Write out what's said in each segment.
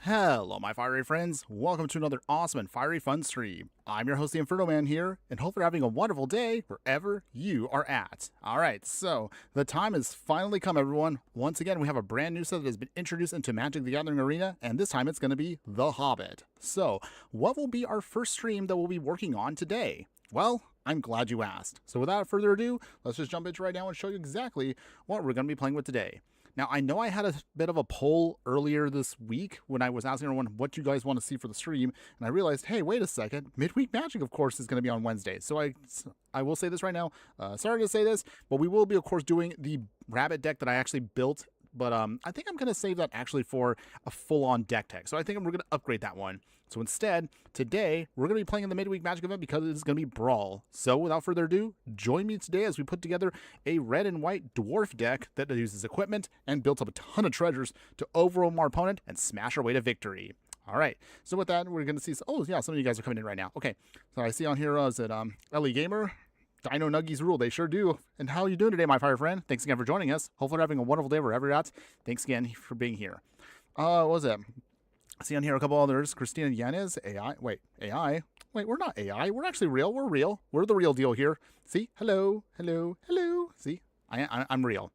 Hello, my fiery friends. Welcome to another awesome and fiery fun stream. I'm your host, the Infernoman here, and hope you're having a wonderful day wherever you are at. Alright, so the time has finally come, everyone. Once again, we have a brand new set that has been introduced into Magic the Gathering Arena, and this time it's going to be The Hobbit. So, what will be our first stream that we'll be working on today? Well, I'm glad you asked. So without further ado, let's just jump into right now and show you exactly what we're going to be playing with today. Now, I know I had a bit of a poll earlier this week when I was asking everyone what you guys want to see for the stream, and I realized, hey, wait a second, Midweek Magic, of course, is going to be on Wednesday. So I will say this right now, sorry to say this, but we will be, of course, doing the rabbit deck that I actually built, but I think I'm going to save that actually for a full-on deck tech. So I think we're going to upgrade that one. So instead, today, we're going to be playing in the Midweek Magic event because it is going to be Brawl. So without further ado, join me today as we put together a red and white dwarf deck that uses equipment and builds up a ton of treasures to overwhelm our opponent and smash our way to victory. All right, so with that, we're going to see, oh yeah, some of you guys are coming in right now. Okay, so I see on here, is it Ellie Gamer? Dino Nuggies rule, they sure do. And how are you doing today, my fire friend? Thanks again for joining us. Hopefully you're having a wonderful day wherever you're at. Thanks again for being here. What was it? I see on here a couple others. Christina Yanez, AI. Wait, AI? Wait, we're not AI. We're actually real. We're real. We're the real deal here. See? Hello, hello, hello. See? I'm real.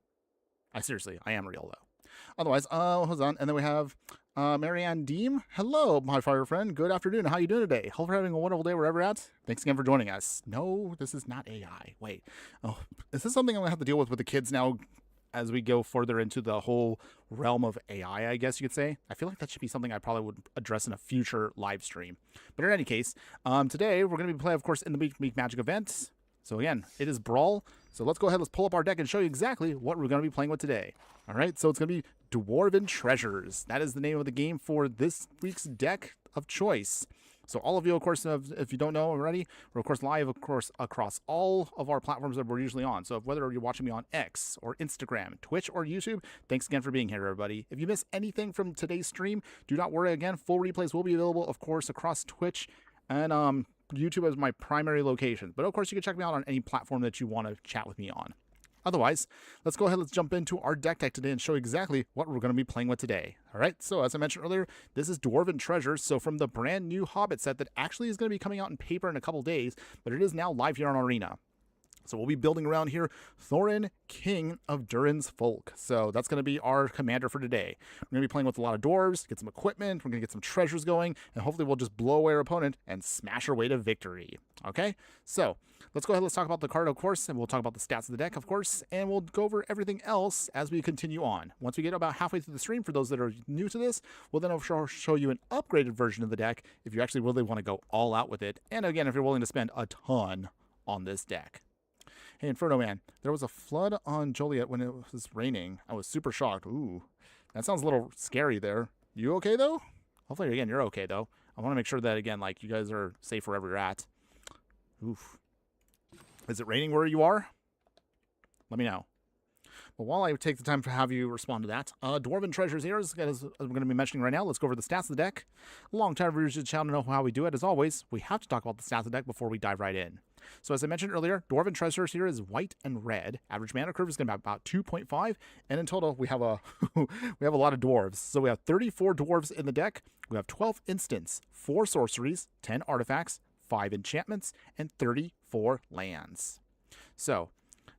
Seriously, I am real, though. Otherwise, hold on. And then we have Marianne Deem. Hello, my fire friend. Good afternoon. How you doing today? Hope you're having a wonderful day wherever you're at. Thanks again for joining us. No, this is not AI. Wait. Oh, is this something I'm going to have to deal with the kids now as we go further into the whole realm of AI, I guess you could say? I feel like that should be something I probably would address in a future live stream. But in any case, today we're going to be playing, of course, in the Midweek Magic event. So again, it is Brawl. So let's go ahead, let's pull up our deck and show you exactly what we're going to be playing with today. All right, so it's going to be Dwarven Treasures. That is the name of the game for this week's deck of choice. So all of you, of course, if you don't know already, we're, of course, live, of course, across all of our platforms that we're usually on. So whether you're watching me on X or Instagram, Twitch, or YouTube, thanks again for being here, everybody. If you miss anything from today's stream, do not worry. Again, full replays will be available, of course, across Twitch and YouTube as my primary location. But of course, you can check me out on any platform that you want to chat with me on. Otherwise, let's go ahead, let's jump into our deck tech today and show exactly what we're going to be playing with today. All right, so as I mentioned earlier, this is Dwarven Treasures. So from the brand new Hobbit set that actually is going to be coming out in paper in a couple days, but it is now live here on Arena. So we'll be building around here Thorin, King of Durin's Folk. So that's going to be our commander for today. We're going to be playing with a lot of dwarves, get some equipment, we're going to get some treasures going, and hopefully we'll just blow away our opponent and smash our way to victory. Okay, so let's go ahead, let's talk about the card, of course, and we'll talk about the stats of the deck, of course, and we'll go over everything else as we continue on. Once we get about halfway through the stream, for those that are new to this, we'll then show you an upgraded version of the deck if you actually really want to go all out with it. And again, if you're willing to spend a ton on this deck. Hey, Infernoman, there was a flood on Joliet when it was raining. I was super shocked. Ooh, that sounds a little scary there. You okay, though? Hopefully, again, you're okay, though. I want to make sure that, again, like, you guys are safe wherever you're at. Oof. Is it raining where you are? Let me know. But while I take the time to have you respond to that, Dwarven Treasures here, as I'm going to be mentioning right now, let's go over the stats of the deck. Long-time viewers of the channel know how we do it. As always, we have to talk about the stats of the deck before we dive right in. So as I mentioned earlier, Dwarven Treasures here is white and red. Average mana curve is going to be about 2.5, and in total we have a we have a lot of dwarves. So we have 34 dwarves in the deck. We have 12 instants, 4 sorceries, 10 artifacts, 5 enchantments, and 34 lands. So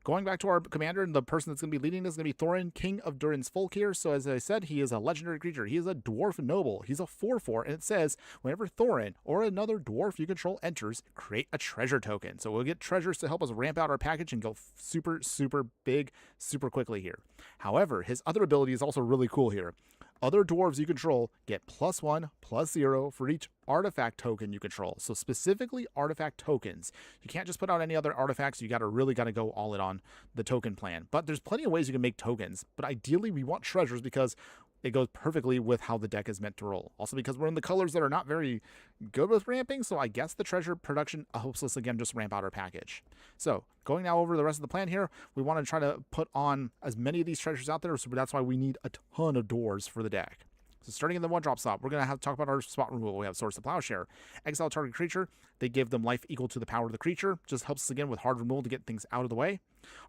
going back to our commander, the person that's going to be leading this is going to be Thorin, King of Durin's Folk here. So as I said, he is a legendary creature. He is a dwarf noble. He's a 4/4, and it says, whenever Thorin or another dwarf you control enters, create a treasure token. So we'll get treasures to help us ramp out our package and go super, super big, super quickly here. However, his other ability is also really cool here. Other dwarves you control get +1/+0 for each artifact token you control. So specifically artifact tokens. You can't just put out any other artifacts. You really got to go all in on the token plan. But there's plenty of ways you can make tokens. But ideally we want treasures because it goes perfectly with how the deck is meant to roll. Also because we're in the colors that are not very good with ramping, so I guess the treasure production helps us, again, just ramp out our package. So going now over the rest of the plan here, we want to try to put on as many of these treasures out there, so that's why we need a ton of doors for the deck. So starting in the 1-drop slot, we're going to have to talk about our spot removal. We have Swords to Plowshare. Exile target creature. They give them life equal to the power of the creature. Just helps us again with hard removal to get things out of the way.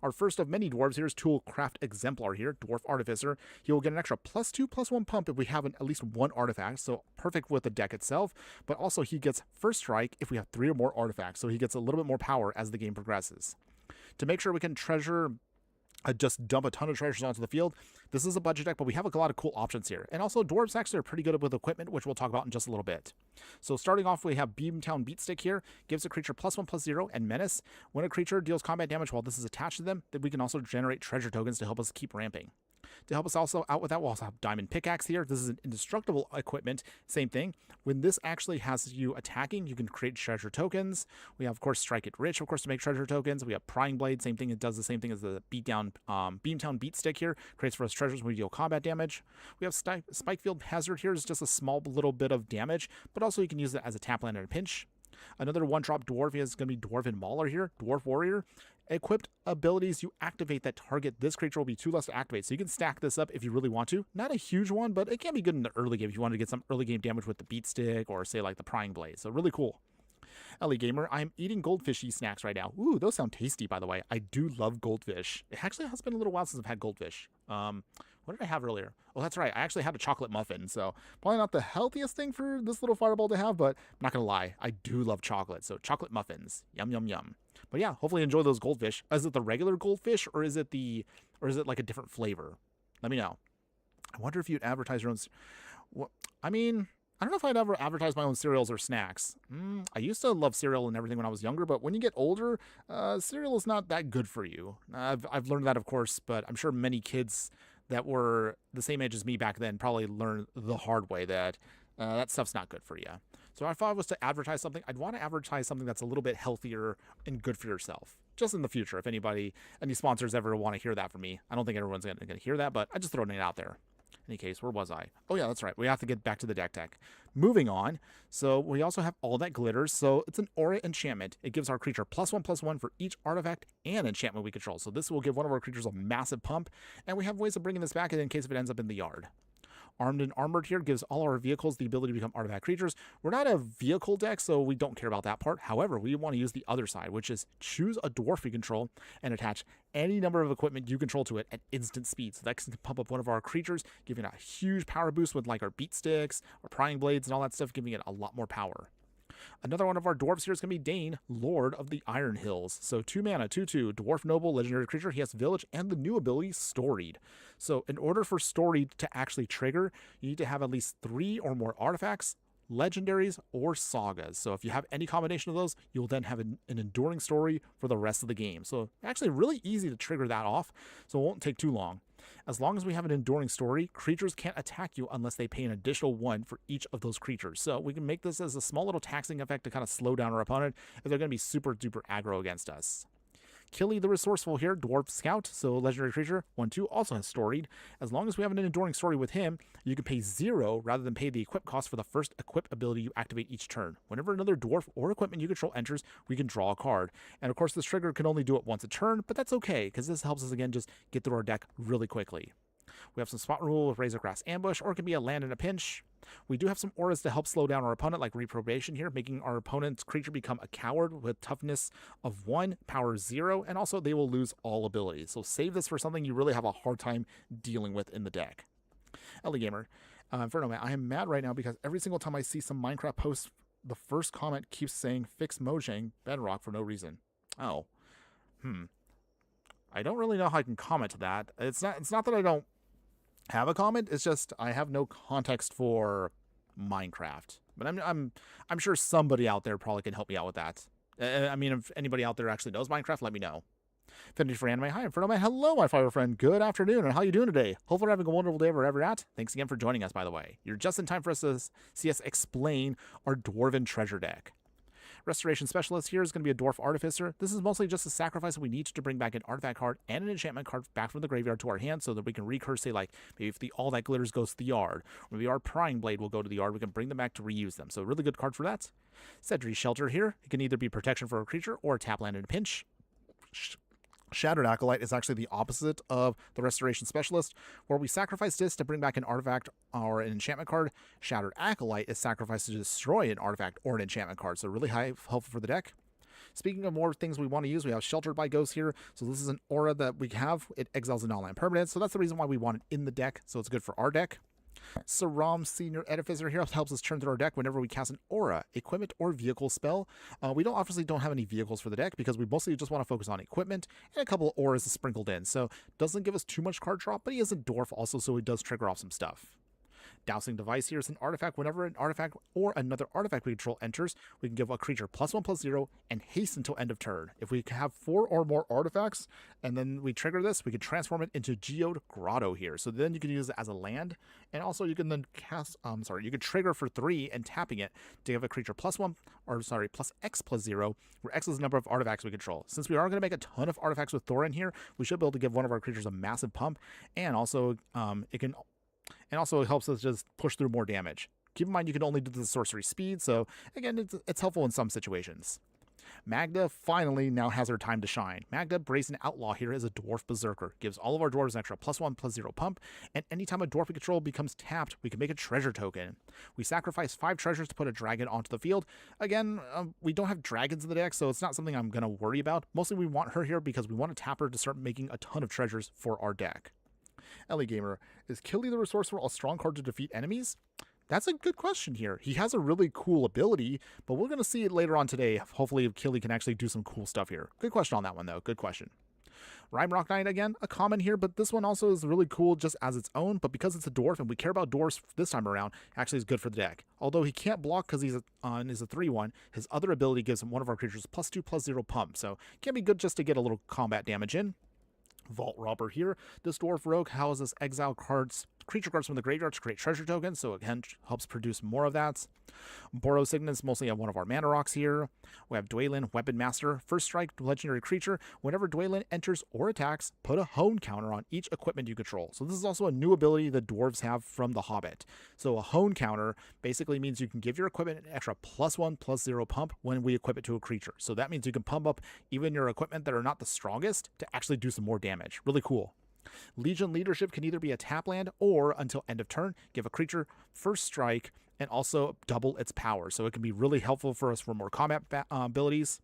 Our first of many dwarves here is Toolcraft Exemplar here, Dwarf Artificer. He will get an extra +2/+1 pump if we have at least 1 artifact, so perfect with the deck itself. But also he gets first strike if we have 3 or more artifacts, so he gets a little bit more power as the game progresses. To make sure we can just dump a ton of treasures onto the field. This is a budget deck, but we have a lot of cool options here. And also, dwarves actually are pretty good with equipment, which we'll talk about in just a little bit. So starting off, we have Beamtown Beatstick here. Gives a creature +1/+0 and menace. When a creature deals combat damage while this is attached to them, then we can also generate treasure tokens to help us keep ramping. To help us also out with that, we'll also have Diamond Pickaxe here. This is an indestructible equipment. Same thing. When this actually has you attacking, you can create treasure tokens. We have, of course, Strike It Rich, of course, to make treasure tokens. We have Prying Blade. Same thing. It does the same thing as the Beamtown Beatstick here. Creates for us treasures when we deal combat damage. We have Spikefield Hazard here. Is just a small little bit of damage, but also you can use it as a tap land in a pinch. Another 1-drop dwarf is going to be Dwarven Mauler here. Dwarf Warrior. Equipped abilities you activate that target this creature will be 2 less to activate. So you can stack this up if you really want to. Not a huge one, but it can be good in the early game if you want to get some early game damage with the Beat Stick or say like the Prying Blade. So really cool. Ellie Gamer, I'm eating goldfishy snacks right now. Ooh, those sound tasty, by the way. I do love goldfish. It actually has been a little while since I've had goldfish. What did I have earlier? Oh, that's right. I actually had a chocolate muffin, so probably not the healthiest thing for this little fireball to have, but I'm not going to lie. I do love chocolate, so chocolate muffins. Yum, yum, yum. But yeah, hopefully enjoy those goldfish. Is it the regular goldfish, or is it like a different flavor? Let me know. I wonder if you'd advertise your own... I mean... I don't know if I'd ever advertise my own cereals or snacks. I used to love cereal and everything when I was younger, but when you get older, cereal is not that good for you. I've learned that, of course, but I'm sure many kids that were the same age as me back then probably learned the hard way that that stuff's not good for you. So if I was to advertise something, I'd want to advertise something that's a little bit healthier and good for yourself. Just in the future, if any sponsors ever want to hear that from me. I don't think everyone's going to hear that, but I just throwing it out there. In any case, where was I? Oh yeah, that's right. We have to get back to the deck tech. Moving on. So we also have All That Glitters. So it's an aura enchantment. It gives our creature +1/+1 for each artifact and enchantment we control. So this will give one of our creatures a massive pump. And we have ways of bringing this back in case if it ends up in the yard. Armed and Armored here gives all our vehicles the ability to become artifact creatures. We're not a vehicle deck, so we don't care about that part. However, we want to use the other side, which is choose a dwarf you control and attach any number of equipment you control to it at instant speed. So that can pump up one of our creatures, giving it a huge power boost with like our beat sticks, our prying blades, and all that stuff, giving it a lot more power. Another one of our dwarves here is going to be Dane, Lord of the Iron Hills. So 2 mana, 2/2, Dwarf Noble, legendary creature. He has Village and the new ability Storied. So in order for Storied to actually trigger, you need to have at least 3 or more artifacts, legendaries, or sagas. So if you have any combination of those, you'll then have an enduring story for the rest of the game. So actually really easy to trigger that off, so it won't take too long. As long as we have an enduring story, creatures can't attack you unless they pay an additional 1 for each of those creatures. So we can make this as a small little taxing effect to kind of slow down our opponent if they're going to be super duper aggro against us. Killy the Resourceful here, Dwarf Scout, so legendary creature, 1/2, also has Storied. As long as we have an enduring story with him, you can pay 0 rather than pay the equip cost for the first equip ability you activate each turn. Whenever another dwarf or equipment you control enters, we can draw a card. And of course, this trigger can only do it once a turn, but that's okay, because this helps us again just get through our deck really quickly. We have some spot removal with Razorgrass Ambush, or it can be a land in a pinch. We do have some auras to help slow down our opponent, like Reprobation here, making our opponent's creature become a coward with toughness of 1, power 0, and also they will lose all abilities. So save this for something you really have a hard time dealing with in the deck. Ellie Gamer, Infernoman, I am mad right now because every single time I see some Minecraft posts, the first comment keeps saying fix Mojang Bedrock for no reason. Oh. I don't really know how I can comment to that. It's not that I don't have a comment, it's just I have no context for Minecraft. But I'm sure somebody out there probably can help me out with that. I mean, if anybody out there actually knows Minecraft, let me know. Affinity for Anime, hi, Infernoman. Hello, my fire friend. Good afternoon, and how you doing today? Hopefully you're having a wonderful day wherever you're at. Thanks again for joining us, by the way. You're just in time for us to see us explain our Dwarven treasure deck. Restoration Specialist here is going to be a Dwarf Artificer. This is mostly just a sacrifice we need to bring back an artifact card and an enchantment card back from the graveyard to our hand so that we can recurse, say, like, maybe if the All That Glitters goes to the yard, or maybe our Prying Blade will go to the yard, we can bring them back to reuse them. So a really good card for that. Sedri Shelter here. It can either be protection for a creature or a tap land in a pinch. Shattered Acolyte is actually the opposite of the Restoration Specialist, where we sacrifice this to bring back an artifact or an enchantment card. Shattered Acolyte is sacrificed to destroy an artifact or an enchantment card, so really helpful for the deck. Speaking of more things we want to use, we have Sheltered by Ghosts here. So this is an aura that we have. It exiles a non-land permanent, so that's the reason why we want it in the deck, so it's good for our deck. Saram Senior Edificer here helps us turn through our deck whenever we cast an aura, equipment, or vehicle spell. We obviously don't have any vehicles for the deck because we mostly just want to focus on equipment and a couple of auras sprinkled in. So doesn't give us too much card drop, but he is a dwarf also, so he does trigger off some stuff. Dowsing Device here is an artifact. Whenever an artifact or another artifact we control enters, we can give a creature +1/+0 and haste until end of turn. If we have 4 or more artifacts and then we trigger this, we can transform it into Geode Grotto here. So then you can use it as a land, and also you can then cast, you can trigger for 3 and tapping it to give a creature +X/+0, where X is the number of artifacts we control. Since we are going to make a ton of artifacts with Thorin here, we should be able to give one of our creatures a massive pump, and also it helps us just push through more damage. Keep in mind you can only do the sorcery speed, so again, it's helpful in some situations. Magda finally now has her time to shine. Magda, Brazen Outlaw here, is a Dwarf Berserker. Gives all of our dwarves an extra +1/+0 pump, and anytime a dwarf we control becomes tapped, we can make a treasure token. We sacrifice 5 treasures to put a dragon onto the field. Again, we don't have dragons in the deck, so it's not something I'm going to worry about. Mostly we want her here because we want to tap her to start making a ton of treasures for our deck. Ellie Gamer, is Killy the Resourceful a strong card to defeat enemies? That's a good question here. He has a really cool ability, but we're going to see it later on today. Hopefully Killy can actually do some cool stuff here. Good question on that one, though. Good question. Rhyme Knight, again, a common here, but this one also is really cool just as its own, but because it's a dwarf and we care about dwarves this time around, actually is good for the deck. Although he can't block because he's a 3/1, his other ability gives him one of our creatures +2/+0 pump, so can be good just to get a little combat damage in. Vault Robber here. This dwarf rogue houses exile creature cards from the graveyard to create treasure tokens, so again helps produce more of that. Boros Dwarves mostly have one of our mana rocks here. We have Dwaylen, Weapon Master. First strike, legendary creature. Whenever Dwaylen enters or attacks, put a hone counter on each equipment you control. So this is also a new ability the dwarves have from the Hobbit. So a hone counter basically means you can give your equipment an extra +1/+0 pump when we equip it to a creature. So that means you can pump up even your equipment that are not the strongest to actually do some more damage. Really cool. Legion Leadership can either be a tap land or, until end of turn, give a creature first strike and also double its power. So it can be really helpful for us for more combat abilities.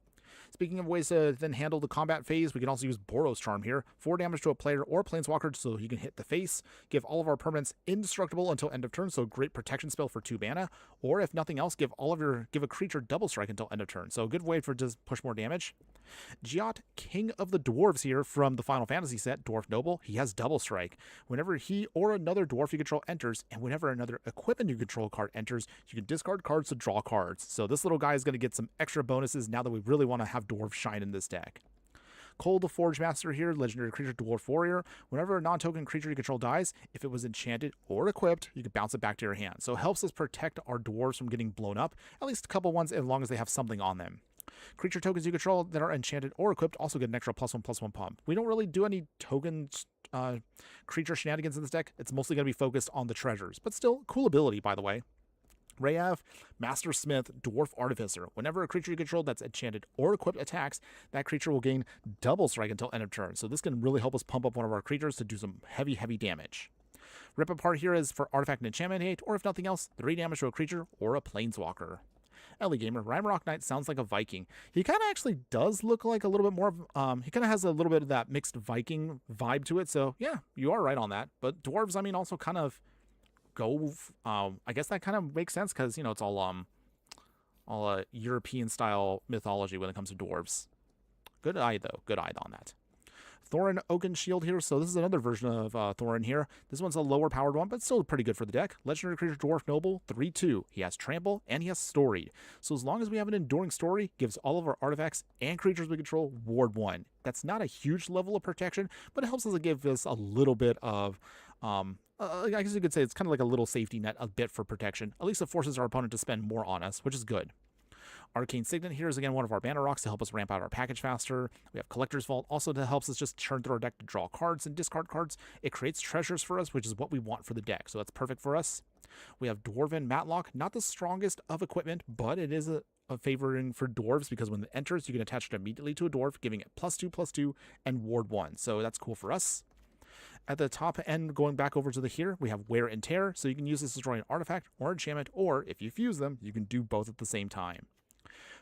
Speaking of ways to then handle the combat phase, we can also use Boros Charm here. 4 damage to a player or planeswalker so you can hit the face. Give all of our permanents indestructible until end of turn, so great protection spell for 2 mana. Or if nothing else, give a creature double strike until end of turn. So a good way for just push more damage. Giot, King of the Dwarves here from the Final Fantasy set, Dwarf Noble. He has double strike. Whenever he or another dwarf you control enters, and whenever another equipment you control card enters, you can discard cards to draw cards. So this little guy is going to get some extra bonuses now that we really want to have dwarves shine in this deck. Cole the Forge Master here, legendary creature, Dwarf Warrior. Whenever a non-token creature you control dies, if it was enchanted or equipped, you can bounce it back to your hand. So it helps us protect our dwarves from getting blown up, at least a couple ones as long as they have something on them. Creature tokens you control that are enchanted or equipped also get an extra +1/+1 pump. We don't really do any token creature shenanigans in this deck. It's mostly going to be focused on the treasures, but still, cool ability, by the way. Rayav, Master Smith, Dwarf Artificer. Whenever a creature you control that's enchanted or equipped attacks, that creature will gain double strike until end of turn. So this can really help us pump up one of our creatures to do some heavy damage. Rip Apart here is for artifact and enchantment hate, or if nothing else, 3 damage to a creature or a planeswalker. Ellie Gamer, Rhyme Knight sounds like a Viking. He kind of actually does look like a little bit more of, he kind of has a little bit of that mixed Viking vibe to it. So yeah, you are right on that. But dwarves, I mean, also kind of go, I guess that kind of makes sense because, you know, it's all European style mythology when it comes to dwarves. Good eye though, good eye on that. Thorin Oaken Shield here, so this is another version of Thorin here. This one's a lower powered one, but still pretty good for the deck. Legendary creature, Dwarf Noble, 3/2. He has Trample, and he has Storied. So as long as we have an enduring story, gives all of our artifacts and creatures we control Ward 1. That's not a huge level of protection, but it helps us to give us a little bit of, I guess you could say it's kind of like a little safety net, a bit for protection. At least it forces our opponent to spend more on us, which is good. Arcane Signet here is again one of our mana rocks to help us ramp out our package faster. We have Collector's Vault also that helps us just churn through our deck to draw cards and discard cards. It creates treasures for us, which is what we want for the deck, so that's perfect for us. We have Dwarven Matlock, not the strongest of equipment, but it is favoring for dwarves because when it enters, you can attach it immediately to a dwarf, giving it +2/+2 and ward 1. So that's cool for us. At the top end, going back over to the here, we have wear and tear. So you can use this to destroy an artifact or enchantment, or if you fuse them, you can do both at the same time.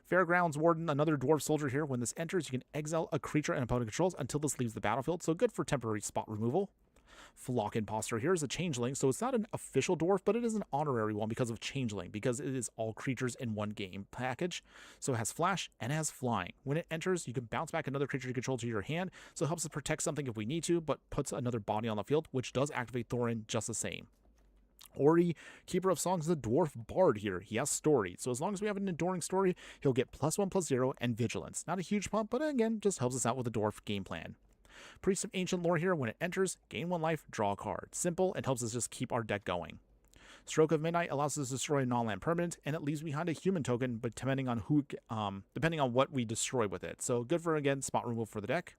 Fairgrounds Warden, another dwarf soldier here. When this enters, you can exile a creature and opponent controls until this leaves the battlefield. So good for temporary spot removal. Flock Imposter here is a changeling, so it's not an official dwarf, but it is an honorary one because of changeling, because it is all creatures in one game package. So it has flash and it has flying. When it enters, you can bounce back another creature you control to your hand, so it helps us protect something if we need to, but puts another body on the field, which does activate Thorin just the same. Ori, Keeper of Songs, the dwarf bard here. He has story, so as long as we have an enduring story, he'll get +1/+0 and vigilance. Not a huge pump, but again, just helps us out with the dwarf game plan. Priest of Ancient Lore here, when it enters, gain 1 life, draw a card. Simple, and helps us just keep our deck going. Stroke of Midnight allows us to destroy a non-land permanent, and it leaves behind a human token, but depending on what we destroy with it. So good for, again, spot removal for the deck.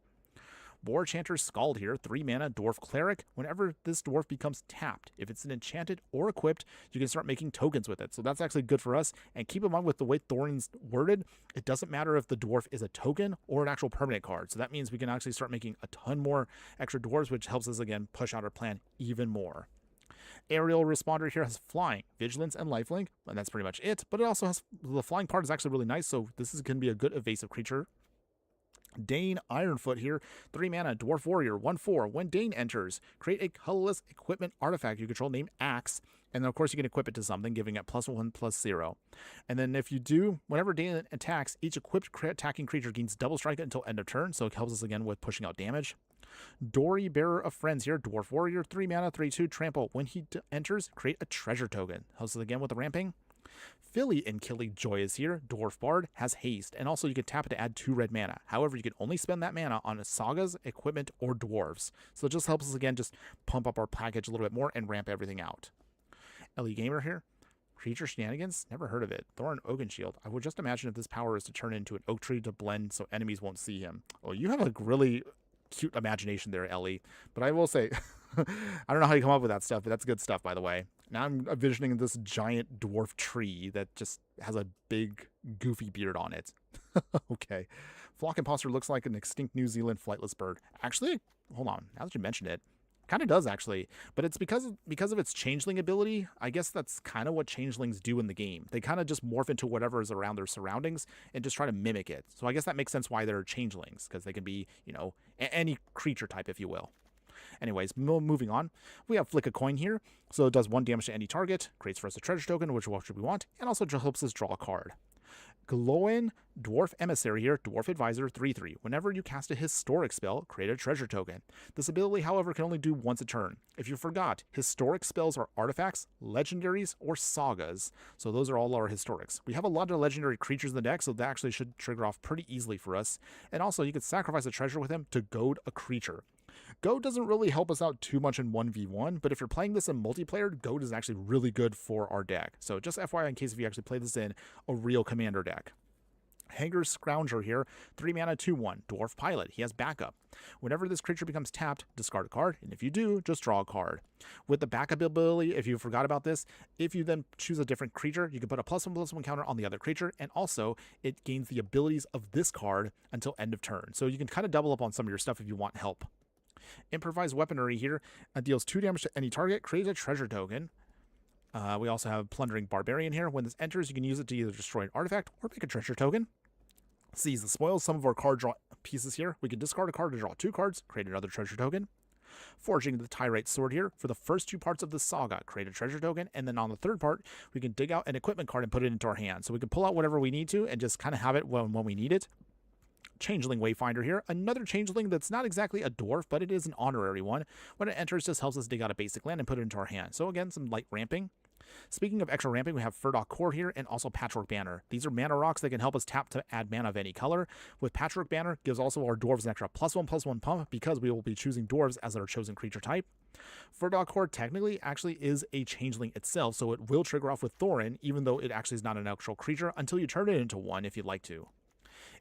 Boar Chanter's Scald here, 3 mana, Dwarf Cleric. Whenever this dwarf becomes tapped, if it's an enchanted or equipped, you can start making tokens with it. So that's actually good for us. And keep in mind with the way Thorin's worded, it doesn't matter if the dwarf is a token or an actual permanent card. So that means we can actually start making a ton more extra dwarves, which helps us, again, push out our plan even more. Aerial Responder here has flying, vigilance, and lifelink, and that's pretty much it. But it also has, the flying part is actually really nice, so this is going to be a good evasive creature. Dane Ironfoot here, 3 mana, Dwarf Warrior, 1/4. When Dane enters, create a colorless equipment artifact you control named Axe, and then of course you can equip it to something, giving it +1/+0. And then if you do, whenever Dane attacks, each equipped attacking creature gains double strike until end of turn, so it helps us again with pushing out damage. Dory, Bearer of Friends here, Dwarf Warrior, 3 mana, 3/2, trample. When he enters, create a treasure token. Helps us again with the ramping. Philly and Killy Joy is here. Dwarf Bard has haste, and also you can tap it to add 2 red mana. However, you can only spend that mana on sagas, equipment, or dwarves. So it just helps us, again, just pump up our package a little bit more and ramp everything out. Ellie Gamer here. Creature Shenanigans? Never heard of it. Thorin Oakenshield. I would just imagine if this power is to turn into an oak tree to blend so enemies won't see him. Oh, you have a really cute imagination there, Ellie. But I will say, I don't know how you come up with that stuff, but that's good stuff, by the way. Now I'm envisioning this giant dwarf tree that just has a big, goofy beard on it. Okay. Flock Imposter looks like an extinct New Zealand flightless bird. Actually, hold on. Now that you mention it, kind of does, actually. But it's because of its changeling ability. I guess that's kind of what changelings do in the game. They kind of just morph into whatever is around their surroundings and just try to mimic it. So I guess that makes sense why they're changelings, because they can be, you know, any creature type, if you will. Anyways, moving on. We have Flick a Coin here. So it does 1 damage to any target, creates for us a treasure token, which we want, and also helps us draw a card. Glowin Dwarf Emissary here, Dwarf Advisor, 3/3. Whenever you cast a historic spell, create a treasure token. This ability, however, can only do once a turn. If you forgot, historic spells are artifacts, legendaries, or sagas. So those are all our historics. We have a lot of legendary creatures in the deck, so that actually should trigger off pretty easily for us. And also, you could sacrifice a treasure with him to goad a creature. Goad doesn't really help us out too much in 1v1, but if you're playing this in multiplayer, Goad is actually really good for our deck. So just FYI in case if you actually play this in a real commander deck. Hanger Scrounger here, 3 mana, 2/1, Dwarf Pilot. He has backup. Whenever this creature becomes tapped, discard a card, and if you do, just draw a card. With the backup ability, if you forgot about this, if you then choose a different creature, you can put a +1/+1 counter on the other creature, and also it gains the abilities of this card until end of turn. So you can kind of double up on some of your stuff if you want help. Improvised Weaponry here deals 2 damage to any target, creates a treasure token. We also have Plundering Barbarian here. When this enters, you can use it to either destroy an artifact or make a treasure token. Seize the Spoils, some of our card draw pieces here. We can discard a card to draw 2 cards, create another treasure token. Forging the Tyrite Sword here. For the first 2 parts of the saga, create a treasure token, and then on the 3rd part, we can dig out an equipment card and put it into our hand. So we can pull out whatever we need to and just kind of have it when we need it. Changeling Wayfinder here, another changeling that's not exactly a dwarf, but it is an honorary one. When it enters, just helps us dig out a basic land and put it into our hand. So again, some light ramping. Speaking of extra ramping, we have Furdock Core here and also Patchwork Banner. These are mana rocks that can help us tap to add mana of any color. With Patchwork Banner, gives also our dwarves an extra +1/+1 pump because we will be choosing dwarves as our chosen creature type. Furdock Core technically actually is a changeling itself, so it will trigger off with Thorin, even though it actually is not an actual creature until you turn it into one if you'd like to.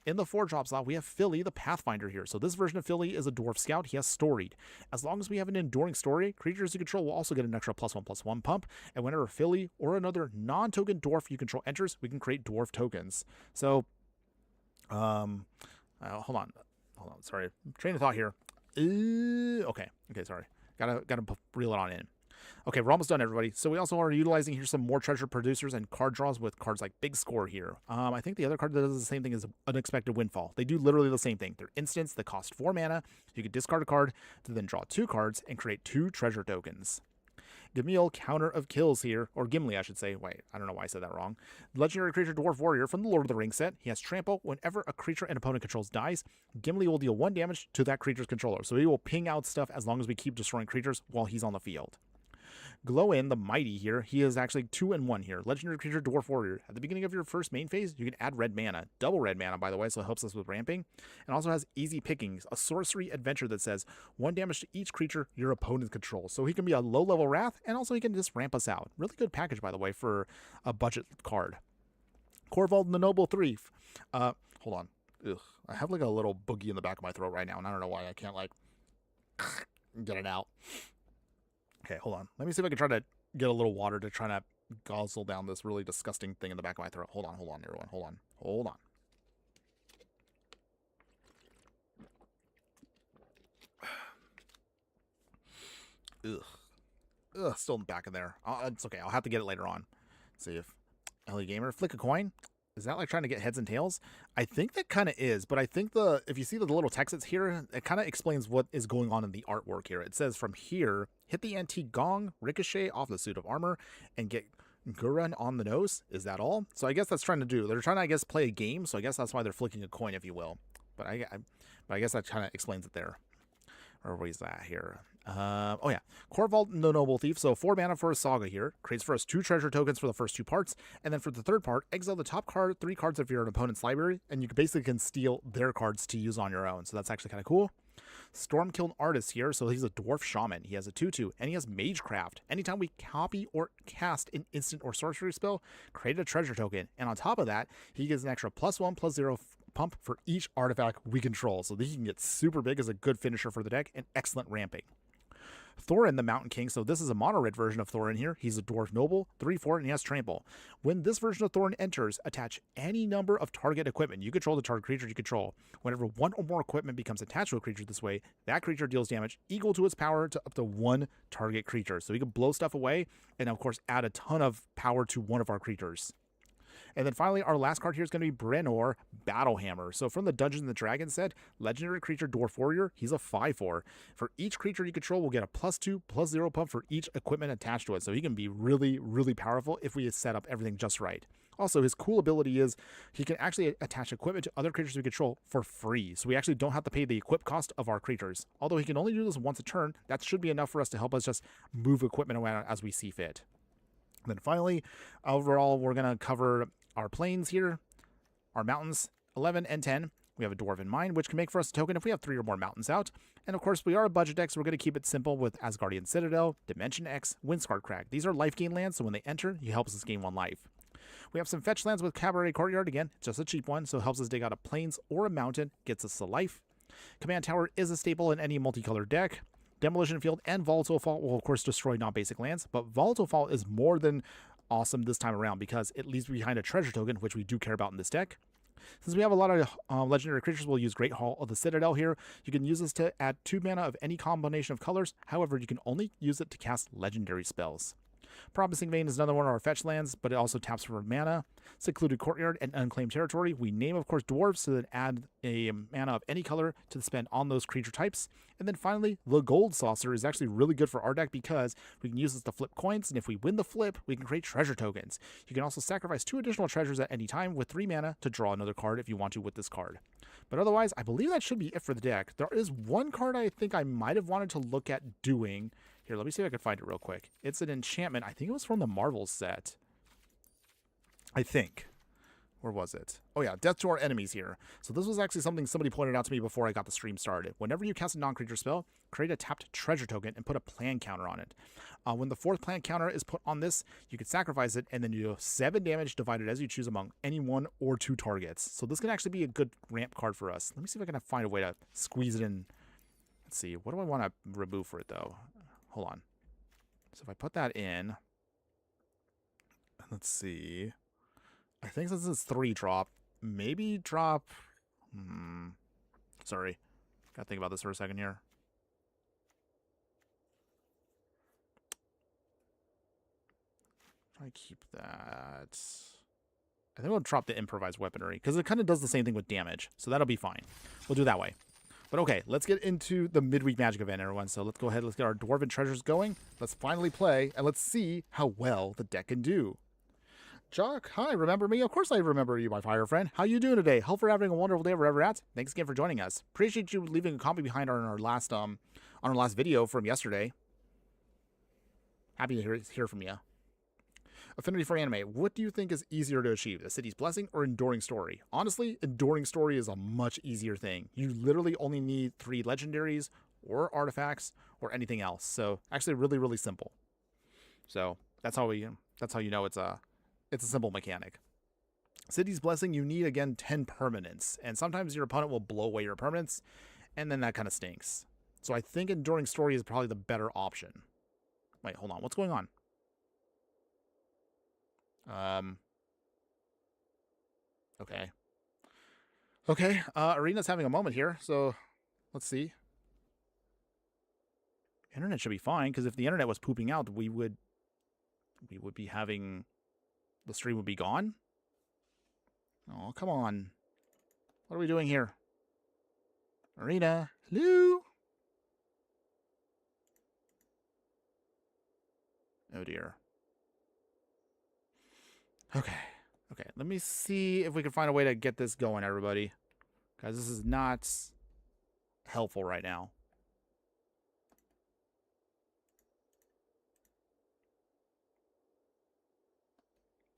In the 4-drop slot, we have Philly, the Pathfinder here. So this version of Philly is a Dwarf Scout. He has Storied. As long as we have an Enduring Story, creatures you control will also get an extra +1/+1 pump. And whenever Philly or another non-token Dwarf you control enters, we can create Dwarf tokens. So, hold on. Sorry, train of thought here. Okay, sorry. Gotta reel it on in. Okay, we're almost done, everybody. So we also are utilizing here some more treasure producers and card draws with cards like Big Score here. I think the other card that does the same thing is Unexpected Windfall. They do literally the same thing. They're instants that cost 4 mana. You can discard a card to then draw 2 cards and create 2 treasure tokens. Gimli, Counter of Kills here, or Gimli, I should say. Wait, I don't know why I said that wrong. Legendary creature Dwarf Warrior from the Lord of the Rings set. He has Trample. Whenever a creature an opponent controls dies, Gimli will deal 1 damage to that creature's controller. So he will ping out stuff as long as we keep destroying creatures while he's on the field. Glow-In, the Mighty here, he is actually 2-in-1 here. Legendary creature Dwarf Warrior. At the beginning of your first main phase, you can add red mana. Double red mana, by the way, so it helps us with ramping. And also has Easy Pickings, a sorcery adventure that says 1 damage to each creature your opponent controls. So he can be a low-level Wrath, and also he can just ramp us out. Really good package, by the way, for a budget card. Corvald, the Noble Thief. Hold on. Ugh. I have like a little boogie in the back of my throat right now, and I don't know why I can't like get it out. Okay, hold on. Let me see if I can try to get a little water to try to guzzle down this really disgusting thing in the back of my throat. Hold on, everyone. Hold on. Ugh, still in the back of there. It's okay. I'll have to get it later on. Let's see if LE Gamer, flick a coin. Is that like trying to get heads and tails? I think that kind of is, but I think if you see the little text that's here, it kind of explains what is going on in the artwork here. It says from here, hit the antique gong, ricochet off the suit of armor, and get Durin on the nose. Is that all? So I guess that's trying to do. They're trying to, I guess, play a game. So I guess that's why they're flicking a coin, if you will. But I guess that kind of explains it there. Or where's that here? Oh yeah, Corvald, the Noble Thief. So 4 mana for a Saga here. Creates for us 2 treasure tokens for the first 2 parts. And then for the third part, exile the top 3 cards of your opponent's library. And you basically can steal their cards to use on your own. So that's actually kind of cool. Stormkiln Artist here. So he's a Dwarf Shaman. He has a 2/2. And he has Magecraft. Anytime we copy or cast an instant or sorcery spell, create a treasure token. And on top of that, he gets an extra +1/+0 pump for each artifact we control. So he can get super big as a good finisher for the deck and excellent ramping. Thorin, the Mountain King. So this is a mono-red version of Thorin here. He's a Dwarf Noble, 3/4, and he has Trample. When this version of Thorin enters, attach any number of target equipment. You control the target creature you control. Whenever 1 or more equipment becomes attached to a creature this way, that creature deals damage equal to its power to up to 1 target creature. So we can blow stuff away and, of course, add a ton of power to one of our creatures. And then finally, our last card here is going to be Brennor, Battlehammer. So from the Dungeons and Dragons set, legendary creature Dwarf Warrior, he's a 5/4. For each creature you control, we'll get a +2/+0 pump for each equipment attached to it. So he can be really, really powerful if we set up everything just right. Also, his cool ability is he can actually attach equipment to other creatures we control for free. So we actually don't have to pay the equip cost of our creatures. Although he can only do this once a turn, that should be enough for us to help us just move equipment around as we see fit. And then finally, overall, we're going to cover our plains here, our mountains, 11 and 10. We have a dwarf in mind, which can make for us a token if we have 3 or more mountains out. And of course, we are a budget deck, so we're going to keep it simple with Asgardian Citadel, Dimension X, Windscarred Crag. These are life gain lands, so when they enter, he helps us gain 1 life. We have some fetch lands with Cabaret Courtyard. Again, just a cheap one, so it helps us dig out a plains or a mountain, gets us to life. Command Tower is a staple in any multicolored deck. Demolition Field and Volatile Fall will, of course, destroy non-basic lands, but Volatile Fall is more than awesome this time around because it leaves behind a treasure token, which we do care about in this deck. Since we have a lot of legendary creatures, we'll use Great Hall of the Citadel here. You can use this to add 2 mana of any combination of colors. However, you can only use it to cast legendary spells. Promising Vein is another one of our fetch lands, but it also taps for mana. Secluded Courtyard and Unclaimed Territory. We name, of course, dwarves, so then add a mana of any color to spend on those creature types. And then finally, the Gold Saucer is actually really good for our deck because we can use this to flip coins, and if we win the flip, we can create treasure tokens. You can also sacrifice 2 additional treasures at any time with 3 mana to draw another card if you want to with this card. But otherwise, I believe that should be it for the deck. There is one card I think I might have wanted to look at doing. Here, let me see if I can find it real quick. It's an enchantment. I think it was from the Marvel set. I think. Or was it? Oh yeah, death to our enemies here. So this was actually something somebody pointed out to me before I got the stream started. Whenever you cast a non-creature spell, create a tapped treasure token and put a plan counter on it. When the 4th plan counter is put on this, you can sacrifice it and then you do 7 damage divided as you choose among any 1 or 2 targets. So this can actually be a good ramp card for us. Let me see if I can find a way to squeeze it in. Let's see. What do I want to remove for it though? Hold on. So if I put that in, let's see. I think since it's 3 drop, maybe drop. Sorry, gotta think about this for a second here. Try to keep that. I think we'll drop the improvised weaponry because it kind of does the same thing with damage, so that'll be fine. We'll do that way. But okay, let's get into the midweek magic event, everyone. So let's go ahead. Let's get our dwarven treasures going. Let's finally play, and let's see how well the deck can do. Jock, hi, remember me? Of course I remember you, my fire friend. How you doing today? Hope you're having a wonderful day wherever you're at. Thanks again for joining us. Appreciate you leaving a comment behind on our last video from yesterday. Happy to hear from you. Affinity for anime. What do you think is easier to achieve, the City's Blessing or Enduring Story? Honestly, Enduring Story is a much easier thing. You literally only need 3 legendaries or artifacts or anything else. So actually really, really simple. So that's how you know it's a simple mechanic. City's Blessing, you need, again, 10 permanents. And sometimes your opponent will blow away your permanents, and then that kind of stinks. So I think Enduring Story is probably the better option. Wait, hold on. What's going on? Okay. Okay, Arena's having a moment here, so let's see. Internet should be fine, because if the internet was pooping out, we would be having... The stream would be gone? Oh, come on. What are we doing here? Arena, hello? Oh dear. Okay. Okay, let me see if we can find a way to get this going, everybody. Guys, this is not helpful right now.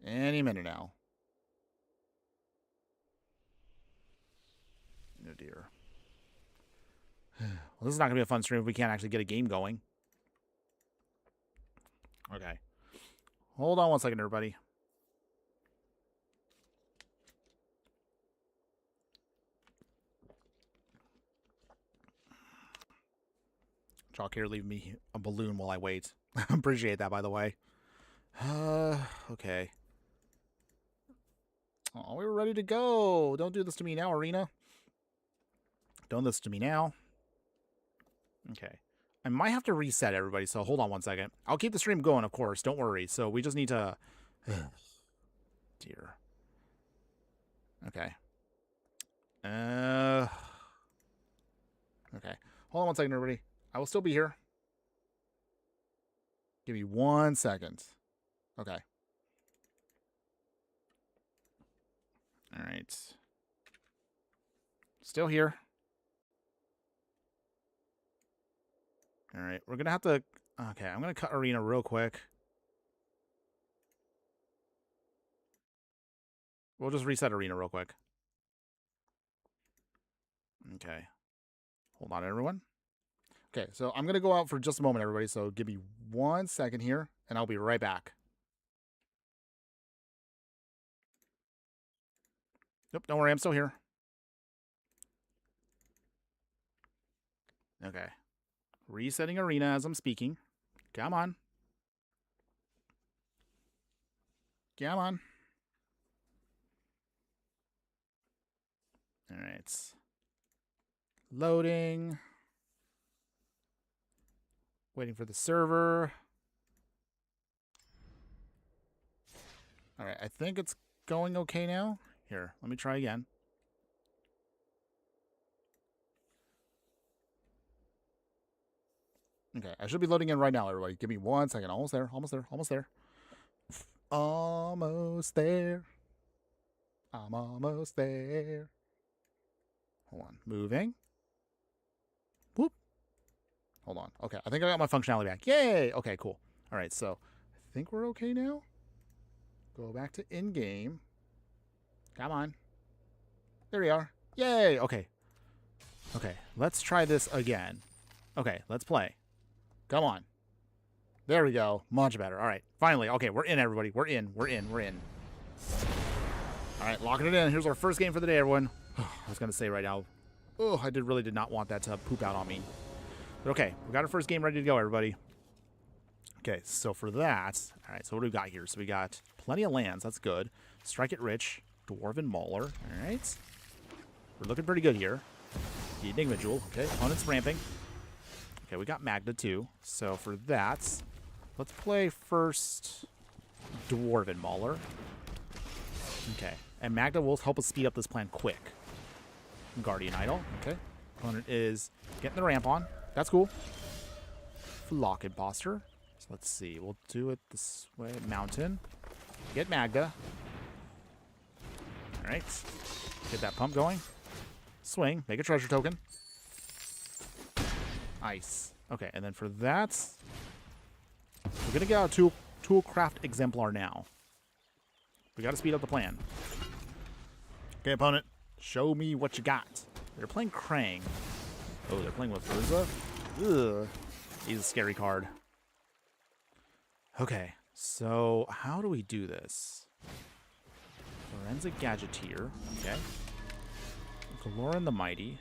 Any minute now. Oh dear. Well, this is not going to be a fun stream if we can't actually get a game going. Okay. Hold on one second, everybody. Chalk here, leave me a balloon while I wait. Appreciate that, by the way. Okay. Oh, we were ready to go. Don't do this to me now, Arena. Don't do this to me now. Okay. I might have to reset everybody, so hold on one second. I'll keep the stream going, of course. Don't worry. So we just need to... Dear. Okay. Okay. Hold on one second, everybody. I will still be here. Give me 1 second. Okay. All right. Still here. All right. We're going to have to... Okay, I'm going to cut Arena real quick. We'll just reset Arena real quick. Okay. Hold on, everyone. Okay, so I'm going to go out for just a moment, everybody. So give me 1 second here, and I'll be right back. Nope, don't worry. I'm still here. Okay. Resetting Arena as I'm speaking. Come on. Come on. All right. Loading. Waiting for the server. All right, I think it's going okay now. Here, let me try again. Okay, I should be loading in right now, everybody. Give me 1 second. Almost there, almost there, almost there. Almost there. I'm almost there. Hold on. Moving. Whoop. Hold on. Okay, I think I got my functionality back. Yay! Okay, cool. All right, so I think we're okay now. Go back to in-game. Come on. There we are. Yay! Okay. Okay, let's try this again. Okay, let's play. Come on. There we go. Much better. All right, finally. Okay, we're in, everybody. We're in. We're in. We're in. All right, locking it in. Here's our first game for the day, everyone. I was going to say right now, oh, I really did not want that to poop out on me. But okay, we got our first game ready to go, everybody. Okay, so for that, all right, so what do we got here? So we got plenty of lands. That's good. Strike it rich. Dwarven Mauler. All right. We're looking pretty good here. The Enigma Jewel. Okay, opponent's ramping. Okay, we got Magda too. So for that, let's play first Dwarven Mauler. Okay, and Magda will help us speed up this plan quick. Guardian Idol. Okay, opponent is getting the ramp on. That's cool. Flock Imposter. So let's see. We'll do it this way. Mountain. Get Magda. All right. Get that pump going. Swing. Make a treasure token. Ice. Okay, and then for that, we're going to get out a Toolcraft Exemplar now. We got to speed up the plan. Okay, opponent. Show me what you got. They're playing Krang. Oh, they're playing with Urza? Ugh. He's a scary card. Okay, so how do we do this? Forensic Gadgeteer. Okay. Galoran the Mighty.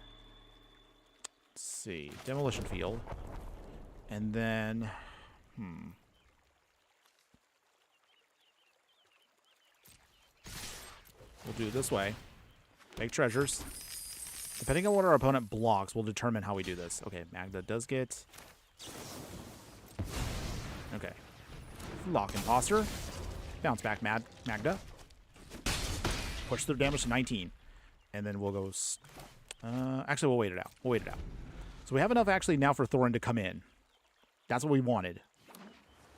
Let's see. Demolition Field. And then... We'll do it this way. Make treasures. Depending on what our opponent blocks, we'll determine how we do this. Okay, Magda does get... Okay. Lock Imposter. Bounce back Magda. Push through damage to 19. And then we'll go... actually, we'll wait it out. We'll wait it out. So we have enough actually now for Thorin to come in. That's what we wanted.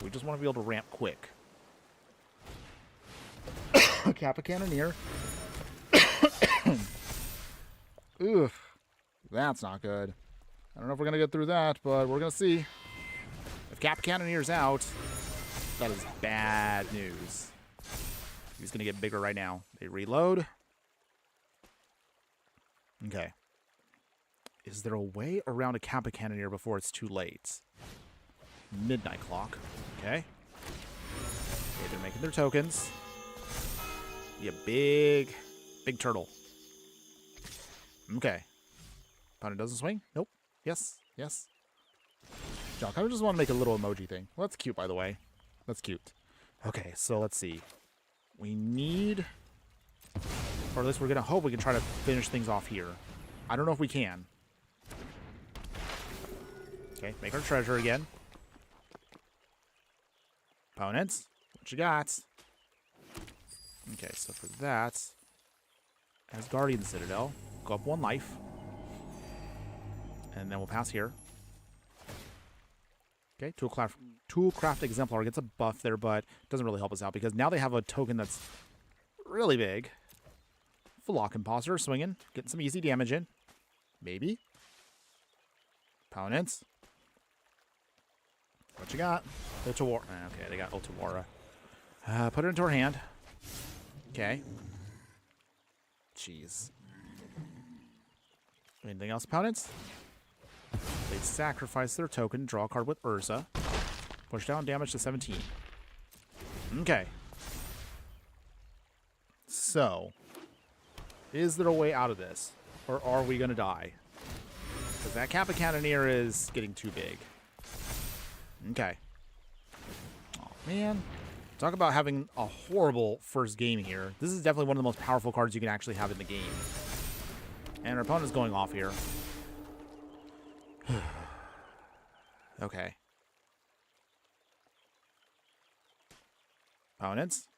We just want to be able to ramp quick. Kappa Cannoneer. Oof. That's not good. I don't know if we're going to get through that, but we're going to see. If Kappa Cannoneer's out, that is bad news. He's going to get bigger right now. They reload. Okay. Is there a way around a Kappa Cannoneer before it's too late? Midnight Clock. Okay. Okay, they're making their tokens. Be a big turtle. Okay. Opponent doesn't swing? Nope. Yes. Yes. John, I just want to make a little emoji thing. Well, that's cute, by the way. That's cute. Okay, so let's see. We need... Or at least we're going to hope we can try to finish things off here. I don't know if we can. Okay, make our treasure again. Opponents, what you got? Okay, so for that, as Guardian Citadel, go up 1 life. And then we'll pass here. Okay, Toolcraft Exemplar gets a buff there, but doesn't really help us out because now they have a token that's really big. Flock Imposter swinging, getting some easy damage in. Maybe. Opponents. What you got? Ultawara. Okay, they got Ultawara. Put it into our hand. Okay. Jeez. Anything else, opponents? They sacrifice their token, draw a card with Urza. Push down damage to 17. Okay. So, is there a way out of this? Or are we going to die? Because that Kappa Cannoneer is getting too big. Okay. Oh, man. Talk about having a horrible first game here. This is definitely one of the most powerful cards you can actually have in the game. And our opponent's going off here. Okay. Opponents.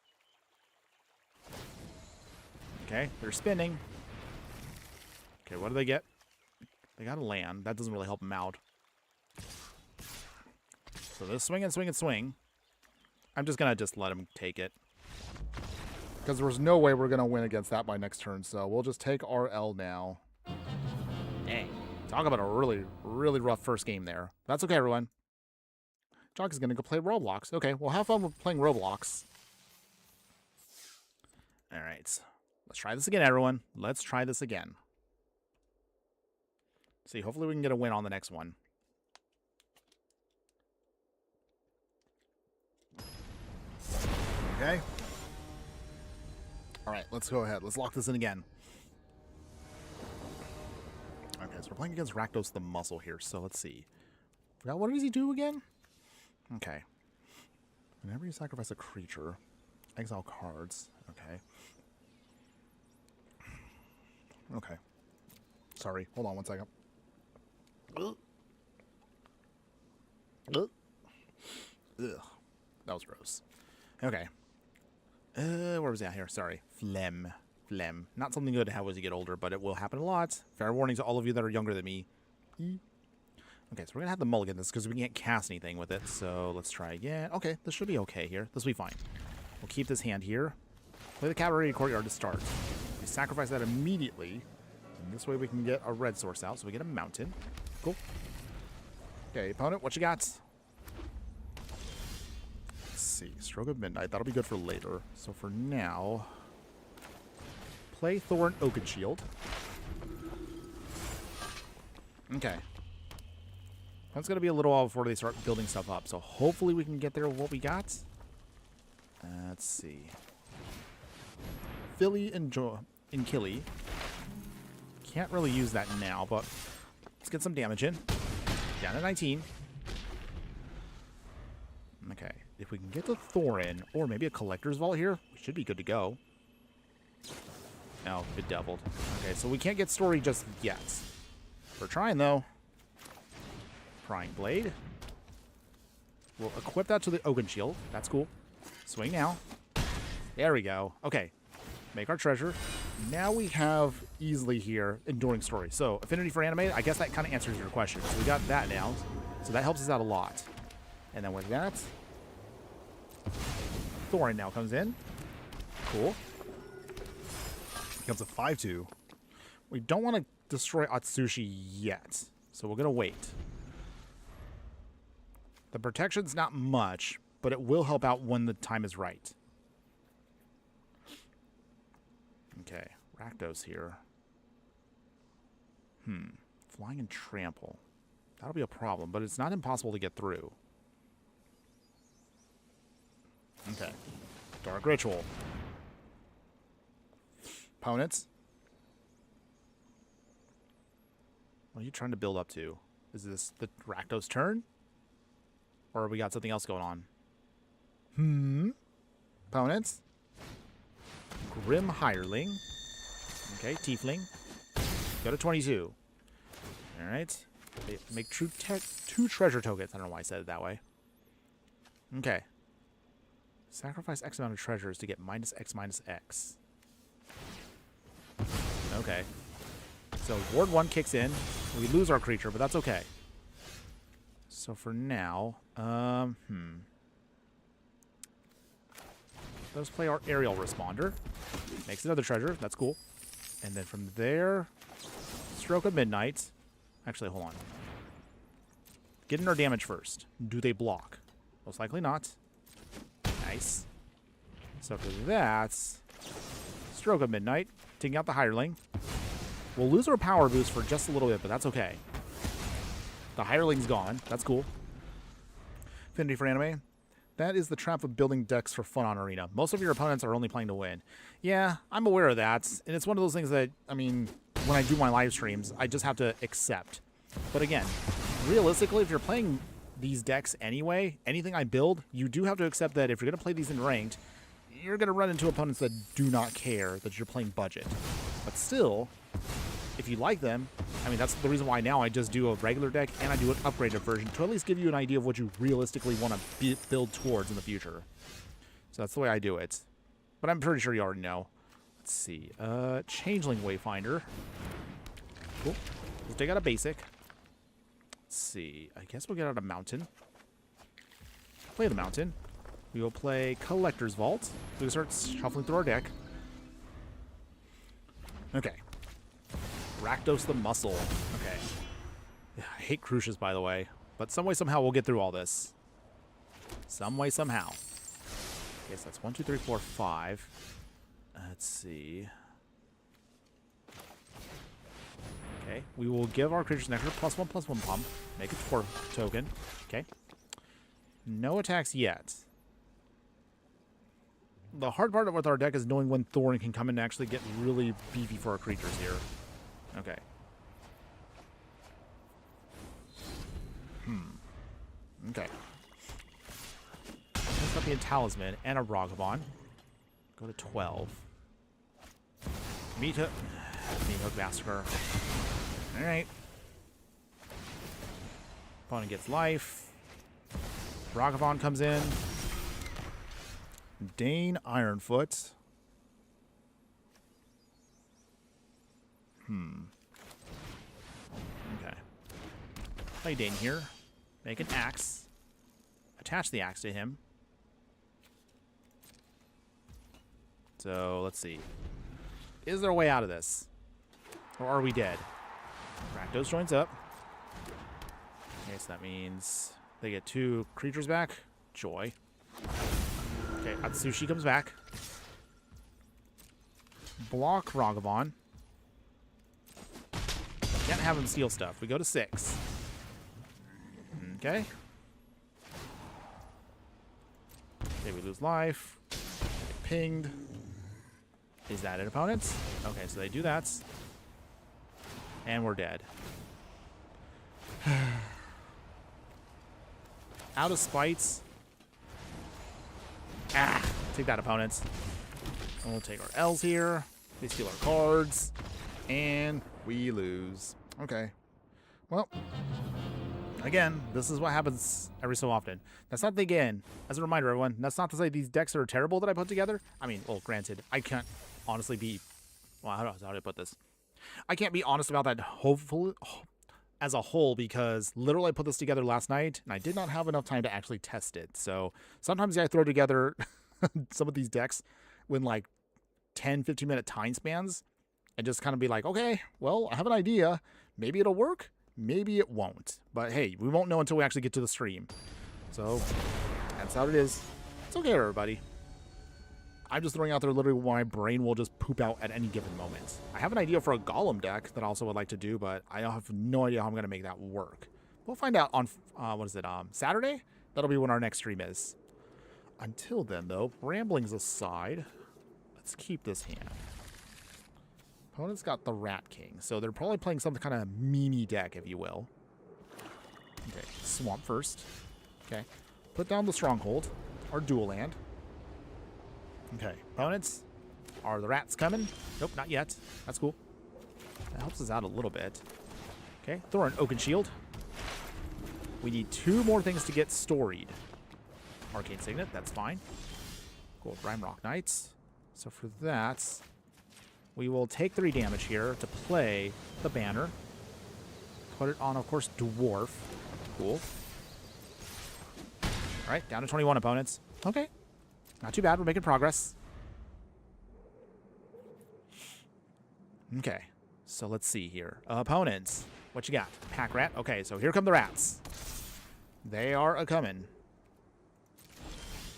Okay, they're spinning. Okay, what do they get? They got a land. That doesn't really help them out. So they're swing and swing and swing. I'm just going to let them take it. Because there was no way we're going to win against that by next turn. So we'll just take RL now. Dang. Talk about a really, really rough first game there. That's okay, everyone. Jock is going to go play Roblox. Okay, well, have fun with playing Roblox. All right. Let's try this again, everyone. Let's try this again. See, hopefully we can get a win on the next one. Okay. All right, let's go ahead. Let's lock this in again. Okay, so we're playing against Rakdos the Muscle here, so let's see. Forgot, what does he do again? Okay. Whenever you sacrifice a creature, exile cards. Okay. Okay. Sorry, hold on one second. Ugh. Ugh. Ugh. That was gross. Okay. Where was that here? Sorry. Phlegm. Phlegm. Not something good to have as you get older, but it will happen a lot. Fair warning to all of you that are younger than me. Okay, so we're going to have to mulligan this because we can't cast anything with it. So let's try again. Okay, this should be okay here. This will be fine. We'll keep this hand here. Play the Cavalry Courtyard to start. We sacrifice that immediately. And this way we can get a red source out. So we get a mountain. Cool. Okay, opponent, what you got? Let's see. Stroke of Midnight. That'll be good for later. So for now, play Thorin Oakenshield. Okay. That's going to be a little while before they start building stuff up. So hopefully we can get there with what we got. Let's see. Philly and Killy. Can't really use that now, but let's get some damage in. Down to 19. Okay. If we can get to Thorin, or maybe a Collector's Vault here, we should be good to go. No, bedeviled. Okay, so we can't get story just yet. We're trying, though. Prying Blade. We'll equip that to the Oakenshield. That's cool. Swing now. There we go. Okay. Make our treasure. Now we have easily here Enduring Story. So, Affinity for Animated, I guess that kind of answers your question. So we got that now. So that helps us out a lot. And then with that, Thorin now comes in. Cool. Becomes a 5/2. We don't want to destroy Atsushi yet. So we're going to wait. The protection's not much, but it will help out when the time is right. Okay, Rakdos here. Flying and Trample. That'll be a problem, but it's not impossible to get through. Okay. Dark Ritual. Opponents. What are you trying to build up to? Is this the Rakdos turn? Or we got something else going on? Opponents. Grim Hireling. Okay, Tiefling. Go to 22. Alright. Make two treasure tokens. I don't know why I said it that way. Okay. Sacrifice X amount of treasures to get -X. Okay. So Ward 1 kicks in. We lose our creature, but that's okay. So for now, let's play our Aerial Responder. Makes another treasure. That's cool. And then from there, Stroke of Midnight. Actually, hold on. Get in our damage first. Do they block? Most likely not. Nice. So for that, Stroke of Midnight, taking out the Hireling. We'll lose our power boost for just a little bit, but that's okay. The Hireling's gone. That's cool. Affinity for Anime. That is the trap of building decks for fun on Arena. Most of your opponents are only playing to win. Yeah, I'm aware of that. And it's one of those things that, I mean, when I do my live streams, I just have to accept. But again, realistically, if you're playing these decks anyway, anything I build, you do have to accept that if you're going to play these in ranked, you're going to run into opponents that do not care that you're playing budget. But still, if you like them, I mean, that's the reason why now I just do a regular deck and I do an upgraded version to at least give you an idea of what you realistically want to build towards in the future. So that's the way I do it. But I'm pretty sure you already know. Let's see. Changeling Wayfinder. Cool. We'll take out a basic. Let's see. I guess we'll get out a mountain. Play the mountain. We will play Collector's Vault. We start shuffling through our deck. Okay. Rakdos the Muscle. Okay. I hate Crucius, by the way. But some way, somehow, we'll get through all this. Some way, somehow. Okay, so that's 1, 2, 3, 4, 5. Let's see. Okay, we will give our creatures an extra +1/+1 pump. Make a dwarf token. Okay. No attacks yet. The hard part with our deck is knowing when Thorin can come in and actually get really beefy for our creatures here. Okay. Okay. Let's not be a Talisman and a Ragavan. Go to 12. Meat Hook Massacre. Alright. Opponent gets life. Ragavan comes in. Dane Ironfoot. Okay. Play Dane here. Make an axe. Attach the axe to him. So, let's see. Is there a way out of this? Or are we dead? Rakdos joins up. Okay, so that means they get 2 creatures back. Joy. Okay, Atsushi comes back. Block Ragavan. Can't have him steal stuff. We go to 6. Okay. Okay, we lose life. Get pinged. Is that an opponent? Okay, so they do that. And we're dead. Out of spites. Take that, opponents. And we'll take our L's here. They steal our cards. And we lose. Okay. Well, again, this is what happens every so often. That's not the again. As a reminder, everyone, that's not to say these decks are terrible that I put together. I mean, well, granted, I can't honestly be... Well, how do I put this? I can't be honest about that, hopefully, as a whole, because literally I put this together last night, and I did not have enough time to actually test it. So sometimes I throw together some of these decks with like 10, 15-minute time spans, and just kind of be like, okay, well, I have an idea. Maybe it'll work. Maybe it won't. But hey, we won't know until we actually get to the stream. So that's how it is. It's okay, everybody. I'm just throwing out there literally what my brain will just poop out at any given moment. I have an idea for a Golem deck that I also would like to do, but I have no idea how I'm going to make that work. We'll find out on, Saturday? That'll be when our next stream is. Until then, though, ramblings aside, let's keep this hand. Opponent's got the Rat King, so they're probably playing some kind of meme deck, if you will. Okay, Swamp first. Okay, put down the Stronghold, our dual land. Okay, opponents, are the rats coming? Nope, not yet. That's cool. That helps us out a little bit. Okay, Thorin, Oaken Shield. We need 2 more things to get storied. Arcane Signet, that's fine. Cool, Rimrock Knights. So for that, we will take 3 damage here to play the banner. Put it on, of course, Dwarf. Cool. Alright, down to 21 opponents. Okay. Not too bad, we're making progress. Okay, so let's see here. Opponents, what you got? Pack Rat. Okay, so here come the rats. They are a-coming.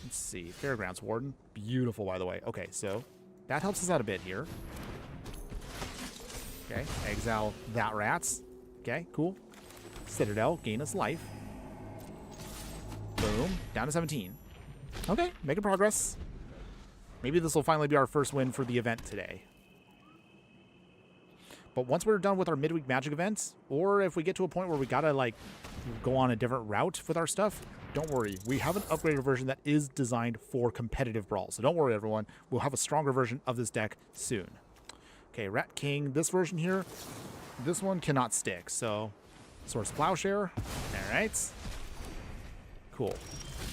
Let's see, Fairgrounds Warden. Beautiful, by the way. Okay, so that helps us out a bit here. Okay, exile that rats. Okay, cool. Citadel, gain us life. Boom, down to 17. Okay, making progress. Maybe this will finally be our first win for the event today. But once we're done with our midweek magic events, or if we get to a point where we gotta like go on a different route with our stuff, don't worry. We have an upgraded version that is designed for competitive Brawl. So don't worry, everyone. We'll have a stronger version of this deck soon. Okay, Rat King, this version here, this one cannot stick. So, Source Plowshare. All right. Cool.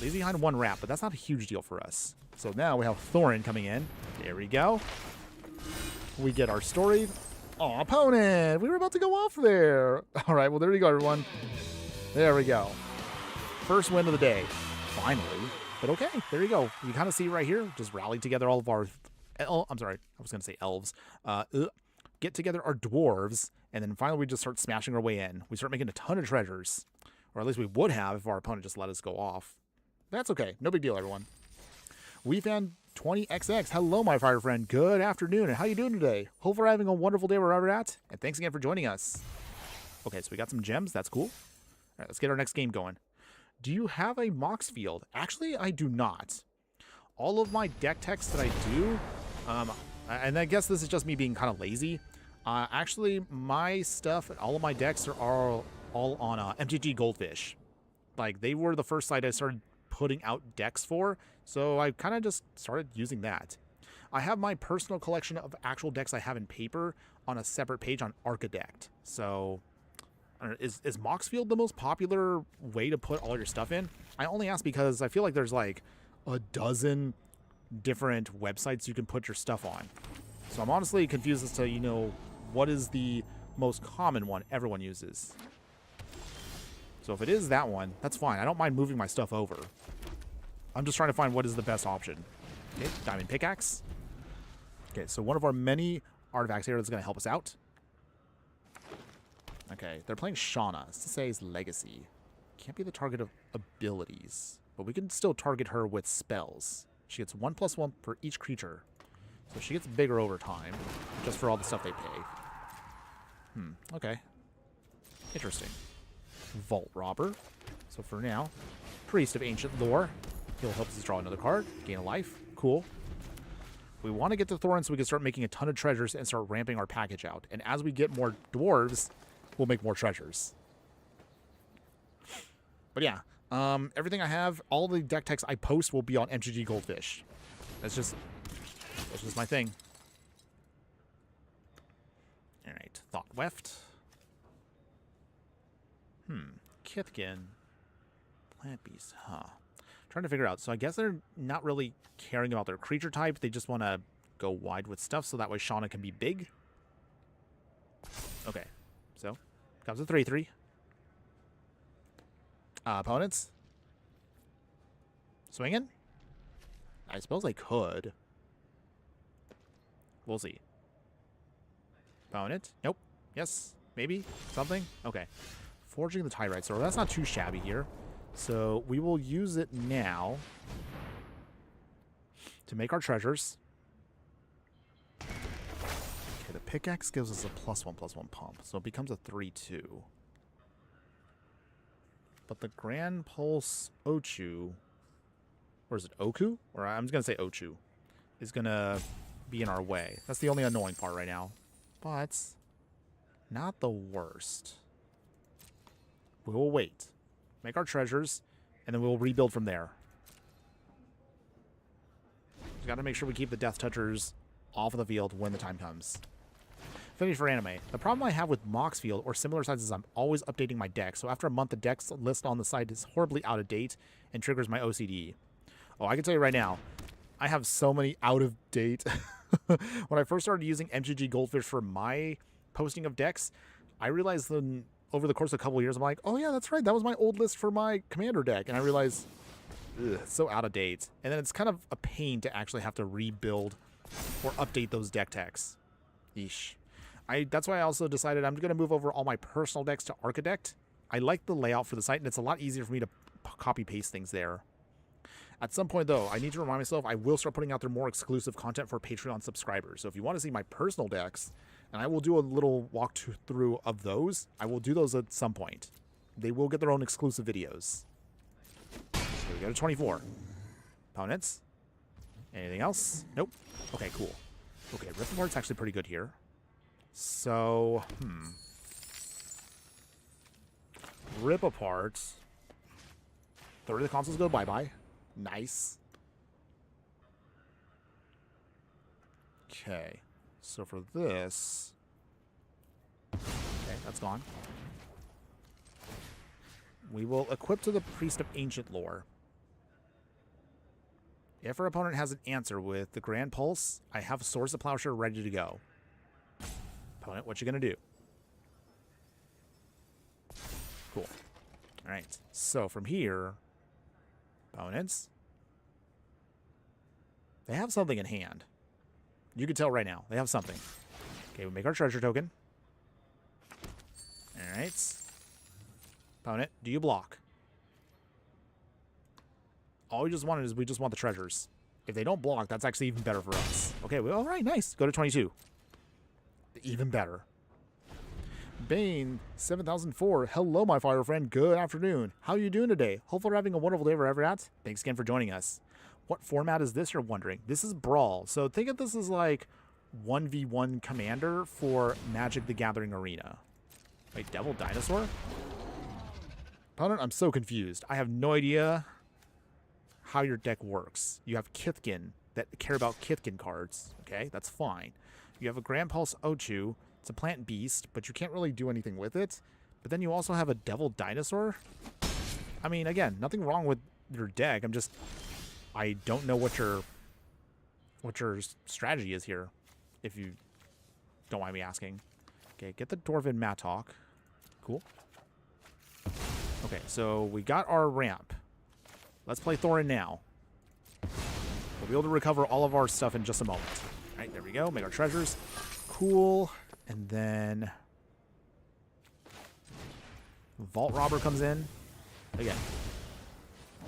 Leaves behind 1 rat, but that's not a huge deal for us. So now we have Thorin coming in. There we go. We get our storied. Oh, opponent! We were about to go off there. All right, well, there you go, everyone. There we go. First win of the day. Finally. But okay, there you go. You kind of see right here, just rally together all of our... I'm sorry, I was going to say elves. Get together our dwarves, and then finally we just start smashing our way in. We start making a ton of treasures. Or at least we would have if our opponent just let us go off. That's okay. No big deal, everyone. We found 20XX. Hello, my fire friend. Good afternoon, and how you doing today? Hope we're having a wonderful day wherever you're at, and thanks again for joining us. Okay, so we got some gems. That's cool. All right, let's get our next game going. Do you have a Mox field? Actually, I do not. All of my deck techs that I do, and I guess this is just me being kind of lazy. Actually, my stuff, all of my decks are all on MTG Goldfish. Like, they were the first site I started putting out decks for, so I kind of just started using that. I have my personal collection of actual decks I have in paper on a separate page on Archidect. So, is Moxfield the most popular way to put all your stuff in? I only ask because I feel like there's like a dozen different websites you can put your stuff on. So I'm honestly confused as to, you know, what is the most common one everyone uses. So if it is that one, that's fine. I don't mind moving my stuff over. I'm just trying to find what is the best option. Okay, diamond pickaxe. Okay, so one of our many artifacts here that's going to help us out. Okay, they're playing Shauna. This says legacy. Can't be the target of abilities, but we can still target her with spells. She gets 1+1 for each creature. So she gets bigger over time, just for all the stuff they pay. Okay. Interesting. Vault Robber. So for now, Priest of Ancient Lore. He'll help us draw another card, gain a life. Cool. We want to get to Thorin so we can start making a ton of treasures and start ramping our package out. And as we get more dwarves, we'll make more treasures. But yeah, everything I have, all the deck techs I post will be on MTG Goldfish. That's just my thing. All right, Thought Weft. Kithkin. Plant Beast, huh. Trying to figure out. So I guess they're not really caring about their creature type. They just want to go wide with stuff so that way Shauna can be big. Okay, so comes a 3/3. Opponents? Swinging? I suppose I could. We'll see. Opponent? Nope. Yes. Maybe. Something? Okay. Forging the Tyrite Sword. That's not too shabby here. So we will use it now to make our treasures. Okay, the pickaxe gives us a +1/+1 pump. So it becomes a 3/2. But the Grand Pulse Ochu, or is it Oku? Or I'm just going to say Ochu, is going to be in our way. That's the only annoying part right now. But not the worst. We will wait. Make our treasures, and then we'll rebuild from there. Just got to make sure we keep the Death Touchers off of the field when the time comes. Finish for anime. The problem I have with Mox Field or similar sites is I'm always updating my deck. So after a month, the decks list on the site is horribly out of date and triggers my OCD. Oh, I can tell you right now, I have so many out of date. When I first started using MTG Goldfish for my posting of decks, I realized then over the course of a couple of years, I'm like, oh yeah, that's right. That was my old list for my Commander deck. And I realized, it's so out of date. And then it's kind of a pain to actually have to rebuild or update those deck techs. Yeesh. That's why I also decided I'm going to move over all my personal decks to Archidect. I like the layout for the site, and it's a lot easier for me to copy-paste things there. At some point, though, I need to remind myself I will start putting out there more exclusive content for Patreon subscribers. So if you want to see my personal decks, and I will do a little walkthrough of those, I will do those at some point. They will get their own exclusive videos. So we go to 24. Opponents? Anything else? Nope. Okay, cool. Okay, Rip Apart's actually pretty good here. So, Rip Apart. Third of the consoles go bye-bye. Nice. Okay. So for this... Okay, that's gone. We will equip to the Priest of Ancient Lore. If our opponent has an answer with the Grand Pulse, I have a Swords of Plowshare ready to go. Opponent, what you gonna do? Cool. Alright, so from here, opponents, they have something in hand. You can tell right now, they have something. Okay, we make our treasure token. Alright. Opponent, do you block? All we just wanted is we just want the treasures. If they don't block, that's actually even better for us. Okay, well, all right, nice. Go to 22. Even better. Bane, 7004. Hello, my fire friend. Good afternoon. How are you doing today? Hopefully you're having a wonderful day wherever you're at. Thanks again for joining us. What format is this, you're wondering? This is Brawl. So think of this as like 1v1 Commander for Magic the Gathering Arena. Wait, Devil Dinosaur? Opponent, I'm so confused. I have no idea how your deck works. You have Kithkin that care about Kithkin cards. Okay, that's fine. You have a Grand Pulse Ochu. It's a plant beast, but you can't really do anything with it. But then you also have a Devil Dinosaur. I mean, again, nothing wrong with your deck. I don't know what your strategy is here, if you don't mind me asking. Okay, get the Dwarven Mattock. Cool. Okay, so we got our ramp. Let's play Thorin now. We'll be able to recover all of our stuff in just a moment. All right, there we go. Make our treasures. Cool. And then Vault Robber comes in. Again,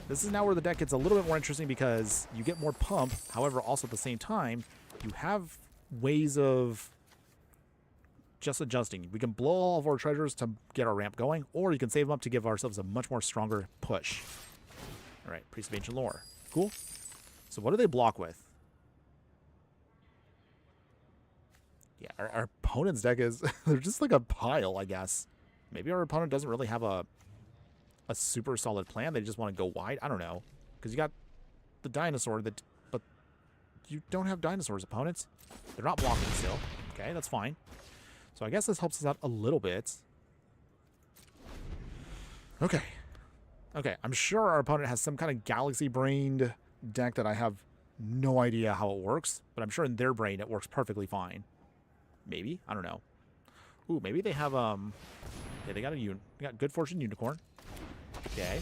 this is now where the deck gets a little bit more interesting because you get more pump. However, also at the same time, you have ways of just adjusting. We can blow all of our treasures to get our ramp going, or you can save them up to give ourselves a much more stronger push. All right, Priest of Ancient Lore. Cool. So what do they block with? Yeah, our opponent's deck is... they're just like a pile, I guess. Maybe our opponent doesn't really have a super solid plan. They just want to go wide. I don't know. Because you got the dinosaur, but you don't have dinosaurs, opponents. They're not blocking still. Okay, that's fine. So I guess this helps us out a little bit. Okay. Okay, I'm sure our opponent has some kind of galaxy-brained deck that I have no idea how it works. But I'm sure in their brain it works perfectly fine. Maybe? I don't know. Ooh, maybe they have, yeah, they got they got Good Fortune Unicorn. Okay.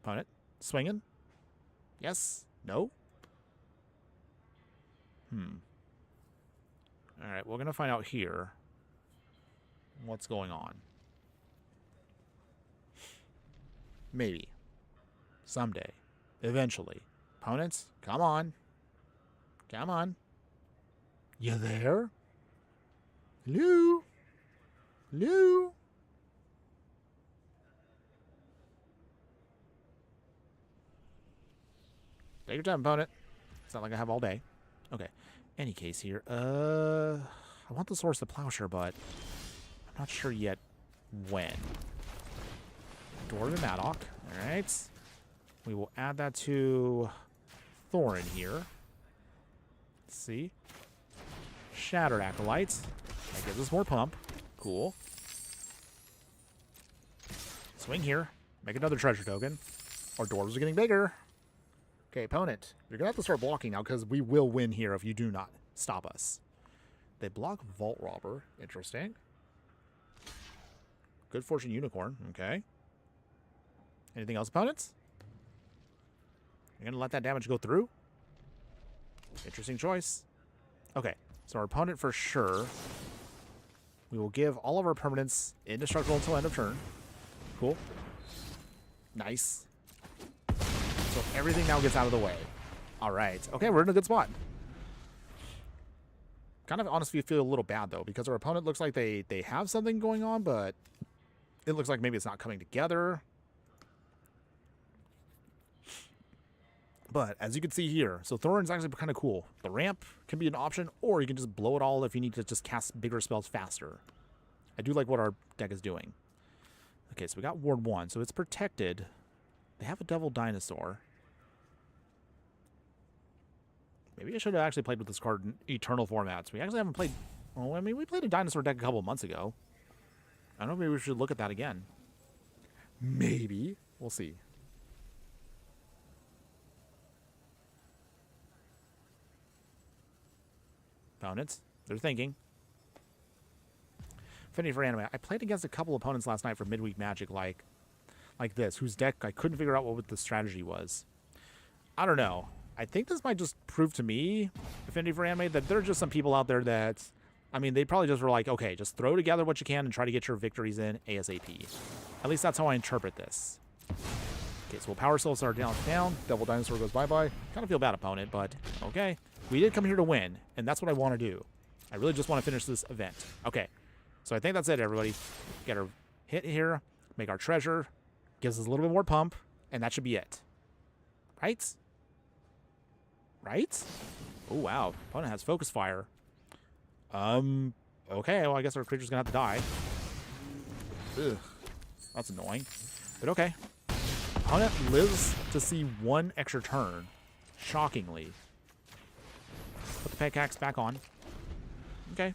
Opponent. Swinging. Yes. No. Alright, we're going to find out here what's going on. Maybe. Someday. Eventually. Opponents, come on. Come on. You there? Hello? Hello? Take your time, opponent. It's not like I have all day. Okay. Any case here. I want the Source of Plowshare, but I'm not sure yet when. Dwarven Mattock. Alright. We will add that to Thorin here. Let's see. Shattered Acolyte. That gives us more pump. Cool. Swing here. Make another treasure token. Our dwarves are getting bigger. Okay, opponent. You're going to have to start blocking now because we will win here if you do not stop us. They block Vault Robber. Interesting. Good Fortune Unicorn. Okay. Anything else, opponents? You're going to let that damage go through? Interesting choice. Okay. So our opponent for sure. We will give all of our permanents indestructible until end of turn. Cool. Nice. So everything now gets out of the way. All right. Okay, we're in a good spot. Kind of honestly feel a little bad, though, because our opponent looks like they have something going on, but it looks like maybe it's not coming together. But as you can see here, so Thorin's actually kind of cool. The ramp can be an option, or you can just blow it all if you need to just cast bigger spells faster. I do like what our deck is doing. Okay, so we got Ward 1, so it's protected. They have a Devil Dinosaur. Maybe I should have actually played with this card in Eternal formats. We actually haven't played... Well, I mean, we played a Dinosaur deck a couple of months ago. I don't know, maybe we should look at that again. Maybe. We'll see. Opponents. They're thinking. Affinity for Anime. I played against a couple opponents last night for Midweek Magic like this, whose deck I couldn't figure out what the strategy was. I don't know. I think this might just prove to me, Affinity for Anime, that there are just some people out there that, I mean, they probably just were like, okay, just throw together what you can and try to get your victories in ASAP. At least that's how I interpret this. Okay, so we'll power soul our down. Double dinosaur goes bye-bye. Kind of feel bad, opponent, but okay. We did come here to win, and that's what I want to do. I really just want to finish this event. Okay, so I think that's it, everybody. Get our hit here, make our treasure, gives us a little bit more pump, and that should be it. Right? Right? Oh, wow. Opponent has focus fire. Okay, well, I guess our creature's gonna have to die. Ugh. That's annoying. But okay. Opponent lives to see one extra turn. Shockingly. Put the pickaxe back on. Okay.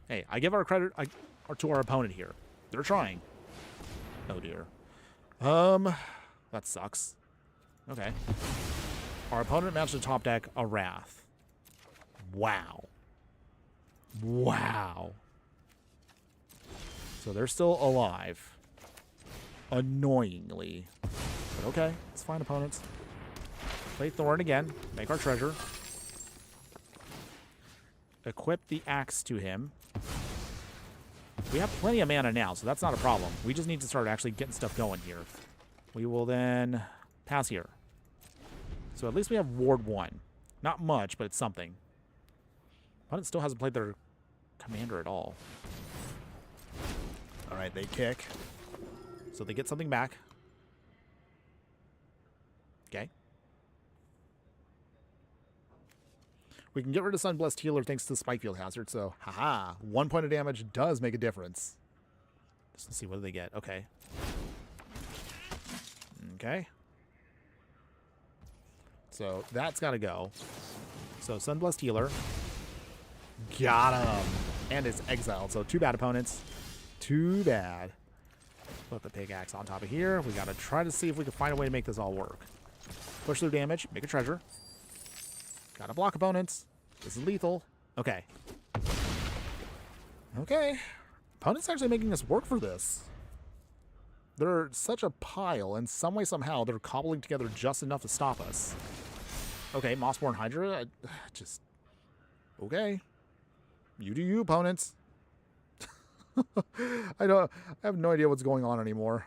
Hey, I give our credit to our opponent here. They're trying. Oh, dear. That sucks. Okay. Our opponent managed to top deck a Wrath. Wow. Wow. So they're still alive. Annoyingly. But okay, it's fine, opponents. Play Thorin again. Make our treasure. Equip the axe to him. We have plenty of mana now, so that's not a problem. We just need to start actually getting stuff going here. We will then pass here. So at least we have Ward 1. Not much, but it's something. Opponent still hasn't played their commander at all. Alright, they kick. So they get something back. Okay. We can get rid of Sunblessed Healer thanks to the Spikefield Hazard, so haha. 1 point of damage does make a difference. Let's see, what do they get? Okay. Okay. So that's got to go. So Sunblessed Healer. Got him. And it's exiled. So 2 bad opponents. 2 bad. Put the pickaxe on top of here. We got to try to see if we can find a way to make this all work. Push through damage. Make a treasure. Got to block opponents. This is lethal. Okay. Okay. Opponent's actually making this work for this. They're such a pile, and some way, somehow, they're cobbling together just enough to stop us. Okay, Mossborn Hydra. Just... Okay. You do you, opponents. I have no idea what's going on anymore.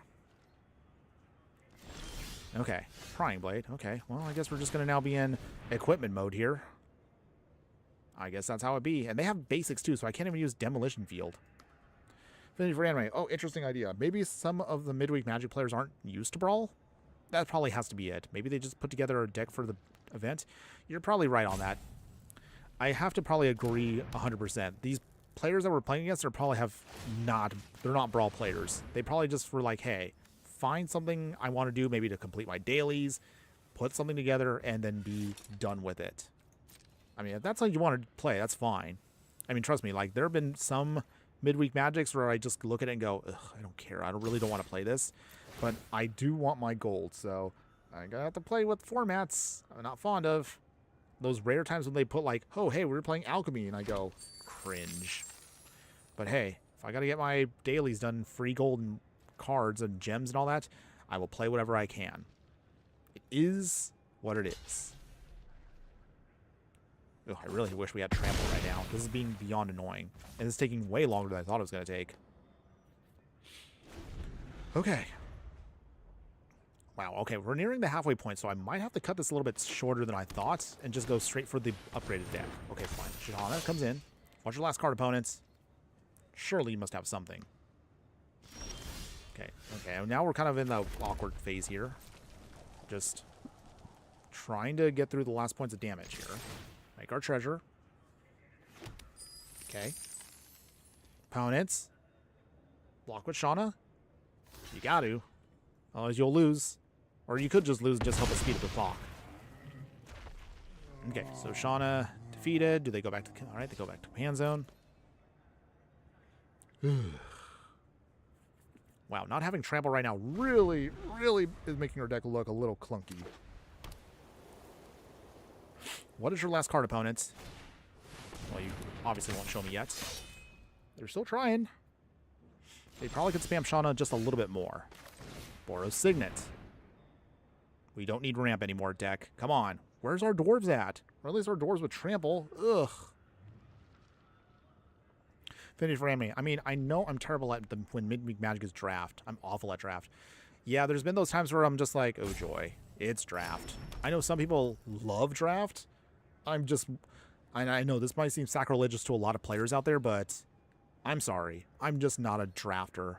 Okay. Prying Blade. Okay. Well, I guess we're just going to now be in equipment mode here. I guess that's how it be. And they have basics, too, so I can't even use Demolition Field. Affinity for anime. Oh, interesting idea. Maybe some of the midweek Magic players aren't used to Brawl? That probably has to be it. Maybe they just put together a deck for the event. You're probably right on that. I have to probably agree 100%. These players that we're playing against they're not Brawl players. They probably just were like, hey, find something I want to do, maybe to complete my dailies, put something together, and then be done with it. I mean, if that's something you want to play, that's fine. I mean, trust me, like, there have been some midweek Magics where I just look at it and go, ugh, I don't care. I really don't want to play this. But I do want my gold, so I'm going to have to play with formats I'm not fond of. Those rare times when they put like, oh, hey, we're playing Alchemy, and I go, cringe. But hey, if I got to get my dailies done, free gold and cards and gems and all that, I will play whatever I can. It is what it is. Ugh, I really wish we had Trample right now. This is being beyond annoying. And it's taking way longer than I thought it was going to take. Okay. Wow, okay, we're nearing the halfway point, so I might have to cut this a little bit shorter than I thought and just go straight for the upgraded deck. Okay, fine. Shihana comes in. Watch your last card, opponents. Surely you must have something. Okay, now we're kind of in the awkward phase here. Just trying to get through the last points of damage here. Make our treasure. Okay. Opponents. Block with Shauna. You got to. Otherwise you'll lose. Or you could just lose and just help us speed up the clock. Okay, so Shauna defeated. Do they go back to... Alright, they go back to command zone. Wow, not having trample right now really is making our deck look a little clunky. What is your last card, opponents? Well, you obviously won't show me yet. They're still trying. They probably could spam Shauna just a little bit more. Boros Signet. We don't need ramp anymore, deck. Come on. Where's our dwarves at? Or at least our dwarves with trample. Ugh. Finish for anime. I mean, I know I'm terrible at them when midweek Magic is draft. I'm awful at draft. Yeah, there's been those times where I'm just like, oh joy, it's draft. I know some people love draft. I know this might seem sacrilegious to a lot of players out there, but I'm sorry. I'm just not a drafter.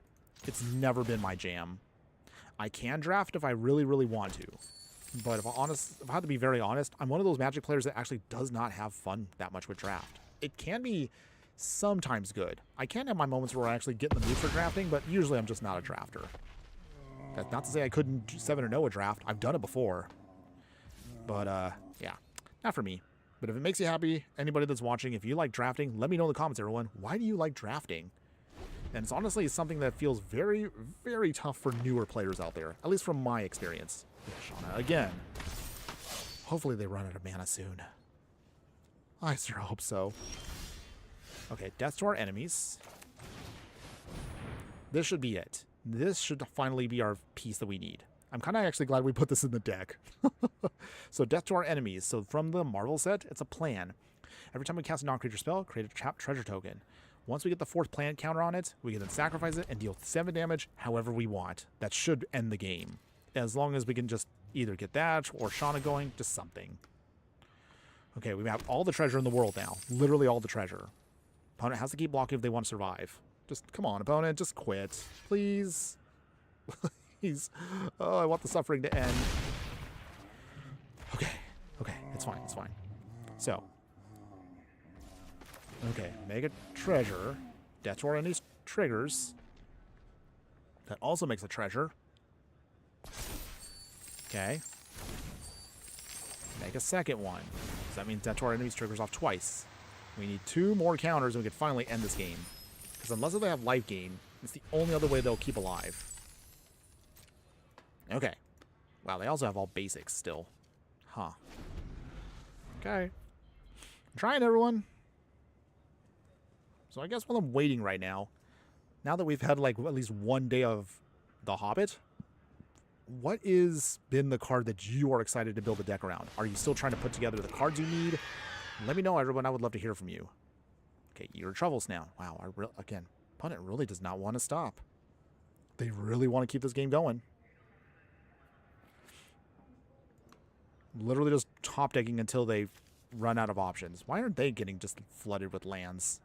It's never been my jam. I can draft if I really, really want to. But if I have to be very honest, I'm one of those Magic players that actually does not have fun that much with draft. It can be sometimes good. I can have my moments where I actually get in the mood for drafting, but usually I'm just not a drafter. That's not to say I couldn't 7-0 a draft. I've done it before. But, yeah, not for me. But if it makes you happy, anybody that's watching, if you like drafting, let me know in the comments, everyone. Why do you like drafting? And it's honestly something that feels very, very tough for newer players out there, at least from my experience. Shauna again. Hopefully they run out of mana soon. I sure hope so. Okay, death to our enemies. This should be it. This should finally be our piece that we need. I'm kind of actually glad we put this in the deck. So death to our enemies. So from the Marvel set, it's a plan. Every time we cast a non-creature spell, create a treasure token. Once we get the 4th plant counter on it, we can then sacrifice it and deal 7 damage however we want. That should end the game. As long as we can just either get that or Shauna going, just something. Okay, we have all the treasure in the world now. Literally all the treasure. Opponent has to keep blocking if they want to survive. Just, come on, opponent, just quit. Please. Please. Oh, I want the suffering to end. Okay, it's fine, it's fine. So. Okay, make a treasure. Death to our enemies triggers. That also makes a treasure. Okay. Make a second one. So that means Death to our enemies triggers off twice. We need 2 more counters and we can finally end this game. Because unless they have life gain, it's the only other way they'll keep alive. Okay. Wow, they also have all basics still. Huh. Okay. I'm trying, everyone. So I guess while I'm waiting right now, now that we've had like at least one day of The Hobbit, what is been the card that you are excited to build a deck around? Are you still trying to put together the cards you need? Let me know, everyone. I would love to hear from you. Okay, Eater of Troubles now. Wow, again, opponent really does not want to stop. They really want to keep this game going. Literally just top decking until they run out of options. Why aren't they getting just flooded with lands?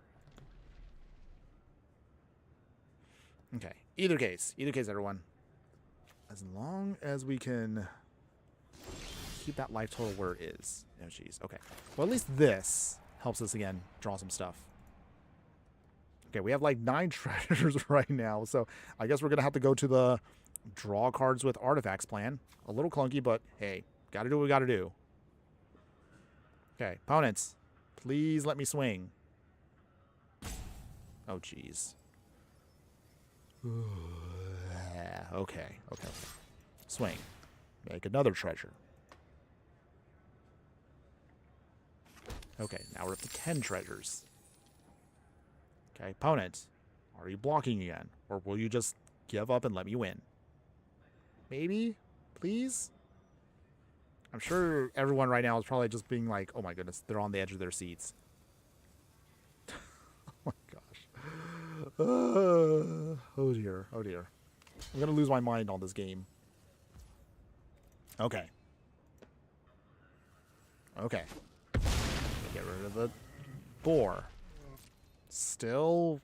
Okay, either case, everyone. As long as we can keep that life total where it is. Oh, jeez. Okay. Well, at least this helps us, again, draw some stuff. Okay, we have like 9 treasures right now, so I guess we're going to have to go to the draw cards with artifacts plan. A little clunky, but hey, got to do what we got to do. Okay, opponents, please let me swing. Oh, jeez. Okay. Swing. Make another treasure. Okay, now we're up to 10 treasures. Okay, opponent, are you blocking again? Or will you just give up and let me win? Maybe? Please? I'm sure everyone right now is probably just being like, oh my goodness, they're on the edge of their seats. Oh my gosh. Oh dear. I'm going to lose my mind on this game. Okay. Get rid of the boar. Still,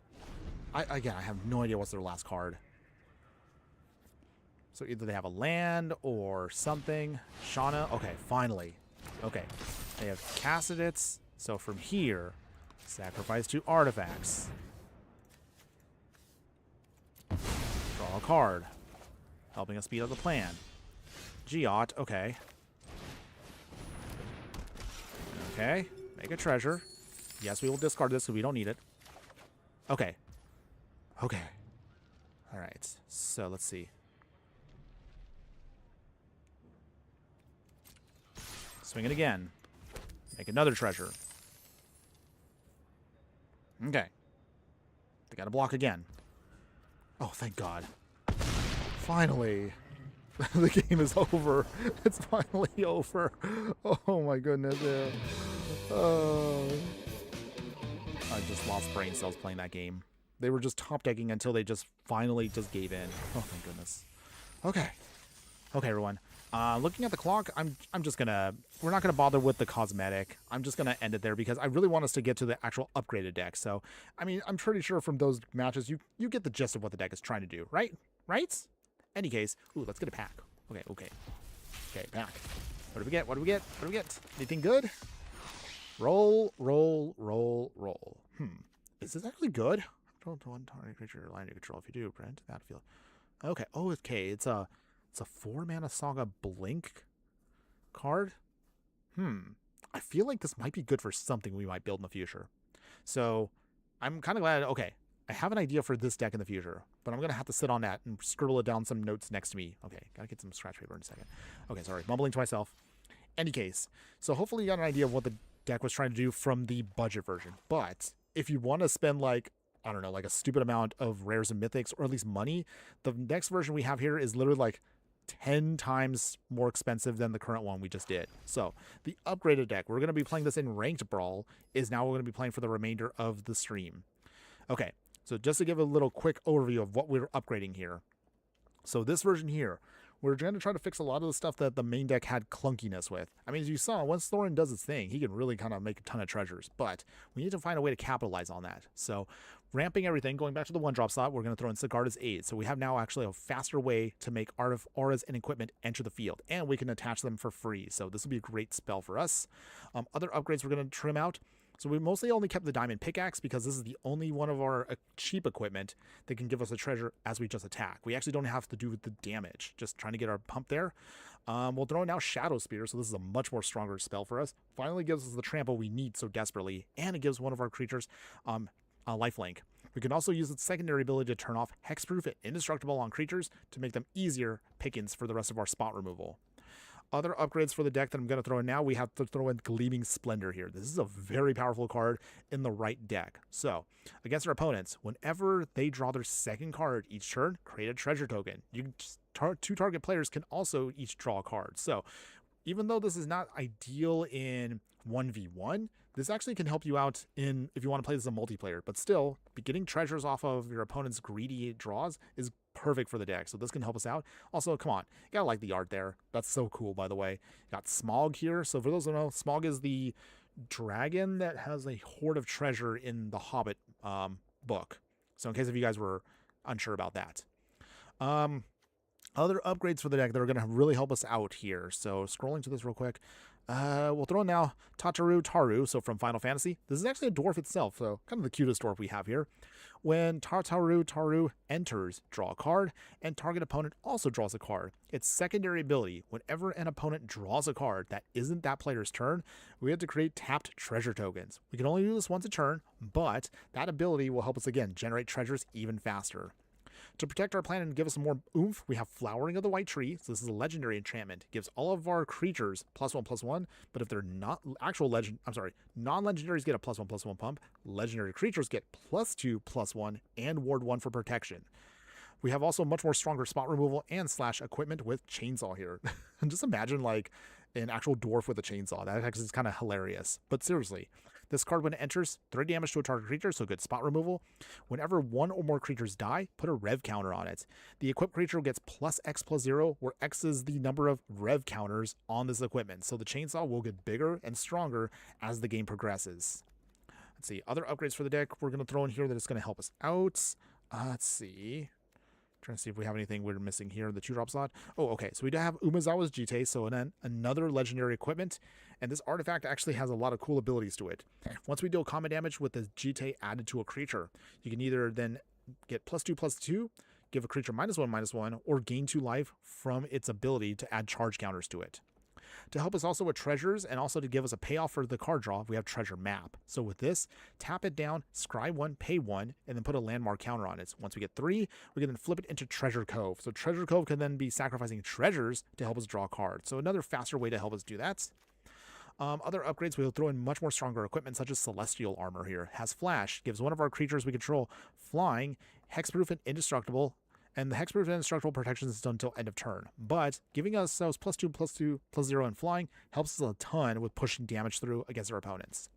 I have no idea what's their last card. So either they have a land or something. Shauna, okay, finally. Okay, they have Cassidits. So from here, sacrifice 2 artifacts. Draw a card, helping us speed up the plan. Giot, okay. Okay, make a treasure. Yes, we will discard this because we don't need it. Okay. All right, so let's see. Swing it again. Make another treasure. Okay. They got to block again. Oh, thank God. Finally. The game is over. It's finally over. Oh my goodness. Yeah. I just lost brain cells playing that game. They were just top decking until they just finally just gave in. Oh, thank goodness. Okay. Okay, everyone. Looking at the clock, I'm just gonna, we're not gonna bother with the cosmetic. I'm just gonna end it there because I really want us to get to the actual upgraded deck. So, I mean, I'm pretty sure from those matches, you get the gist of what the deck is trying to do, right? Right? Any case, ooh, let's get a pack. Okay, pack. What do we get? What do we get? What do we get? Anything good? Roll. Is this actually good? Control to one target creature line of control. If you do, print that field. Okay. Oh, okay. It's a 4-mana Saga Blink card. I feel like this might be good for something we might build in the future. So I'm kind of glad. Okay, I have an idea for this deck in the future, but I'm going to have to sit on that and scribble it down some notes next to me. Okay, got to get some scratch paper in a second. Okay, sorry, mumbling to myself. Any case, so hopefully you got an idea of what the deck was trying to do from the budget version. But if you want to spend like, I don't know, like a stupid amount of rares and mythics, or at least money, the next version we have here is literally like 10 times more expensive than the current one we just did. So the upgraded deck, we're going to be playing this in ranked Brawl, is now we're going to be playing for the remainder of the stream. Okay, so just to give a little quick overview of what we're upgrading here. So this version here, we're going to try to fix a lot of the stuff that the main deck had clunkiness with. I mean, as you saw, once Thorin does its thing, he can really kind of make a ton of treasures, but we need to find a way to capitalize on that. So ramping everything, going back to the 1-drop slot, we're going to throw in Sigarda's Aid. So we have now actually a faster way to make auras and equipment enter the field, and we can attach them for free. So this will be a great spell for us. Other upgrades we're going to trim out. So we mostly only kept the diamond pickaxe because this is the only one of our cheap equipment that can give us a treasure as we just attack. We actually don't have to do the damage, just trying to get our pump there. We'll throw in now Shadow Spear, so this is a much more stronger spell for us. Finally gives us the trample we need so desperately, and it gives one of our creatures a lifelink. We can also use its secondary ability to turn off hexproof and indestructible on creatures to make them easier pickings for the rest of our spot removal. Other upgrades for the deck that I'm going to throw in now, we have to throw in Gleaming Splendor here. This is a very powerful card in the right deck. So, against our opponents, whenever they draw their second card each turn, create a treasure token. You can two target players can also each draw a card. So, even though this is not ideal in 1v1, this actually can help you out in if you want to play this as a multiplayer. But still, getting treasures off of your opponent's greedy draws is perfect for the deck, so this can help us out. Also, come on, you gotta like the art there. That's so cool, by the way. You got Smog here. So for those who don't know, Smog is the dragon that has a hoard of treasure in the Hobbit book. So in case if you guys were unsure about that. Other upgrades for the deck that are going to really help us out here. So scrolling to this real quick. We'll throw in now Tataru Taru, so from Final Fantasy. This is actually a dwarf itself, so kind of the cutest dwarf we have here. When Tataru Taru enters, draw a card, and target opponent also draws a card. Its secondary ability, whenever an opponent draws a card that isn't that player's turn, we have to create tapped treasure tokens. We can only do this once a turn, but that ability will help us again generate treasures even faster. To protect our planet and give us some more oomph, we have Flowering of the White Tree. So this is a legendary enchantment. It gives all of our creatures +1/+1, but if they're not actual non-legendaries get a +1/+1 pump. Legendary creatures get +2/+1 and ward 1 for protection. We have also much more stronger spot removal and / equipment with Chainsaw here. And just imagine like an actual dwarf with a chainsaw. That actually is kind of hilarious. But seriously, this card when it enters, 3 damage to a target creature, so good spot removal. Whenever 1 or more creatures die, put a rev counter on it. The equipped creature gets +X+0, where X is the number of rev counters on this equipment. So the chainsaw will get bigger and stronger as the game progresses. Let's see, other upgrades for the deck we're going to throw in here that is going to help us out. Let's see. Trying to see if we have anything we're missing here in the 2-drop slot. Oh, okay. So we do have Umezawa's Jite, so then another legendary equipment. And this artifact actually has a lot of cool abilities to it. Once we deal combat damage with the Jite added to a creature, you can either then get +2/+2, give a creature -1/-1, or gain 2 life from its ability to add charge counters to it. To help us also with treasures and also to give us a payoff for the card draw, we have Treasure Map. So with this, tap it down, scry 1, pay 1, and then put a landmark counter on it. Once we get 3, we can then flip it into Treasure Cove. So Treasure Cove can then be sacrificing treasures to help us draw cards. So another faster way to help us do that. Other upgrades, we'll throw in much more stronger equipment such as Celestial Armor here. Has Flash, gives one of our creatures we control flying, hexproof and indestructible, and the hexproof and indestructible protection is done until end of turn. But giving us those +2/+2/+0 and flying helps us a ton with pushing damage through against our opponents.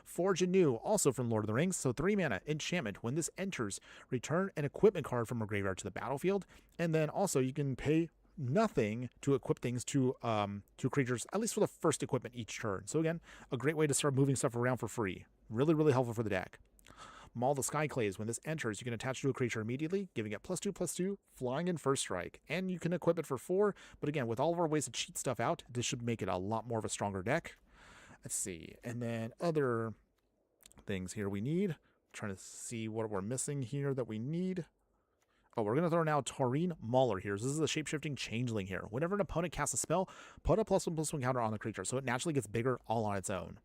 Forge Anew, also from Lord of the Rings, so 3 mana, enchantment. When this enters, return an equipment card from a graveyard to the battlefield, and then also you can pay nothing to equip things to creatures, at least for the first equipment each turn. So again, a great way to start moving stuff around for free. Really, really helpful for the deck. Maul the Skyclaves. When this enters, you can attach to a creature immediately, giving it +2/+2, flying in first strike. And you can equip it for 4, but again, with all of our ways to cheat stuff out, this should make it a lot more of a stronger deck. Let's see. And then other things here we need. Trying to see what we're missing here that we need. Oh, we're going to throw now Thorin Mauler here. So this is a shape-shifting changeling here. Whenever an opponent casts a spell, put a +1/+1 counter on the creature, so it naturally gets bigger all on its own.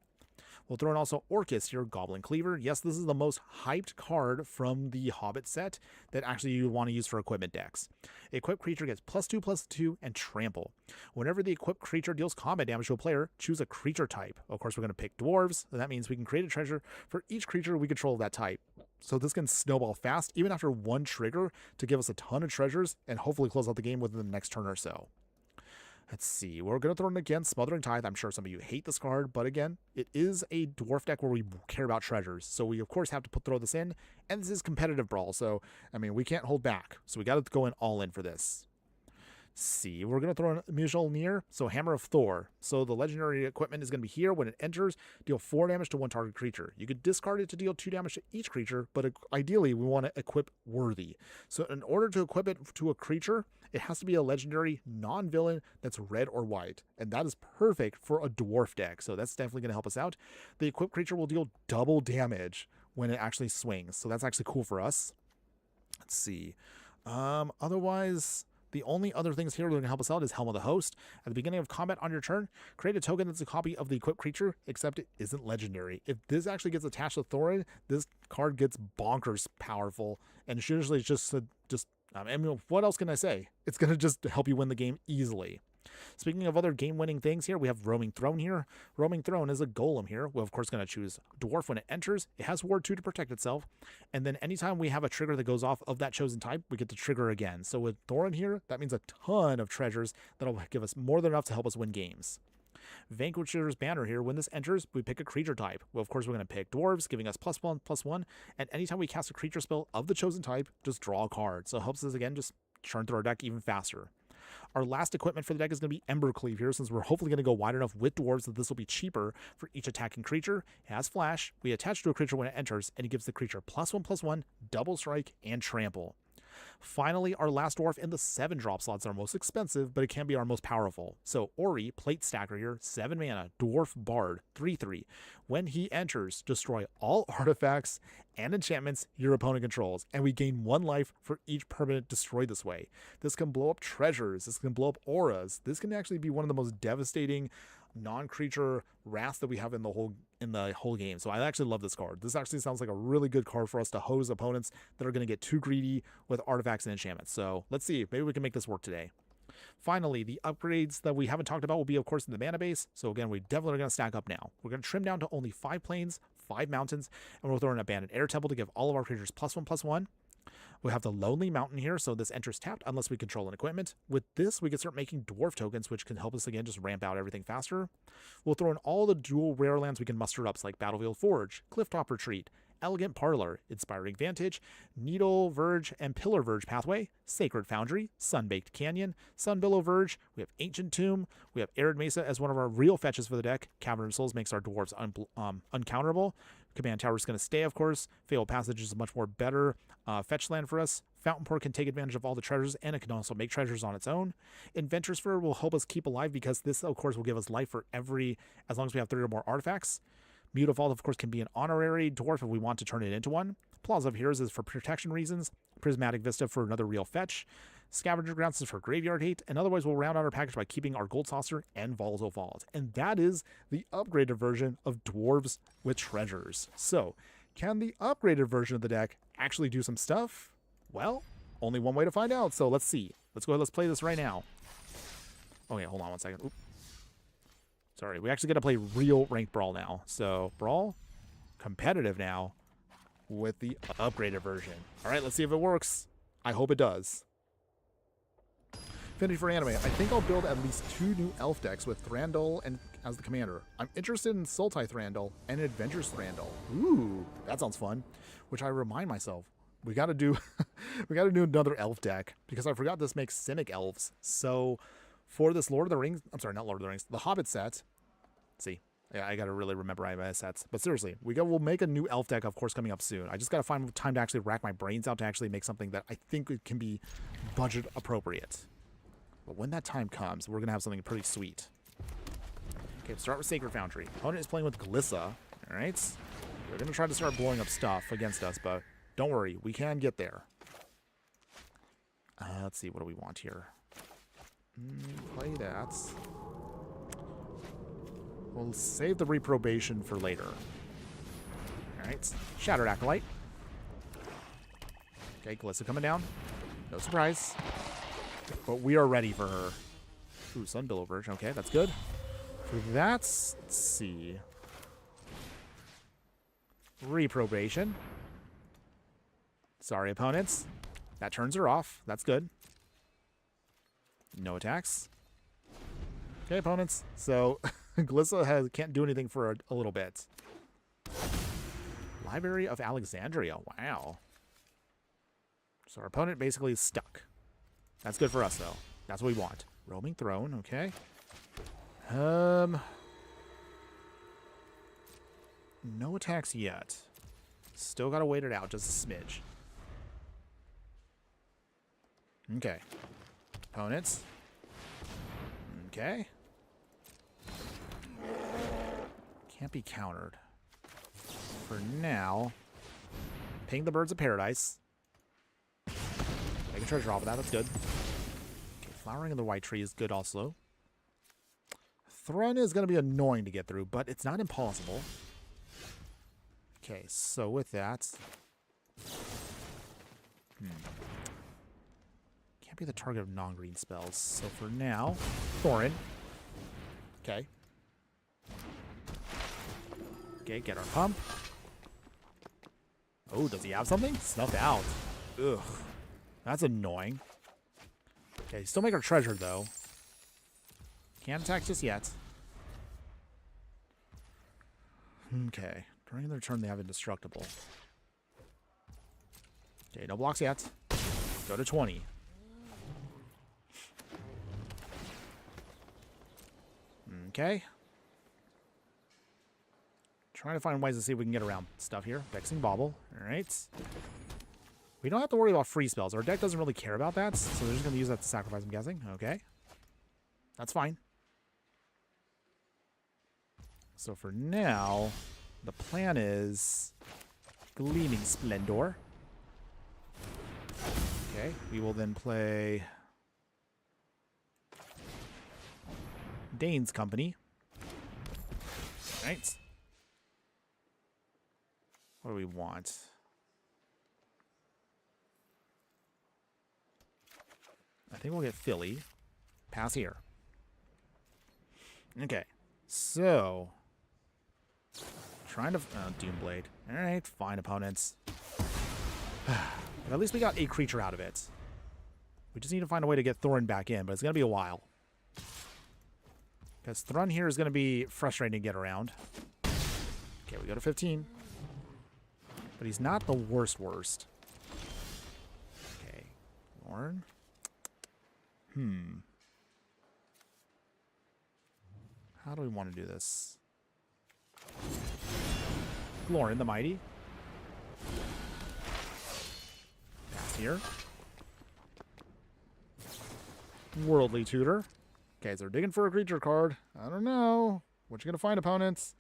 We'll throw in also Orcus here, Goblin Cleaver. Yes, this is the most hyped card from the Hobbit set that actually you want to use for equipment decks. Equipped creature gets +2/+2 and trample. Whenever the equipped creature deals combat damage to a player, choose a creature type. Of course, we're going to pick dwarves, so that means we can create a treasure for each creature we control of that type. So this can snowball fast, even after one trigger, to give us a ton of treasures and hopefully close out the game within the next turn or so. Let's see. We're going to throw in again Smothering Tithe. I'm sure some of you hate this card, but again, it is a dwarf deck where we care about treasures. So we, of course, have to throw this in. And this is competitive Brawl. So, I mean, we can't hold back. So we got to go in all in for this. See, we're going to throw in Mjolnir, so Hammer of Thor. So the legendary equipment is going to be here. When it enters, deal 4 damage to one target creature. You could discard it to deal 2 damage to each creature, but ideally we want to equip worthy. So in order to equip it to a creature, it has to be a legendary non-villain that's red or white, and that is perfect for a dwarf deck, so that's definitely going to help us out. The equipped creature will deal double damage when it actually swings, so that's actually cool for us. Let's see. Otherwise, the only other things here that are going to help us out is Helm of the Host. At the beginning of combat on your turn, create a token that's a copy of the equipped creature, except it isn't legendary. If this actually gets attached to Thorin, this card gets bonkers powerful, and usually it's I mean, what else can I say? It's going to just help you win the game easily. Speaking of other game-winning things here, we have Roaming Throne here. Roaming Throne is a golem here. We're, of course, going to choose Dwarf when it enters. It has Ward 2 to protect itself. And then anytime we have a trigger that goes off of that chosen type, we get to trigger again. So with Thorin here, that means a ton of treasures that'll give us more than enough to help us win games. Vanquisher's Banner here. When this enters, we pick a creature type. Well, of course, we're going to pick dwarves, giving us +1/+1. And anytime we cast a creature spell of the chosen type, just draw a card. So it helps us, again, just churn through our deck even faster. Our last equipment for the deck is going to be Embercleave here, since we're hopefully going to go wide enough with dwarves that this will be cheaper for each attacking creature. It has flash. We attach to a creature when it enters, and it gives the creature +1/+1, double strike, and trample. Finally, our last dwarf in the 7-drop slots are most expensive, but it can be our most powerful. So Ori, Plate Stacker here, 7 mana, Dwarf Bard, 3/3. When he enters, destroy all artifacts and enchantments your opponent controls, and we gain 1 life for each permanent destroyed this way. This can blow up treasures, this can blow up auras. This can actually be one of the most devastating non-creature wrath that we have in the whole game. So I actually love this card. This actually sounds like a really good card for us to hose opponents that are going to get too greedy with artifacts and enchantments. So let's see, maybe we can make this work today. Finally, the upgrades that we haven't talked about will be, of course, in the mana base. So again, we definitely are going to stack up now. We're going to trim down to only 5 plains, 5 mountains, and we'll throw in an Abandoned Air Temple to give all of our creatures +1/+1. We have the Lonely Mountain here, so this enters tapped unless we control an equipment. With this, we can start making dwarf tokens, which can help us, again, just ramp out everything faster. We'll throw in all the dual rare lands we can muster up, like Battlefield Forge, Clifftop Retreat, Elegant Parlor, Inspiring Vantage, Needle Verge and Pillar Verge Pathway, Sacred Foundry, Sunbaked Canyon, Sunbillow Verge, we have Ancient Tomb, we have Arid Mesa as one of our real fetches for the deck. Cavern of Souls makes our dwarves uncounterable. Command Tower is going to stay, of course. Fatal Passage is a much more better fetch land for us. Fountain Port can take advantage of all the treasures, and it can also make treasures on its own. Inventor's Sphere will help us keep alive because this, of course, will give us life for as long as we have 3 or more artifacts. Mute Vault, of course, can be an honorary dwarf if we want to turn it into one. Plaza of Heroes is for protection reasons. Prismatic Vista for another real fetch. Scavenger Grounds is for graveyard hate. And otherwise, we'll round out our package by keeping our Gold Saucer and Volatile Vault. And that is the upgraded version of Dwarves with Treasures. So, can the upgraded version of the deck actually do some stuff? Well, only one way to find out. So let's see. Let's go ahead. Let's play this right now. Okay, hold on one second. Oop. Sorry, we actually got to play real ranked Brawl now. So, Brawl, competitive now with the upgraded version. All right, let's see if it works. I hope it does. Affinity for Anime. I think I'll build at least 2 new elf decks with Thranduil and as the commander. I'm interested in Sultai Thrandal and Adventures Thrandal. Ooh, that sounds fun. Which I remind myself, we got to do we got to do another elf deck because I forgot this makes Simic elves. So for this Lord of the Rings, I'm sorry, not Lord of the Rings, the Hobbit set. See, yeah, I got to really remember my sets. But seriously, we'll make a new elf deck, of course, coming up soon. I just got to find time to actually rack my brains out to actually make something that I think it can be budget appropriate. But when that time comes, we're going to have something pretty sweet. Okay, let's start with Sacred Foundry. Opponent is playing with Glissa. All right. They're going to try to start blowing up stuff against us, but don't worry. We can get there. Let's see. What do we want here? Play that. We'll save the reprobation for later. All right. Shattered Acolyte. Okay, Glissa coming down. No surprise. But we are ready for her. Ooh, Sunbillow Verge. Okay, that's good. For that, let's see. Reprobation. Sorry, opponents. That turns her off. That's good. No attacks. Okay, opponents. So, Glissa can't do anything for a little bit. Library of Alexandria. Wow. So our opponent basically is stuck. That's good for us, though. That's what we want. Roaming Throne. Okay. No attacks yet. Still gotta wait it out just a smidge. Okay. Opponents. Okay. Can't be countered. For now, ping the Birds of Paradise. Make a treasure off of that. That's good. Okay, Flowering of the White Tree is good also. Thrun is going to be annoying to get through, but it's not impossible. Okay, so with that... Can't be the target of non-green spells. So for now, Thorin. Okay. Okay, get our pump. Oh, does he have something? Snuffed out. Ugh. That's annoying. Okay, still make our treasure, though. Can't attack just yet. Okay. During their turn, they have Indestructible. Okay, no blocks yet. Go to 20. Okay. Trying to find ways to see if we can get around stuff here. Vexing Bauble. Alright. We don't have to worry about free spells. Our deck doesn't really care about that, so they're just going to use that to sacrifice, I'm guessing. Okay. That's fine. So for now, the plan is Gleaming Splendor. Okay, we will then play Dane's Company. Right. What do we want? I think we'll get Philly. Pass here. Okay. So, trying to... Doomblade. Alright, fine, opponents. But at least we got a creature out of it. We just need to find a way to get Thorin back in, but it's going to be a while. Because Thrun here is going to be frustrating to get around. Okay, we go to 15. But he's not the worst. Okay. Lorn. How do we want to do this? Lauren the Mighty. Pass here. Worldly Tutor. Okay, so they're digging for a creature card. I don't know. What you gonna find, opponents?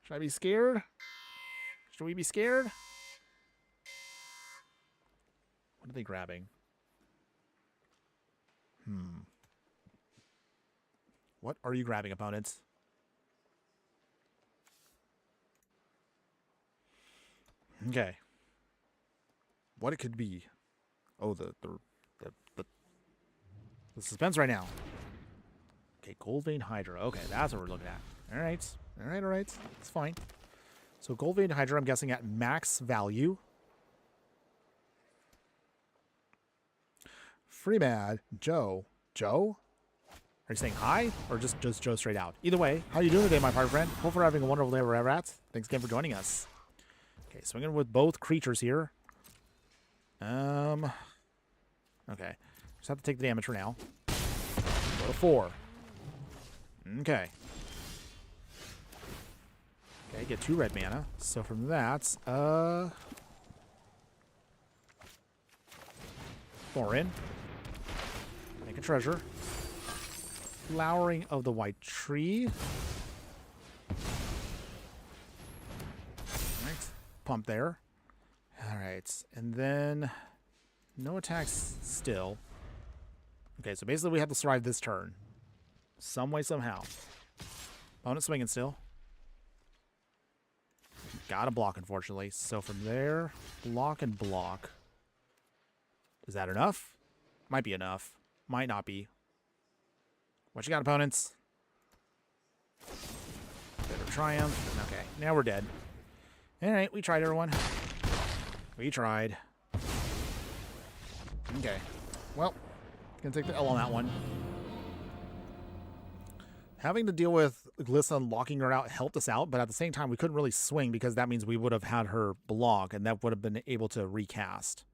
Should I be scared? Should we be scared? What are they grabbing? What are you grabbing, opponents? Okay. What it could be. Oh, the suspense right now. Okay, Goldvein Hydra. Okay, that's what we're looking at. All right. It's fine. So Goldvein Hydra, I'm guessing at max value. Free Mad Joe. Joe? Are you saying hi or just Joe straight out? Either way, how you doing today, my pirate friend? Hope you're having a wonderful day wherever at. Thanks again for joining us. Okay, swinging with both creatures here. Okay. Just have to take the damage for now. Go to 4. Okay. Okay, get 2 red mana. So from that, Thorin. Make a treasure. Flowering of the White Tree. Alright. Pump there. Alright. And then no attacks still. Okay, so basically we have to survive this turn. Some way, somehow. Opponent swinging still. Gotta block, unfortunately. So from there, block and block. Is that enough? Might be enough. Might not be. What you got, opponents? Bit of triumph. Okay, now we're dead. Alright, we tried, everyone. We tried. Okay. Well, gonna take the L on that one. Having to deal with Glissa locking her out helped us out, but at the same time, we couldn't really swing because that means we would have had her block, and that would have been able to recast.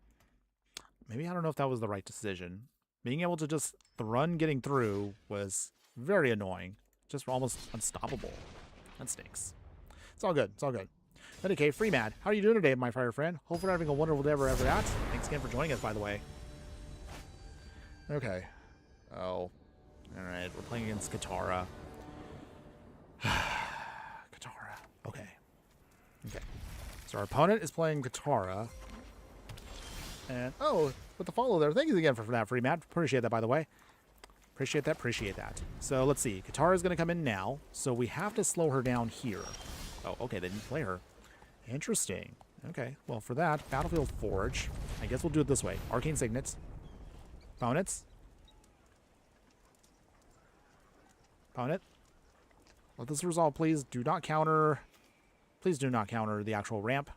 Maybe I don't know if that was the right decision. Being able to just, the run getting through was very annoying. Just almost unstoppable. That stinks. It's all good. It's all good. But okay, Free Mad, how are you doing today, my fire friend? Hope you're having a wonderful day wherever at. Thanks again for joining us, by the way. Okay. Oh. Alright, we're playing against Katara. Katara. Okay. Okay. So our opponent is playing Katara. And, oh, with the follow there. Thank you again for that, Free Matt. Appreciate that, by the way. Appreciate that, appreciate that. So, let's see. Katara is going to come in now, so we have to slow her down here. Oh, okay, they didn't play her. Interesting. Okay, well, for that, Battlefield Forge. I guess we'll do it this way. Arcane Signets. Opponents. Opponent. Let this resolve, please. Do not counter. Please do not counter the actual ramp.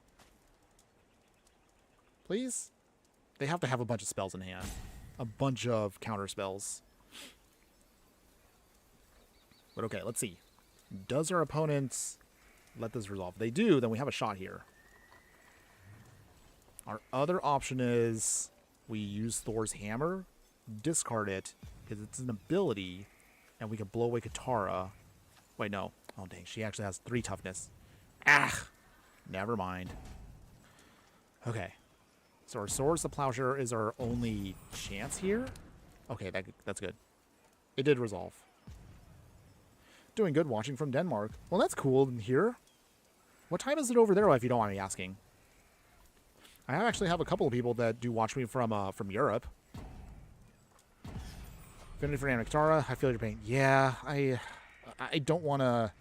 Please? They have to have a bunch of spells in hand. A bunch of counter spells. But okay, let's see. Does our opponent let this resolve? If they do, then we have a shot here. Our other option is we use Thor's Hammer, discard it, because it's an ability, and we can blow away Katara. Wait, no. Oh, dang. She actually has 3 toughness. Ah! Never mind. Okay. So our Swords the Plowshare is our only chance here? Okay, that's good. It did resolve. Doing good watching from Denmark. Well, that's cool here. What time is it over there, if you don't mind me asking? I actually have a couple of people that do watch me from Europe. Affinity for Katara, I feel your pain. Yeah, I don't want to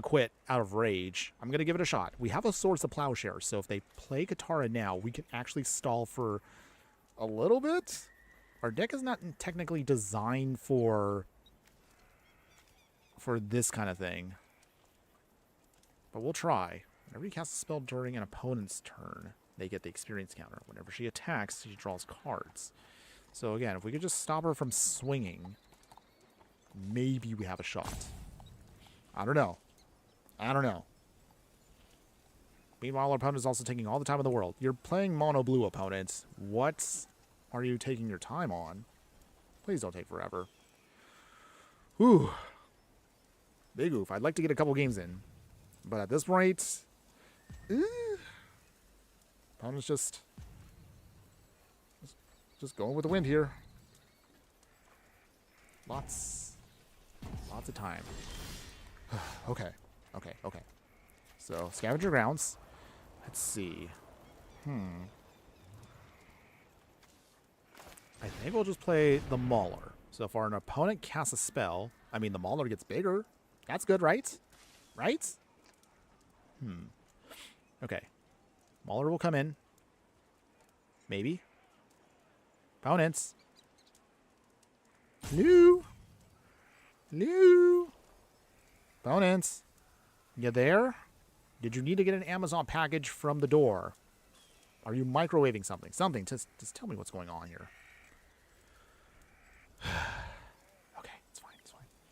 quit out of rage. I'm going to give it a shot. We have a Swords of Plowshare, so if they play Katara now, we can actually stall for a little bit. Our deck is not technically designed for this kind of thing. But we'll try. Whenever you cast a spell during an opponent's turn, they get the experience counter. Whenever she attacks, she draws cards. So again, if we could just stop her from swinging, maybe we have a shot. I don't know. I don't know. Meanwhile, our opponent is also taking all the time in the world. You're playing mono blue, opponents. What are you taking your time on? Please don't take forever. Whew. Big oof. I'd like to get a couple games in. But at this rate, opponent's just going with the wind here. Lots of time. Okay. So, Scavenger Grounds. Let's see. I think we'll just play the Mauler. So if our opponent casts a spell, I mean, the Mauler gets bigger. That's good, right? Right? Okay. Mauler will come in. Maybe. Opponents. No. Opponents. You there? Did you need to get an Amazon package from the door? Are you microwaving something? Something. Just tell me what's going on here. Okay, it's fine.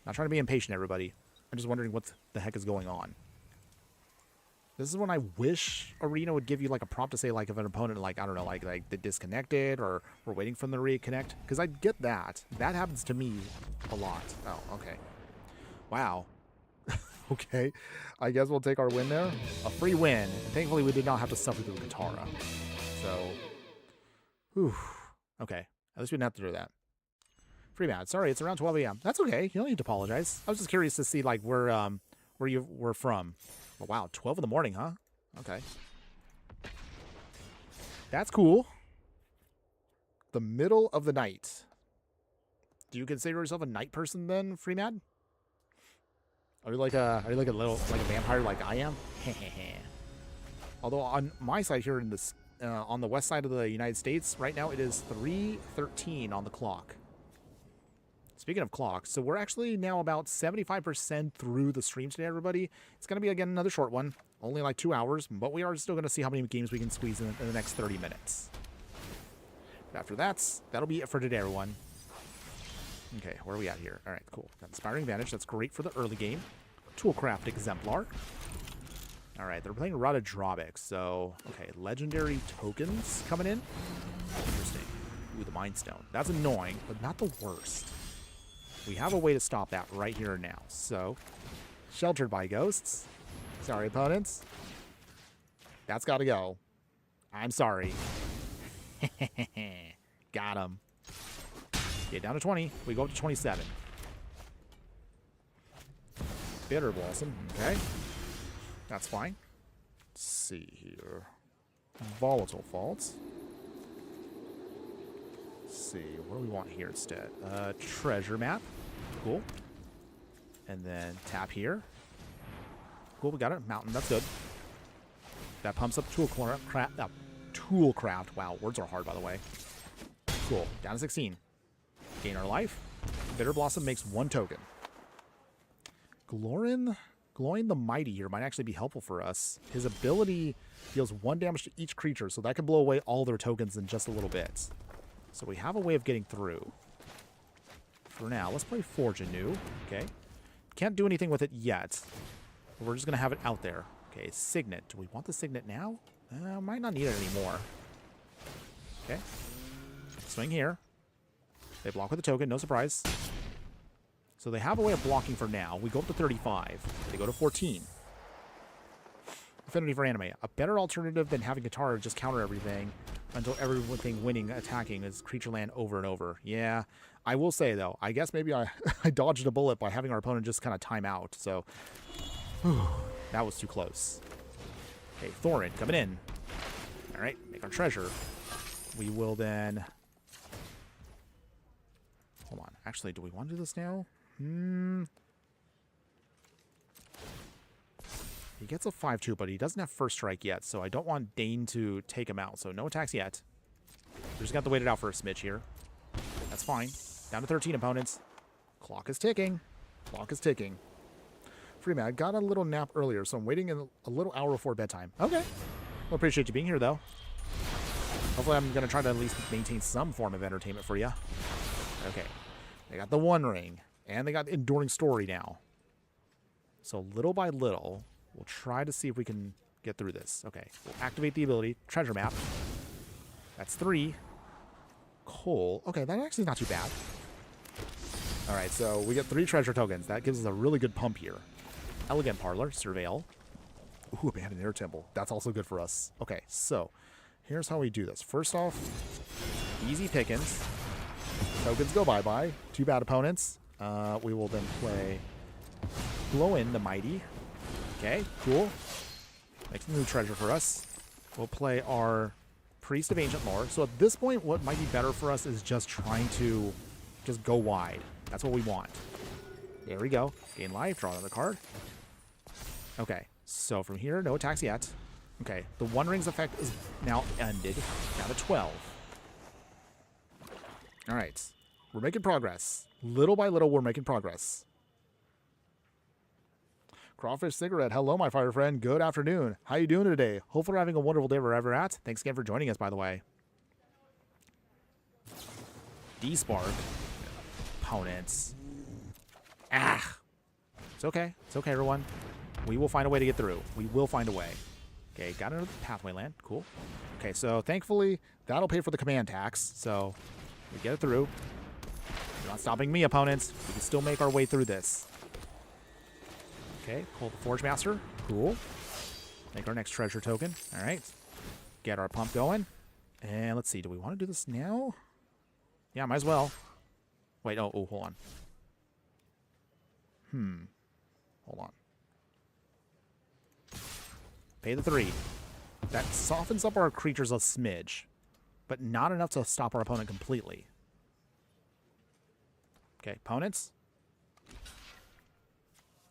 Not trying to be impatient, everybody. I'm just wondering what the heck is going on. This is when I wish Arena would give you like a prompt to say like if an opponent like, I don't know, like they disconnected or we're waiting for them to reconnect. Because I get that. That happens to me a lot. Oh, okay. Wow. Okay. I guess we'll take our win there. A free win. Thankfully, we did not have to suffer through the Katara. So, whew. Okay. At least we didn't have to do that. Free bad. Sorry, it's around 12 a.m. That's okay. You don't need to apologize. I was just curious to see like where you were from. Oh, wow, 12 in the morning, huh? Okay. That's cool. The middle of the night. Do you consider yourself a night person then, Freemad? Are you like a vampire like I am? Although on my side here in this on the west side of the United States, right now it is 3:13 on the clock. Speaking of clocks, so we're actually now about 75% through the stream today, everybody. It's going to be, again, another short one. Only like 2 hours, but we are still going to see how many games we can squeeze in the next 30 minutes. But after that, that'll be it for today, everyone. Okay, where are we at here? All right, cool. Got Inspiring Advantage. That's great for the early game. Toolcraft Exemplar. All right, they're playing Rotted Drawback, so, okay, Legendary Tokens coming in. Interesting. Ooh, the Mind Stone. That's annoying, but not the worst. We have a way to stop that right here and now. So, Sheltered by Ghosts. Sorry, opponents. That's got to go. I'm sorry. Got him. Get down to 20. We go up to 27. Bitter Blossom. Okay. That's fine. Let's see here. Volatile Faults. Let's see. What do we want here instead? Treasure Map. Cool. And then tap here. Cool, we got it. Mountain, that's good. That pumps up Toolcraft. Wow, words are hard, by the way. Cool. Down to 16. Gain our life. Bitter Blossom makes 1 token. Glowing the Mighty here might actually be helpful for us. His ability deals 1 damage to each creature, so that can blow away all their tokens in just a little bit. So we have a way of getting through. For now, let's play Forge Anew. Okay. Can't do anything with it yet. But we're just going to have it out there. Okay, Signet. Do we want the Signet now? Might not need it anymore. Okay. Swing here. They block with a token, no surprise. So they have a way of blocking for now. We go up to 35. They go to 14. Affinity for Anime. A better alternative than having Katara just counter everything until everything winning, attacking is creature land over and over. Yeah, I will say, though, I guess maybe I dodged a bullet by having our opponent just kind of time out. So, that was too close. Okay, Thorin coming in. All right, make our treasure. We will then... Hold on. Actually, do we want to do this now? He gets a 5-2, but he doesn't have first strike yet, so I don't want Dane to take him out. So no attacks yet. We're just going to have to wait it out for a smidge here. That's fine. Down to 13 opponents. Clock is ticking. Clock is ticking. Freeman, got a little nap earlier, so I'm waiting a little hour before bedtime. Okay. Well, appreciate you being here, though. Hopefully I'm going to try to at least maintain some form of entertainment for you. Okay. They got the One Ring, and they got Enduring Story now. So little by little, we'll try to see if we can get through this. Okay, we'll activate the ability. Treasure Map. That's 3. Coal. Okay, that actually is not too bad. All right, so we get 3 treasure tokens. That gives us a really good pump here. Elegant Parlor. Surveil. Ooh, Abandoned Air Temple. That's also good for us. Okay, so here's how we do this. First off, easy pickings. Tokens go bye-bye. 2 bad opponents. We will then play Glowing the Mighty. Okay, cool. Makes a new treasure for us. We'll play our Priest of Ancient Lore. So at this point, what might be better for us is just trying to just go wide. That's what we want. There we go. Gain life, draw another card. Okay, so from here, no attacks yet. Okay, the One Ring's effect is now ended. Down to 12. All right, we're making progress. Little by little, we're making progress. Crawfish Cigarette, hello, my fire friend. Good afternoon. How you doing today? Hopefully you're having a wonderful day wherever you're at. Thanks again for joining us, by the way. D-Spark. Opponents. Ah! It's okay. It's okay, everyone. We will find a way to get through. We will find a way. Okay, got another pathway land. Cool. Okay, so thankfully, that'll pay for the command tax. So we get it through. You're not stopping me, opponents. We can still make our way through this. Okay, pull the Forge Master. Cool. Make our next treasure token. All right. Get our pump going. And let's see. Do we want to do this now? Yeah, might as well. Wait, oh, hold on. Hold on. Pay the 3. That softens up our creatures a smidge, but not enough to stop our opponent completely. Okay, opponents.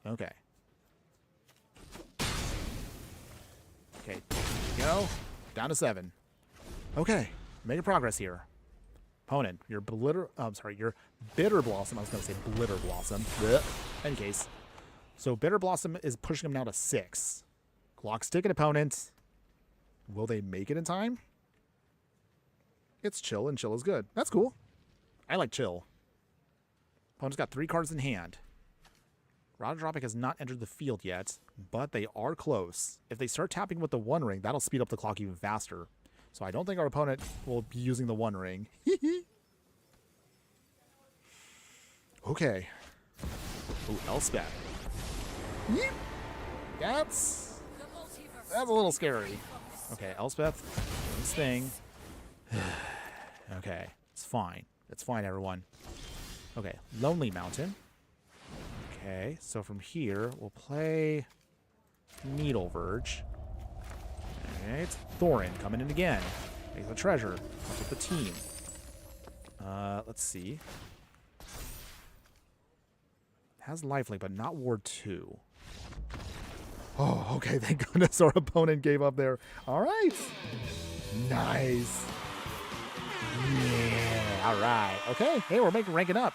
Okay. Okay, go. Down to 7. Okay, making progress here. Opponent, your your Bitter Blossom. I was going to say Blitter Blossom. Blech. In case. So Bitter Blossom is pushing him now to 6. Clock's ticking, opponent. Will they make it in time? It's chill, and chill is good. That's cool. I like chill. Opponent's got 3 cards in hand. Rododropic has not entered the field yet, but they are close. If they start tapping with the One Ring, that'll speed up the clock even faster. So I don't think our opponent will be using the One Ring. Okay. Ooh, Elspeth. That's a little scary. Okay, Elspeth, do this thing. Okay, it's fine. It's fine, everyone. Okay, Lonely Mountain. Okay, so from here, we'll play Needle Verge. Alright, Thorin coming in again. Take the treasure. Up with the team. Let's see. Has lifelink, but not Ward 2. Oh, okay, thank goodness our opponent gave up there. Alright. Nice. Yeah, alright. Okay, hey, we're ranking up.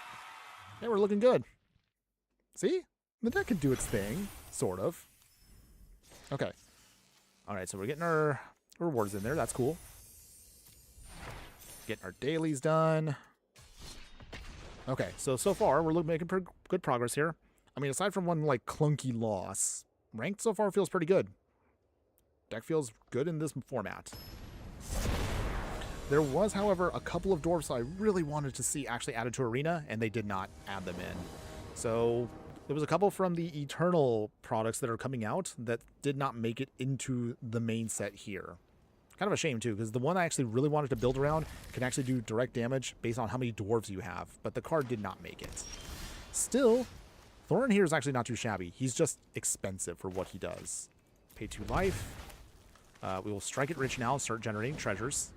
Hey, we're looking good. See? The deck can do its thing. Sort of. Okay. Alright, so we're getting our rewards in there. That's cool. Getting our dailies done. Okay, so far, we're making good progress here. I mean, aside from one, like, clunky loss, ranked so far feels pretty good. Deck feels good in this format. There was, however, a couple of dwarfs I really wanted to see actually added to Arena, and they did not add them in. So there was a couple from the Eternal products that are coming out that did not make it into the main set here. Kind of a shame, too, because the one I actually really wanted to build around can actually do direct damage based on how many dwarves you have, but the card did not make it. Still, Thorin here is actually not too shabby. He's just expensive for what he does. Pay 2 life. We will strike it rich now and start generating treasures.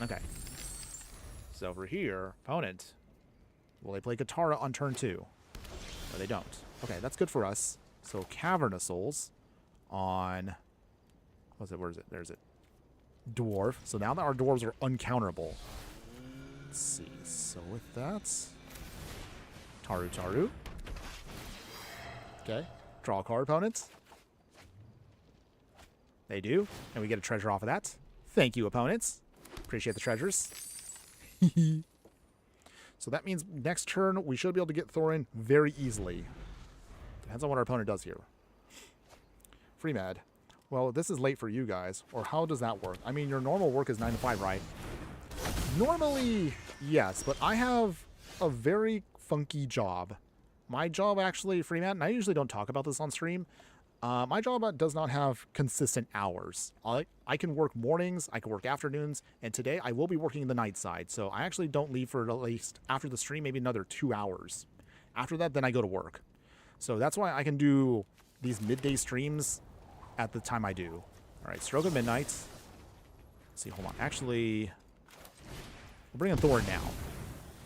Okay. So over here, opponent. Will they play Katara on turn 2? No, they don't. Okay, that's good for us. So Cavernous Souls on... What's it? Where is it? There's it. Dwarf. So now that our dwarves are uncounterable. Let's see. So with that... Taru. Okay. Draw a card, opponents. They do. And we get a treasure off of that. Thank you, opponents. Appreciate the treasures. So that means next turn, we should be able to get Thorin very easily. Depends on what our opponent does here. Free Med. Well, this is late for you guys. Or how does that work? I mean, your normal work is 9 to 5, right? Normally, yes. But I have a very funky job. My job, actually, Free Med, and I usually don't talk about this on stream. My job does not have consistent hours. I can work mornings, I can work afternoons, and today I will be working the night side. So I actually don't leave for at least after the stream, maybe another 2 hours. After that, then I go to work. So that's why I can do these midday streams at the time I do. All right, Stroke of Midnight. Let's see, hold on. Actually, we'll bring in Thorin now.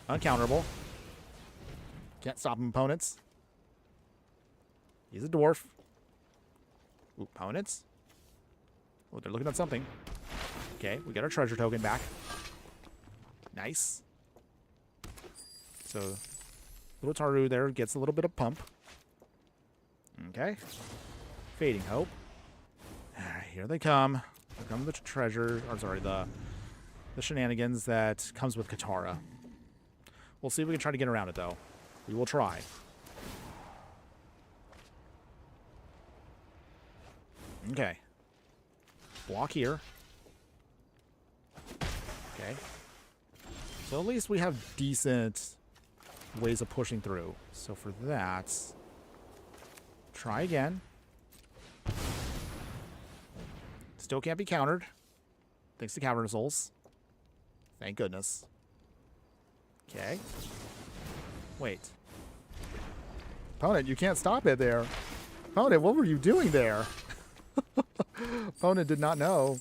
Uncounterable. Can't stop him, opponents. He's a dwarf. Ooh, opponents. Oh, they're looking at something. Okay, we got our treasure token back. Nice. So, little Taru there gets a little bit of pump. Okay. Fading Hope. Alright, here they come. Here come the treasure, or sorry, the shenanigans that comes with Katara. We'll see if we can try to get around it, though. We will try. Okay. Block here. Okay. So at least we have decent ways of pushing through. So for that, try again. Still can't be countered. Thanks to Cavern Souls. Thank goodness. Okay. Wait. Opponent, you can't stop it there. Opponent, what were you doing there? Opponent did not know.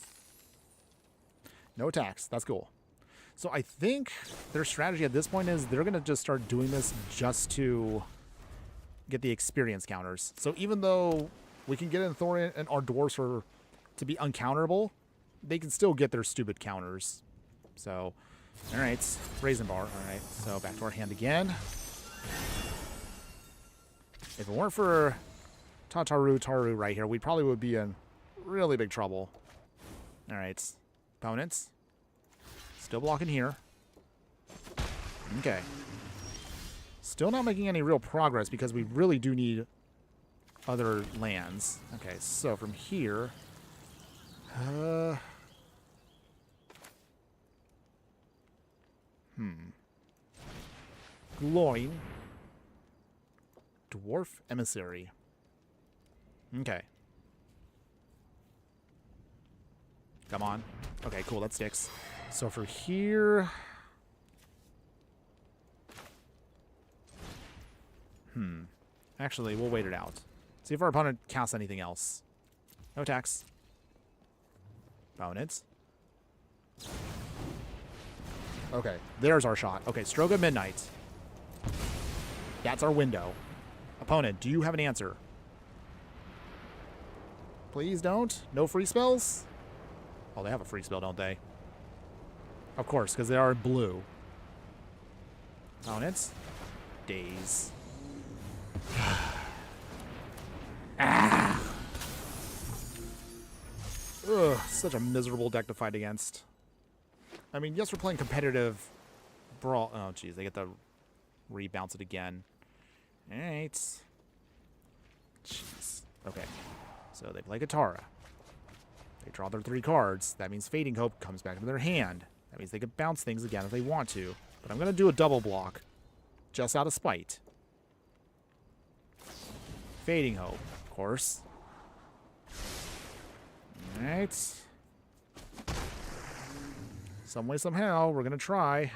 No attacks. That's cool. So I think their strategy at this point is they're going to just start doing this just to get the experience counters. So even though we can get in Thorin and our dwarves to be uncounterable, they can still get their stupid counters. So, all right, Raisin Bar. All right, so back to our hand again. If it weren't for Taru right here, we probably would be in really big trouble. All right, opponents. Still blocking here. Okay. Still not making any real progress because we really do need other lands. Okay, so from here... Gloin. Dwarf Emissary. Okay. Come on. Okay, cool, that sticks. So for here... Actually, we'll wait it out. See if our opponent casts anything else. No attacks. Opponents. Okay, there's our shot. Okay, Stroke of Midnight. That's our window. Opponent, do you have an answer? Please don't. No free spells? Oh, they have a free spell, don't they? Of course, because they are blue. Opponents. Daze. Ah! Ugh, such a miserable deck to fight against. I mean, yes, we're playing competitive Brawl. Oh, jeez, they get to rebounce it again. All right. Jeez. Okay. So they play Katara. They draw their 3 cards. That means Fading Hope comes back into their hand. That means they can bounce things again if they want to. But I'm going to do a double block. Just out of spite. Fading Hope, of course. Alright. Some way, somehow, we're going to try.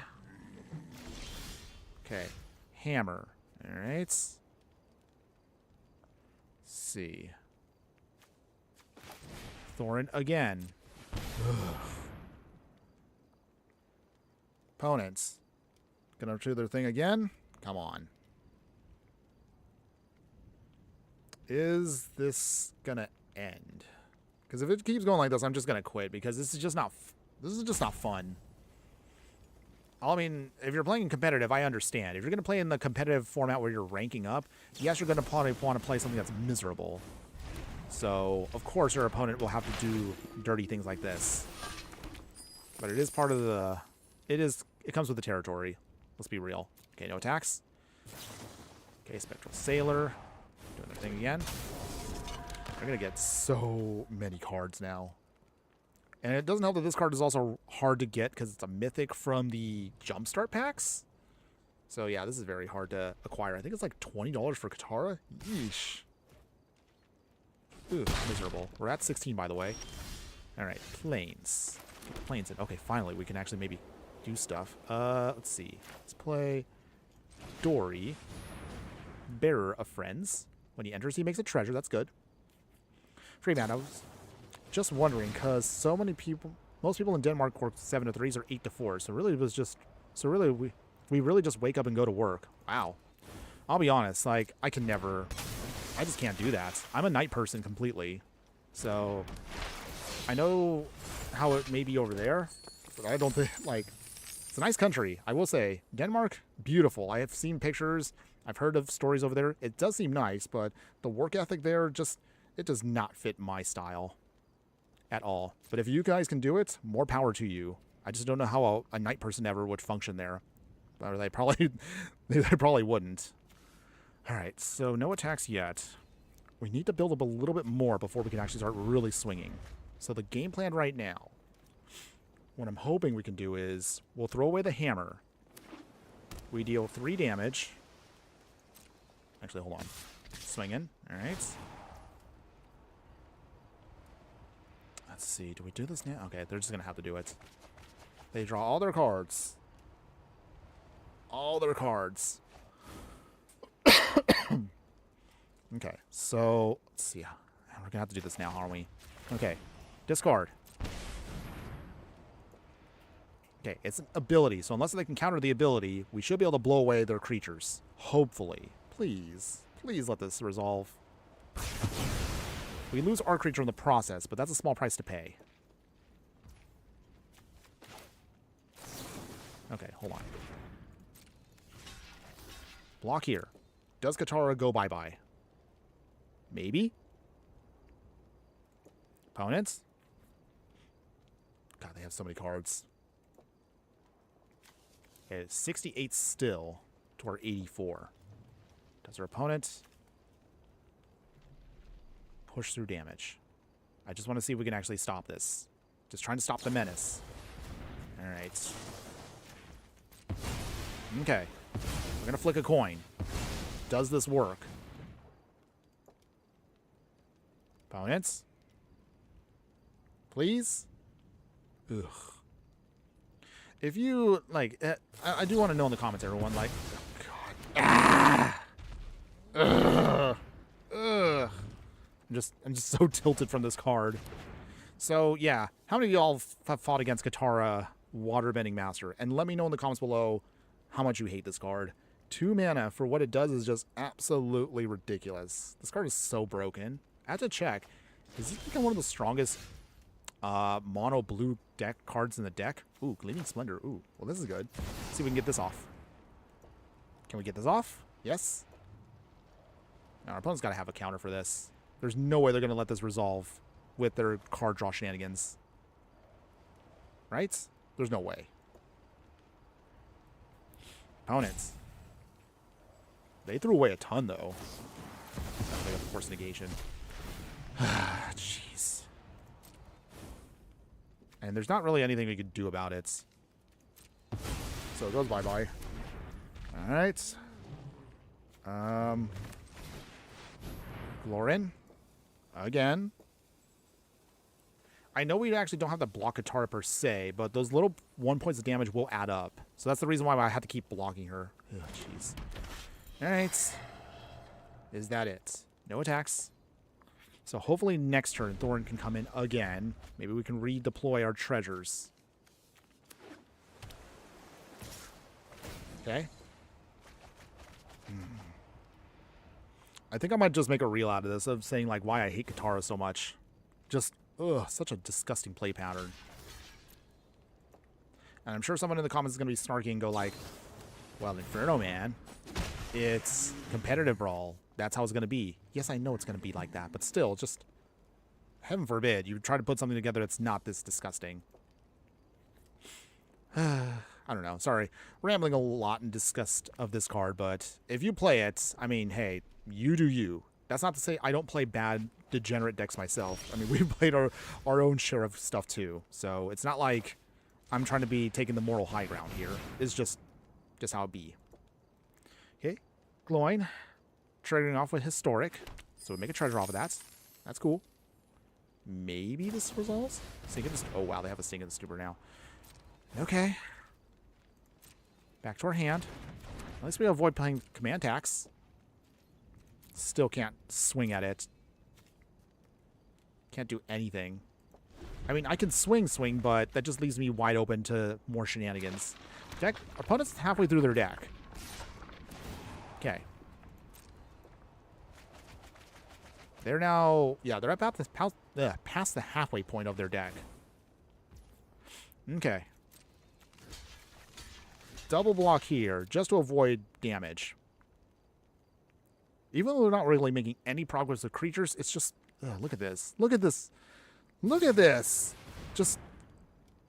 Okay. Hammer. Alright. Let's see. Thorin again. Opponents. Gonna do their thing again? Come on. Is this gonna end? Because if it keeps going like this, I'm just gonna quit because this is just not fun. I mean, if you're playing competitive, I understand. If you're gonna play in the competitive format where you're ranking up, yes, you're gonna probably want to play something that's miserable. So, of course, your opponent will have to do dirty things like this. But it is part of the... It comes with the territory. Let's be real. Okay, no attacks. Okay, Spectral Sailor. Doing their thing again. They're going to get so many cards now. And it doesn't help that this card is also hard to get because it's a mythic from the Jumpstart packs. So, yeah, this is very hard to acquire. I think it's like $20 for Katara. Yeesh. Ooh, miserable. We're at 16, by the way. All right, Plains. Get the Plains in. Okay, finally, we can actually maybe do stuff. Let's see. Let's play Dory, Bearer of Friends. When he enters, he makes a treasure. That's good. Free mana. I was just wondering, because so many people, most people in Denmark work 7 to 3s or 8 to 4s. So really, it was just, we really just wake up and go to work. Wow. I'll be honest, like, I just can't do that. I'm a night person completely. So, I know how it may be over there, but I don't think, like, it's a nice country. I will say, Denmark, beautiful. I have seen pictures. I've heard of stories over there. It does seem nice, but the work ethic there it does not fit my style at all. But if you guys can do it, more power to you. I just don't know how a night person ever would function there. Or they probably wouldn't. Alright, so no attacks yet. We need to build up a little bit more before we can actually start really swinging. So the game plan right now, what I'm hoping we can do is we'll throw away the hammer. We deal 3 damage. Actually, hold on. Swinging. Alright. Let's see. Do we do this now? Okay, they're just going to have to do it. They draw all their cards. All their cards. Okay, so let's see. We're going to have to do this now, aren't we? Okay, discard. Okay, it's an ability, so unless they can counter the ability, we should be able to blow away their creatures. Hopefully. Please. Please let this resolve. We lose our creature in the process, but that's a small price to pay. Okay, hold on. Block here. Does Katara go bye-bye? Maybe? Opponents? God, they have so many cards. Okay, it's 68 still to our 84. Does our opponent push through damage? I just want to see if we can actually stop this. Just trying to stop the menace. Alright. Okay. We're going to flick a coin. Does this work? Opponents? Please? Ugh. If you, like, I do want to know in the comments, everyone, like, oh God. Ah! Ugh. Ugh. I'm just so tilted from this card. So, yeah. How many of y'all have fought against Katara Waterbending Master? And let me know in the comments below how much you hate this card. 2 mana for what it does is just absolutely ridiculous. This card is so broken. I have to check. Does this become one of the strongest mono blue deck cards in the deck? Ooh, Gleaming Splendor. Ooh, well, this is good. Let's see if we can get this off. Can we get this off? Yes. Now, our opponent's got to have a counter for this. There's no way they're going to let this resolve with their card draw shenanigans. Right? There's no way. Opponents. They threw away a ton, though. They got the force negation. Jeez. And there's not really anything we could do about it. So it goes bye-bye. Alright. Thorin. Again. I know we actually don't have to block Katara per se, but those little 1 points of damage will add up. So that's the reason why I have to keep blocking her. Ugh, jeez. Alright. Is that it? No attacks. So hopefully next turn Thorin can come in again. Maybe we can redeploy our treasures. Okay. I think I might just make a reel out of this of saying like why I hate Katara so much. Just, ugh, such a disgusting play pattern. And I'm sure someone in the comments is going to be snarky and go like, well, Infernoman, it's competitive Brawl. That's how it's going to be. Yes, I know it's going to be like that, but still, just heaven forbid you try to put something together that's not this disgusting. I don't know. Sorry. Rambling a lot in disgust of this card, but if you play it, I mean, hey, you do you. That's not to say I don't play bad, degenerate decks myself. I mean, we've played our own share of stuff too. So it's not like I'm trying to be taking the moral high ground here. It's just how it be. Okay. Glowing. Triggering off with Historic. So we make a treasure off of that. That's cool. Maybe this resolves? Oh, wow. They have a Sting in the Stupor now. Okay. Back to our hand. At least we avoid playing command attacks. Still can't swing at it. Can't do anything. I mean, I can swing, but that just leaves me wide open to more shenanigans. Deck. Opponent's halfway through their deck. Okay. They're now... Yeah, they're about past the halfway point of their deck. Okay. Double block here, just to avoid damage. Even though they're not really making any progress with creatures, it's just... Ugh, look at this. Look at this. Look at this. Just...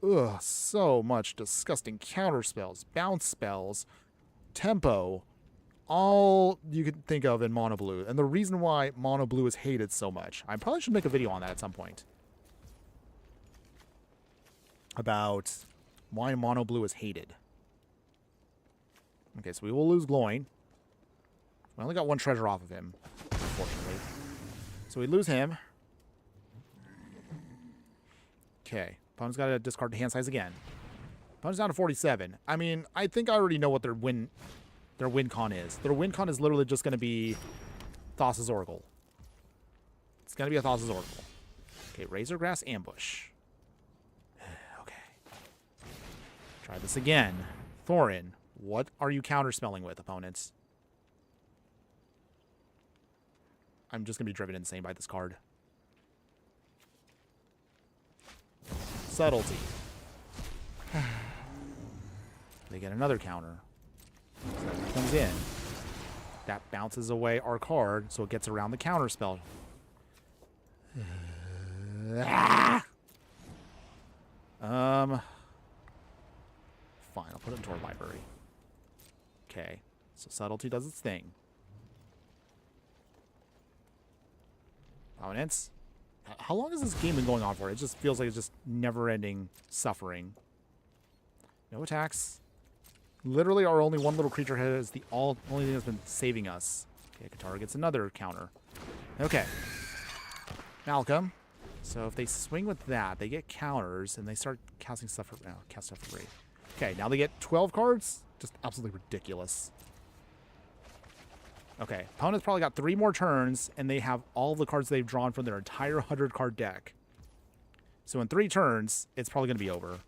Ugh, so much disgusting counter spells, bounce spells, tempo. all you can think of in mono blue. And the reason why mono blue is hated so much. I probably should make a video on that at some point. About why mono blue is hated. Okay, so we will lose glowing. I only got one treasure off of him, unfortunately. So we lose him. Okay. Opponent's got to discard the hand size again. Opponent's down to 47. I mean, I think I already know what their win con is. Their win con is literally just going to be Thassa's Oracle. It's going to be a Thassa's Oracle. Okay, Razorgrass Ambush. Okay. Try this again. Thorin, what are you counterspelling with, opponents? I'm just going to be driven insane by this card. Subtlety. They get another counter. So that comes in. That bounces away our card, so it gets around the counter spell. Fine, I'll put it into our library. Okay, so subtlety does its thing. Prominence. How long has this game been going on for? It just feels like it's just never-ending suffering. No attacks. Literally, our only one little creature head is the only thing that's been saving us. Okay, Katara gets another counter. Okay. Malcolm. So if they swing with that, they get counters, and they start casting stuff for, cast stuff for free. Okay, now they get 12 cards? Just absolutely ridiculous. Okay, opponent's probably got 3 more turns, and they have all the cards they've drawn from their entire 100-card deck. So in 3 turns, it's probably going to be over.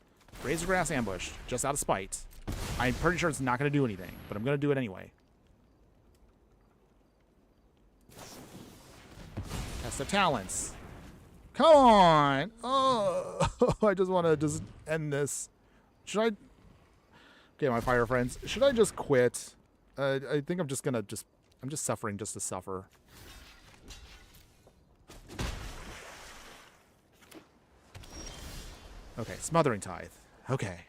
Razorgrass Ambush, just out of spite. I'm pretty sure it's not going to do anything, but I'm going to do it anyway. Test of Talents. Come on! Oh, I just want to just end this. Should I... Okay, my fire friends. Should I just quit? I think I'm just going to I'm just suffering just to suffer. Okay, Smothering Tithe. Okay.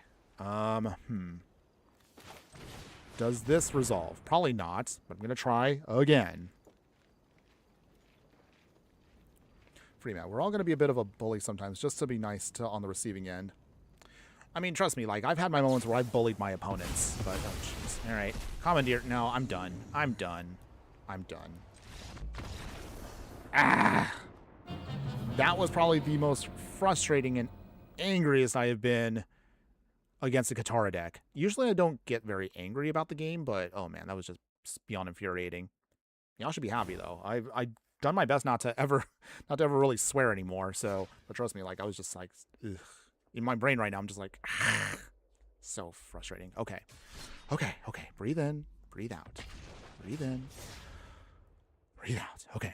Does this resolve? Probably not, but I'm going to try again. Freeman, we're all going to be a bit of a bully sometimes, just to be nice to on the receiving end. I mean, trust me, like, I've had my moments where I've bullied my opponents, but, oh, jeez. All right. Commandeer. No, I'm done. I'm done. I'm done. Ah! That was probably the most frustrating and angriest I have been against the Katara deck. Usually I don't get very angry about the game, but oh man, that was just beyond infuriating. Y'all should be happy though. I've done my best not to ever really swear anymore. So, but trust me, like I was just like, ugh. In my brain right now, I'm just like, ah. So frustrating. Okay, okay, okay. Breathe in, breathe out, breathe in, breathe out. Okay.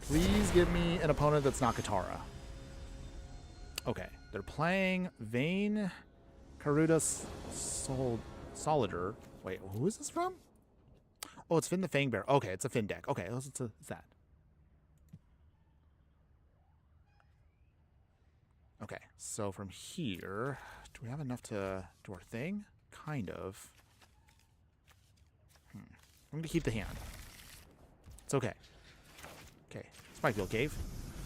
Please give me an opponent that's not Katara. Okay, they're playing Vayne Karuda's Solider. Wait, who is this from? Oh, it's Finn the Fangbear. Okay, it's a Finn deck. Okay, it's that. Okay, so from here, do we have enough to do our thing? Kind of. I'm going to keep the hand. It's okay. Okay, Spikefield Cave.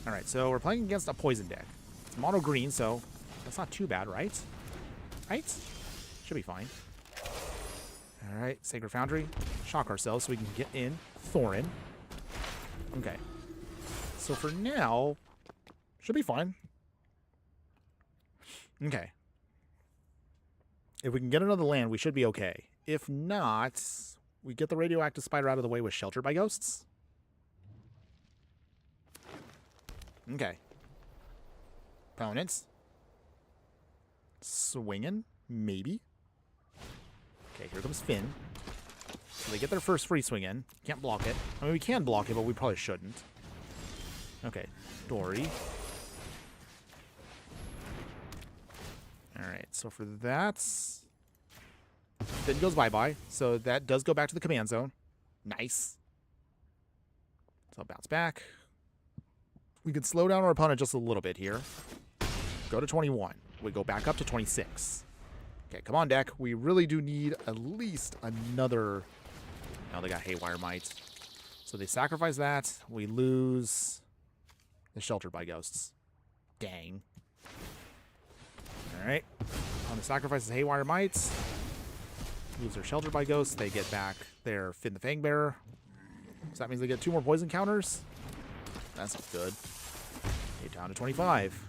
All right, so we're playing against a poison deck. It's mono green, so that's not too bad, right? Right? Should be fine. All right, Sacred Foundry. Shock ourselves so we can get in Thorin. Okay. So for now, should be fine. Okay. If we can get another land, we should be okay. If not, we get the radioactive spider out of the way with Sheltered by Ghosts. Okay. Opponents. Swinging, maybe. Okay, here comes Finn. So they get their first free swing in. Can't block it. I mean, we can block it, but we probably shouldn't. Okay, Dory. Alright, so for that, Finn goes bye-bye. So that does go back to the command zone. Nice. So I'll bounce back. We can slow down our opponent just a little bit here. Go to 21. We go back up to 26. Okay, come on, deck. We really do need at least another Now they got Haywire Might. So they sacrifice that. We lose the Sheltered by Ghosts. Dang. Alright. On the sacrifices Haywire Mites. Lose their Sheltered by Ghosts. They get back their Fin the Fangbearer. So that means they get 2 more poison counters. That's good. Okay, down to 25.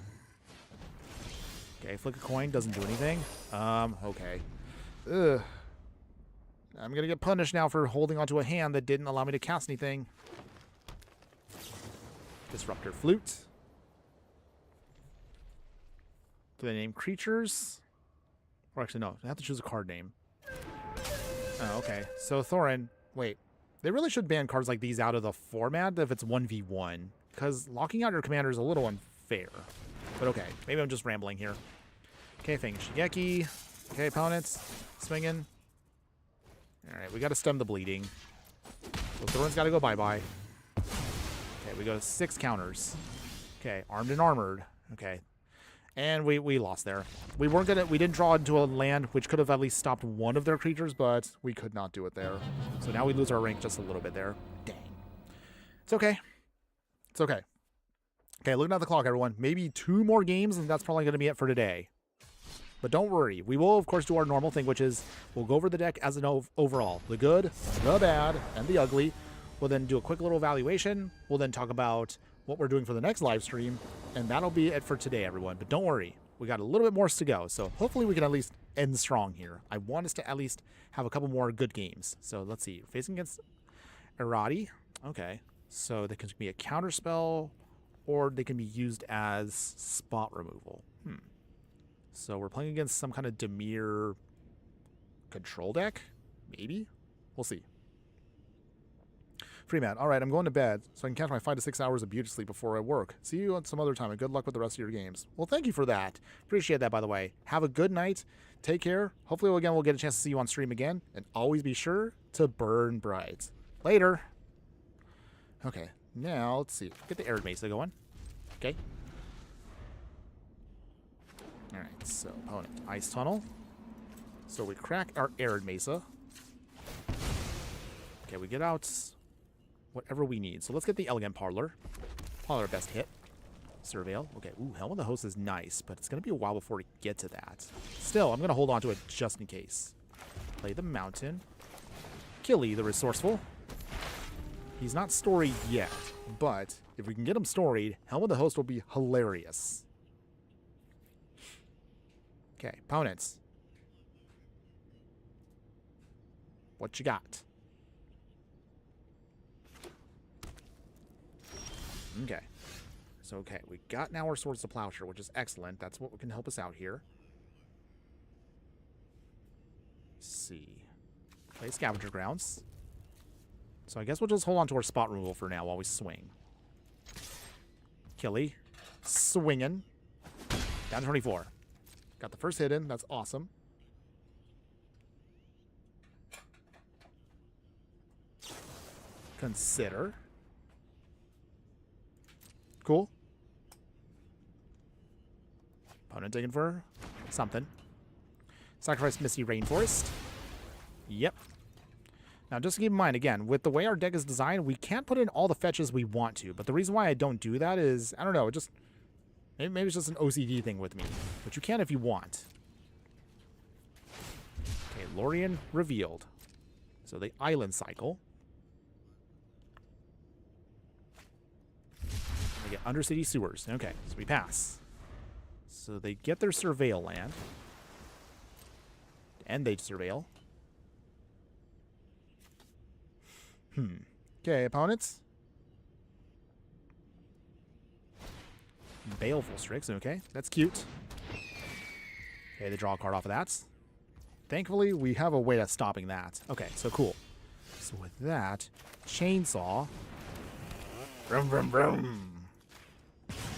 Okay, flick a coin. Doesn't do anything. Okay. Ugh. I'm going to get punished now for holding onto a hand that didn't allow me to cast anything. Disruptor Flute. Do they name creatures? Or actually, no. I have to choose a card name. Oh, okay. So, Thorin. Wait. They really should ban cards like these out of the format if it's 1v1. Because locking out your commander is a little unfair. But okay. Maybe I'm just rambling here. Okay, Fang Shigeki. Okay, opponents. Swinging. Alright, we got to stem the bleeding. So Thorin's got to go bye-bye. Okay, we go to 6 counters. Okay, armed and armored. Okay. And we lost there. We didn't draw into a land which could have at least stopped one of their creatures, but we could not do it there. So now we lose our rank just a little bit there. Dang. It's okay. It's okay. Okay, looking at the clock, everyone. Maybe 2 more games, and that's probably going to be it for today. But don't worry. We will, of course, do our normal thing, which is we'll go over the deck as an overall. The good, the bad, and the ugly. We'll then do a quick little evaluation. We'll then talk about what we're doing for the next live stream. And that'll be it for today, everyone. But don't worry. We got a little bit more to go. So hopefully we can at least end strong here. I want us to at least have a couple more good games. So let's see. Facing against Errati. Okay. So they can be a counter spell, or they can be used as spot removal. So we're playing against some kind of Dimir control deck? Maybe? We'll see. Freeman, all right, I'm going to bed so I can catch my 5 to 6 hours of beauty sleep before I work. See you on some other time, and good luck with the rest of your games. Well, thank you for that. Appreciate that, by the way. Have a good night. Take care. Hopefully, we'll get a chance to see you on stream again. And always be sure to burn bright. Later. Okay, now let's see. Get the Arid Mesa going. Okay. Alright, so opponent. Ice Tunnel. So we crack our Arid Mesa. Okay, we get out whatever we need. So let's get the Elegant Parlor. Probably our best hit. Surveil. Okay, ooh, Helm of the Host is nice, but it's going to be a while before we get to that. Still, I'm going to hold on to it just in case. Play the Mountain. Killy, the Resourceful. He's not storied yet, but if we can get him storied, Helm of the Host will be hilarious. Okay, opponents. What you got? Okay. So, okay, we got now our Swords to Plowshare, which is excellent. That's what can help us out here. Let's see. Play Scavenger Grounds. So I guess we'll just hold on to our spot removal for now while we swing. Killy. Swinging. Down to 24. Got the first hit in. That's awesome. Consider. Cool. Opponent taking for something. Sacrifice Misty Rainforest. Yep. Now, just to keep in mind, again, with the way our deck is designed, we can't put in all the fetches we want to. But the reason why I don't do that is, I don't know, just maybe it's just an OCD thing with me. But you can if you want. Okay, Lorien revealed. So the Island Cycle. They get Undercity Sewers. Okay, so we pass. So they get their Surveil land. And they Surveil. Okay, opponents. Baleful Strix. Okay, that's cute. Okay, they draw a card off of that. Thankfully, we have a way of stopping that. Okay, so cool. So with that, Chainsaw. Vroom, vroom, vroom.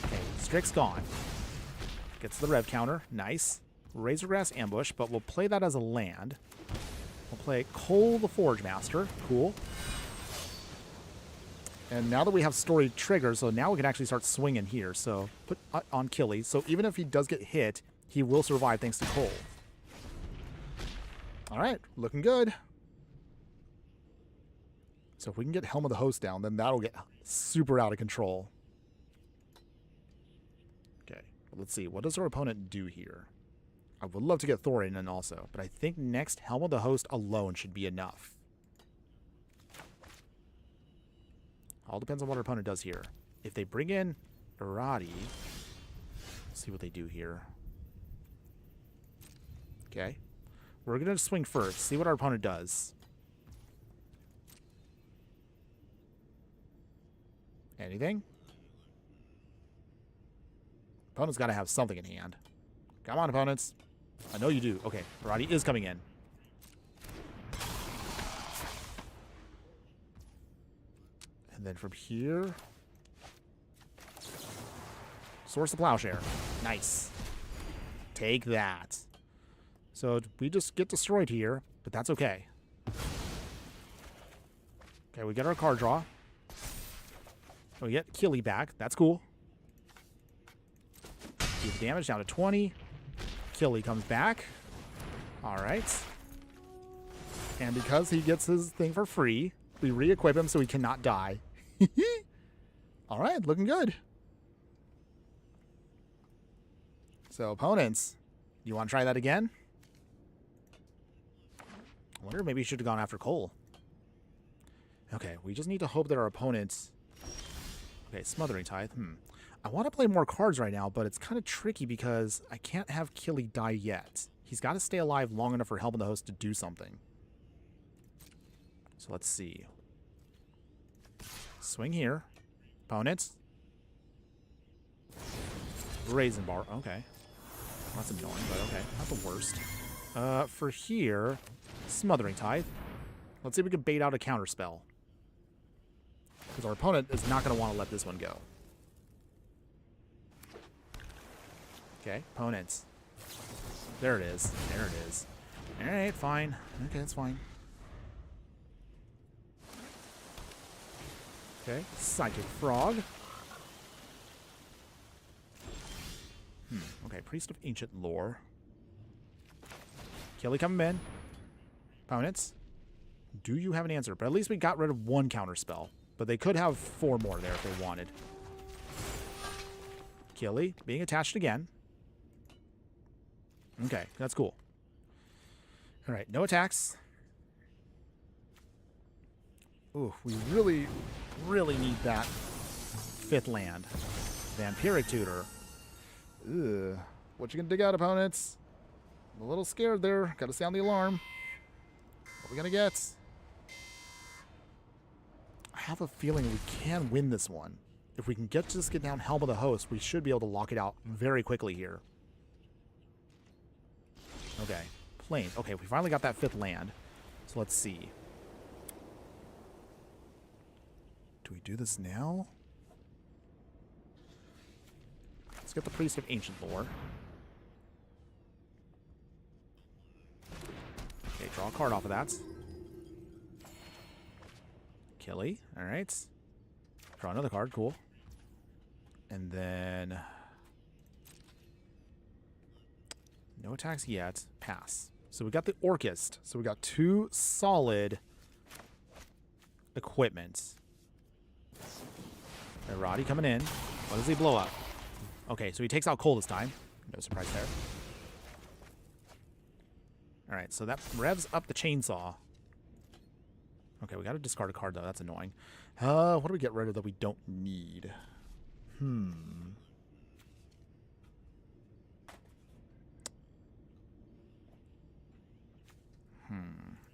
Okay, Strix gone. Gets the rev counter. Nice. Razorgrass Ambush, but we'll play that as a land. We'll play Cole the Forge Master. Cool. And now that we have storied triggers, so now we can actually start swinging here. So put on Killy. So even if he does get hit, he will survive thanks to Cole. All right, looking good. So if we can get Helm of the Host down, then that'll get super out of control. Okay, let's see. What does our opponent do here? I would love to get Thorin in also, but I think next Helm of the Host alone should be enough. All depends on what our opponent does here. If they bring in Irati, let's see what they do here. Okay. We're going to swing first, see what our opponent does. Anything? Opponent's got to have something in hand. Come on, opponents. I know you do. Okay, Irati is coming in. And then from here, Source the Plowshare. Nice. Take that. So we just get destroyed here, but that's okay. Okay, we get our card draw. We get Killy back. That's cool. Keep the damage down to 20. Killy comes back. All right. And because he gets his thing for free, we re-equip him so he cannot die. All right, looking good. So, opponents, you want to try that again? I wonder if maybe you should have gone after Cole. Okay, we just need to hope that our opponents... Okay, Smothering Tithe. I want to play more cards right now, but it's kind of tricky because I can't have Killy die yet. He's got to stay alive long enough for Helm of the Host to do something. So let's see. Swing here. Opponents. Raisin Bar. Okay. That's annoying, but okay. Not the worst. For here, Smothering Tithe. Let's see if we can bait out a counterspell. Because our opponent is not going to want to let this one go. Okay, opponents. There it is. There it is. Alright, fine. Okay, that's fine. Okay, Psychic Frog. Okay, Priest of Ancient Lore. Killy coming in. Opponents. Do you have an answer? But at least we got rid of one counterspell. But they could have 4 more there if they wanted. Killy being attached again. Okay, that's cool. Alright, no attacks. Ooh, we really, really need that 5th land. Vampiric Tutor. Ugh. What you gonna dig out, opponents? I'm a little scared there. Gotta sound the alarm. What are we gonna get? I have a feeling we can win this one. If we can just get down Helm of the Host, we should be able to lock it out very quickly here. Okay. Plain. Okay, we finally got that 5th land. So let's see. Do we do this now? Let's get the Priest of Ancient Lore. Okay, draw a card off of that. Killy. Alright. Draw another card. Cool. And then... no attacks yet. Pass. So we got the Orchist. So we got 2 solid equipment. Roddy coming in. What does he blow up? Okay, so he takes out Cole this time. No surprise there. Alright, so that revs up the chainsaw. Okay, we gotta discard a card though. That's annoying. What do we get rid of that we don't need? I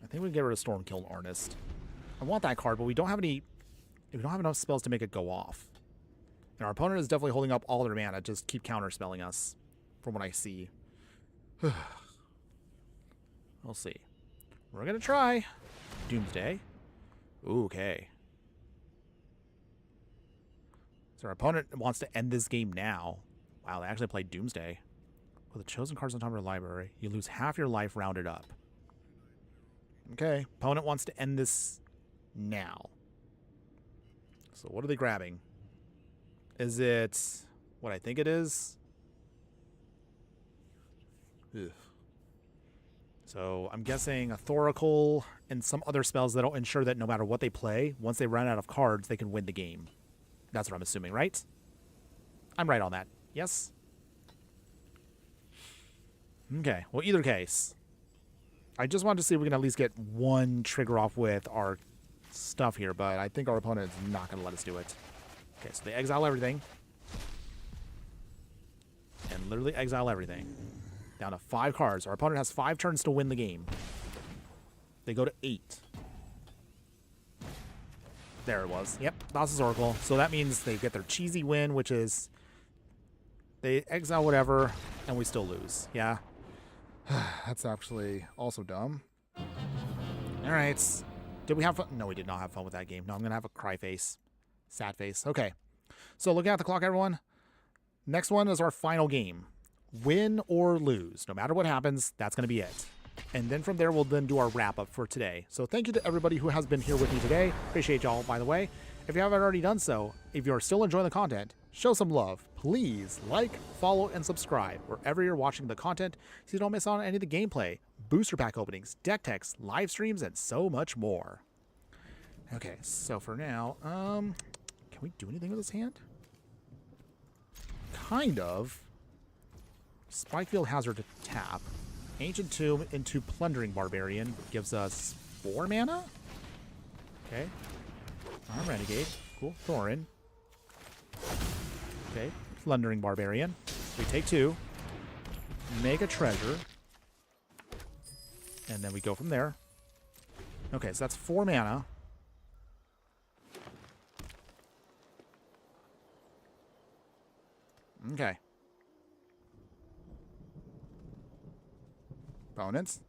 think we can get rid of Stormkiln Artist. I want that card, but we don't have any... we don't have enough spells to make it go off. And our opponent is definitely holding up all their mana. Just keep counterspelling us, from what I see. We'll see. We're going to try. Doomsday. Ooh, okay. So our opponent wants to end this game now. Wow, they actually played Doomsday. With the chosen cards on top of your library, you lose half your life rounded up. Okay, opponent wants to end this now. So what are they grabbing? Is it what I think it is? Ugh. So I'm guessing a Thoracle and some other spells that'll ensure that no matter what they play, once they run out of cards, they can win the game. That's what I'm assuming, right? I'm right on that. Yes? Okay. Well, either case, I just wanted to see if we can at least get one trigger off with our stuff here, but I think our opponent is not going to let us do it. Okay, so they exile everything. And literally exile everything. Down to 5 cards. Our opponent has 5 turns to win the game. They go to 8. There it was. Yep, Thassa's Oracle. So that means they get their cheesy win, which is they exile whatever, and we still lose. Yeah. That's actually also dumb. All right. Did we have fun? No, we did not have fun with that game. No, I'm going to have a cry face. Sad face. Okay. So looking at the clock, everyone. Next one is our final game. Win or lose. No matter what happens, that's going to be it. And then from there, we'll then do our wrap-up for today. So thank you to everybody who has been here with me today. Appreciate y'all, by the way. If you haven't already done so, if you're still enjoying the content, show some love. Please like, follow, and subscribe wherever you're watching the content so you don't miss out on any of the gameplay, booster pack openings, deck techs, live streams, and so much more. Okay, so for now, can we do anything with this hand? Kind of. Spikefield Hazard to tap. Ancient Tomb into Plundering Barbarian gives us 4 mana. Okay. Arm Renegade. Cool. Thorin. Okay. Plundering Barbarian. We take 2. Make a treasure. And then we go from there. Okay, so that's 4 mana. Okay. Opponents.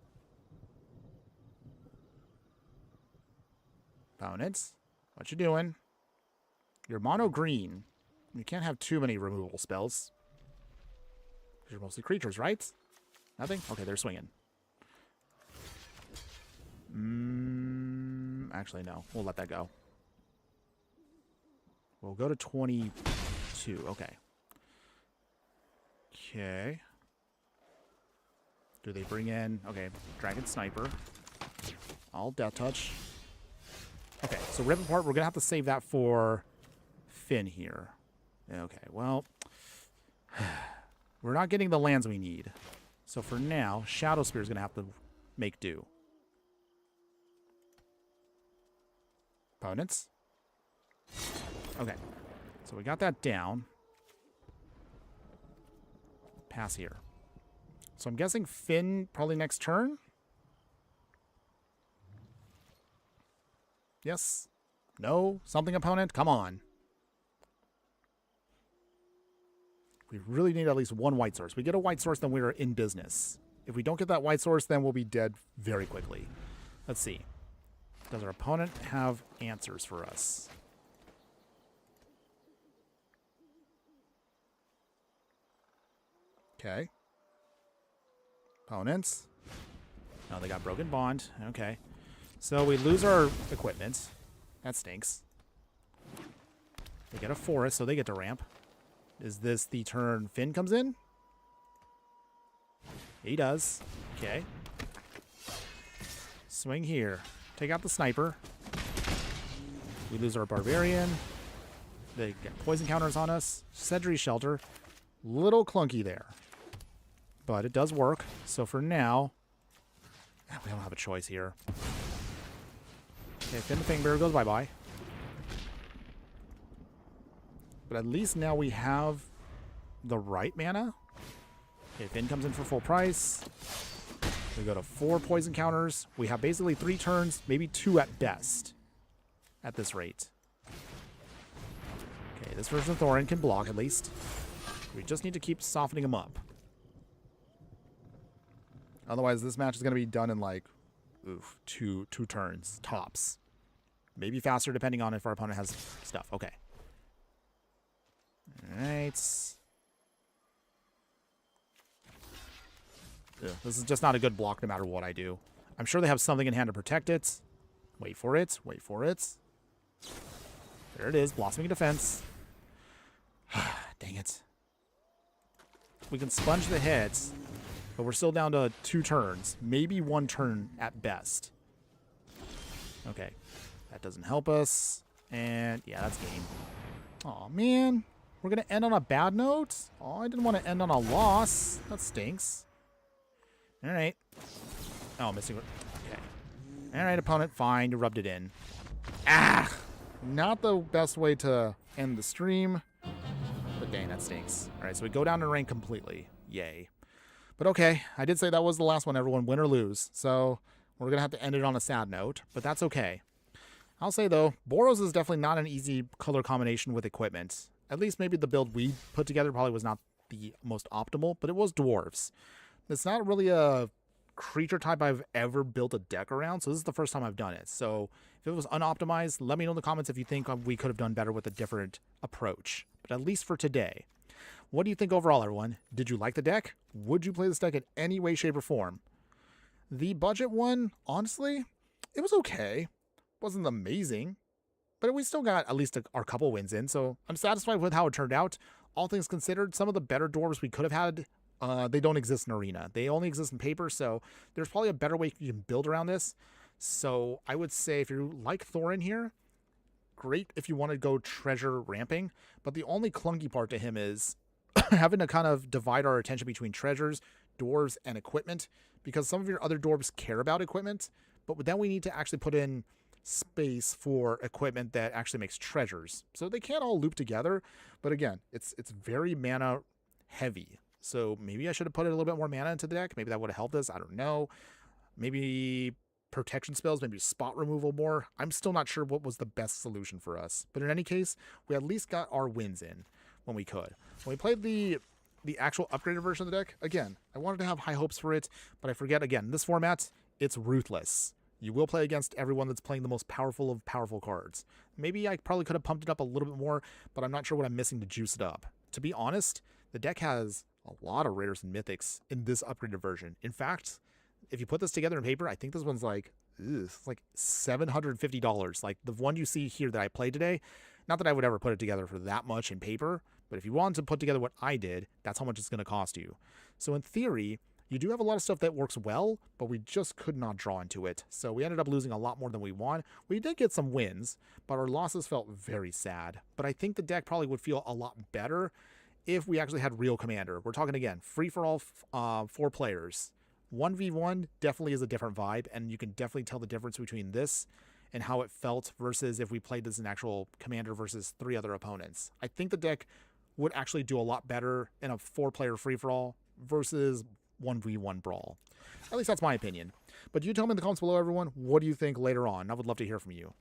Opponents. What you doing? You're mono green. You can't have too many removal spells. You're mostly creatures, right? Nothing? Okay, they're swinging. Actually, no. We'll let that go. We'll go to 22. Okay. Okay. Do they bring in... Okay, Dragon Sniper. All Death Touch. Okay, so Rip Apart, we're going to have to save that for Finn here. Okay, well... We're not getting the lands we need. So for now, Shadow Spear is going to have to make do. Opponents. Okay, so we got that down. Pass here. So I'm guessing Finn probably next turn? Yes? No? Something, opponent? Come on. We really need at least 1 white source. We get a white source, then we're in business. If we don't get that white source, then we'll be dead very quickly. Let's see. Does our opponent have answers for us? Okay. Opponents. No, they got Broken Bond. Okay. So we lose our equipment. That stinks. They get a forest, so they get to ramp. Is this the turn Finn comes in? He does. Okay. Swing here. Take out the sniper. We lose our barbarian. They get poison counters on us. Sedri Shelter. Little clunky there. But it does work. So for now, we don't have a choice here. Okay, Finn the Fangbearer goes bye-bye. But at least now we have the right mana. Okay, Finn comes in for full price. We go to 4 poison counters. We have basically 3 turns, maybe 2 at best at this rate. Okay, this version of Thorin can block at least. We just need to keep softening him up. Otherwise, this match is going to be done in like, two turns, tops. Maybe faster depending on if our opponent has stuff. Okay. Alright. This is just not a good block no matter what I do. I'm sure they have something in hand to protect it. Wait for it. Wait for it. There it is. Blossoming Defense. Dang it. We can sponge the hits, But we're still down to 2 turns. Maybe 1 turn at best. Okay. That doesn't help us. And yeah, that's game. Aw, man. We're going to end on a bad note? Oh, I didn't want to end on a loss. That stinks. All right. Oh, missing. Okay. All right, opponent. Fine. You rubbed it in. Ah! Not the best way to end the stream. But dang, that stinks. All right, so we go down in rank completely. Yay. But okay, I did say that was the last one, everyone, win or lose. So we're going to have to end it on a sad note, but that's okay. I'll say, though, Boros is definitely not an easy color combination with equipment. At least maybe the build we put together probably was not the most optimal, but it was Dwarves. It's not really a creature type I've ever built a deck around, so this is the first time I've done it. So if it was unoptimized, let me know in the comments if you think we could have done better with a different approach. But at least for today. What do you think overall, everyone? Did you like the deck? Would you play this deck in any way, shape, or form? The budget one, honestly, it was okay. Wasn't amazing, but we still got at least our couple wins in, so I'm satisfied with how it turned out. All things considered, some of the better dwarves we could have had, they don't exist in Arena. They only exist in paper, so there's probably a better way you can build around this. So I would say if you like Thorin here, great if you want to go treasure ramping, but the only clunky part to him is having to kind of divide our attention between treasures, dwarves, and equipment, because some of your other dwarves care about equipment, but then we need to actually put in space for equipment that actually makes treasures. So they can't all loop together, but again, it's very mana heavy. So maybe I should have put a little bit more mana into the deck. Maybe that would have helped us. I don't know. Maybe protection spells, maybe spot removal more. I'm still not sure what was the best solution for us. But in any case, we at least got our wins in when we could. When we played the actual upgraded version of the deck, again, I wanted to have high hopes for it, but I forget, again, this format, it's ruthless. You will play against everyone that's playing the most powerful of powerful cards. Maybe I probably could have pumped it up a little bit more, but I'm not sure what I'm missing to juice it up. To be honest, the deck has a lot of rares and mythics in this upgraded version. In fact, if you put this together in paper, I think this one's like, it's like $750. Like the one you see here that I played today, not that I would ever put it together for that much in paper, but if you wanted to put together what I did, that's how much it's going to cost you. So in theory, you do have a lot of stuff that works well, but we just could not draw into it. So we ended up losing a lot more than we won. We did get some wins, but our losses felt very sad. But I think the deck probably would feel a lot better if we actually had real commander. We're talking, again, free-for-all 4 players. 1v1 definitely is a different vibe, and you can definitely tell the difference between this and how it felt versus if we played this in actual commander versus 3 other opponents. I think the deck would actually do a lot better in a 4-player free-for-all versus 1v1 brawl. At least that's my opinion. But you tell me in the comments below, everyone, what do you think later on? I would love to hear from you.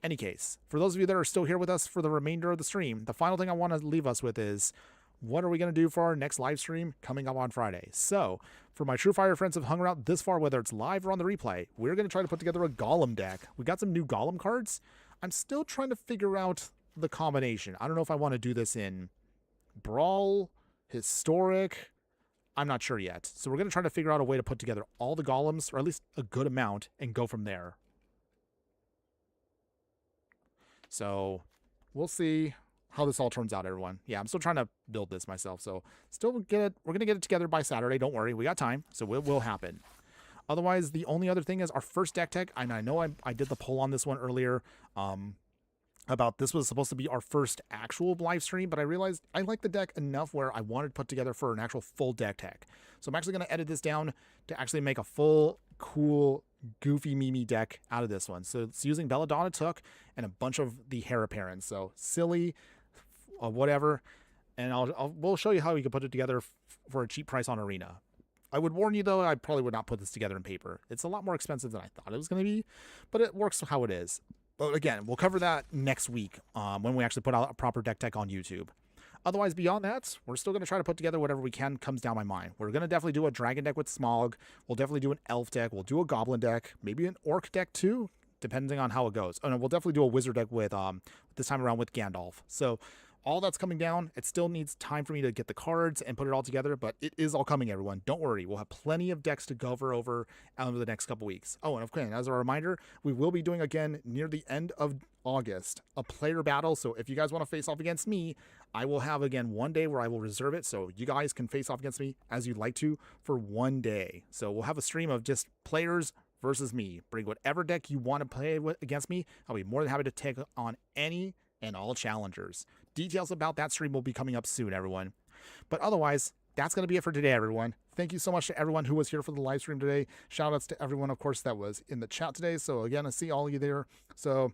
Any case, for those of you that are still here with us for the remainder of the stream, the final thing I want to leave us with is, what are we going to do for our next live stream coming up on Friday? So, for my true fire friends who have hung around this far, whether it's live or on the replay, we're going to try to put together a Golem deck. We got some new Golem cards. I'm still trying to figure out the combination. I don't know if I want to do this in Brawl, Historic. I'm not sure yet. So we're going to try to figure out a way to put together all the Golems, or at least a good amount, and go from there. So we'll see how this all turns out, everyone. Yeah, I'm still trying to build this myself, so still we're going to get it together by Saturday. Don't worry, we got time, so it will happen. Otherwise, the only other thing is our first deck tech, and I know I did the poll on this one earlier, about this was supposed to be our first actual live stream, but I realized I like the deck enough where I wanted to put together for an actual full deck tech. So I'm actually going to edit this down to actually make a full, cool, goofy Mimi deck out of this one. So it's using Belladonna Took and a bunch of the Heir Apparents. So silly, whatever. And we'll show you how you can put it together for a cheap price on Arena. I would warn you, though, I probably would not put this together in paper. It's a lot more expensive than I thought it was going to be, but it works how it is. But again, we'll cover that next week when we actually put out a proper deck tech on YouTube. Otherwise, beyond that, we're still going to try to put together whatever we can comes down my mind. We're going to definitely do a dragon deck with Smog. We'll definitely do an elf deck. We'll do a goblin deck. Maybe an orc deck too, depending on how it goes. Oh no, we'll definitely do a wizard deck with this time around with Gandalf. So all that's coming down. It still needs time for me to get the cards and put it all together, but it is all coming, everyone. Don't worry. We'll have plenty of decks to cover over the next couple weeks. Oh, and of course, as a reminder, we will be doing again near the end of August a player battle. So if you guys want to face off against me, I will have again one day where I will reserve it so you guys can face off against me as you'd like to for one day. So we'll have a stream of just players versus me. Bring whatever deck you want to play with against me. I'll be more than happy to take on any and all challengers. Details about that stream will be coming up soon, everyone. But otherwise, that's going to be it for today, everyone. Thank you so much to everyone who was here for the live stream today. Shout outs to everyone, of course, that was in the chat today. So again, I see all of you there. So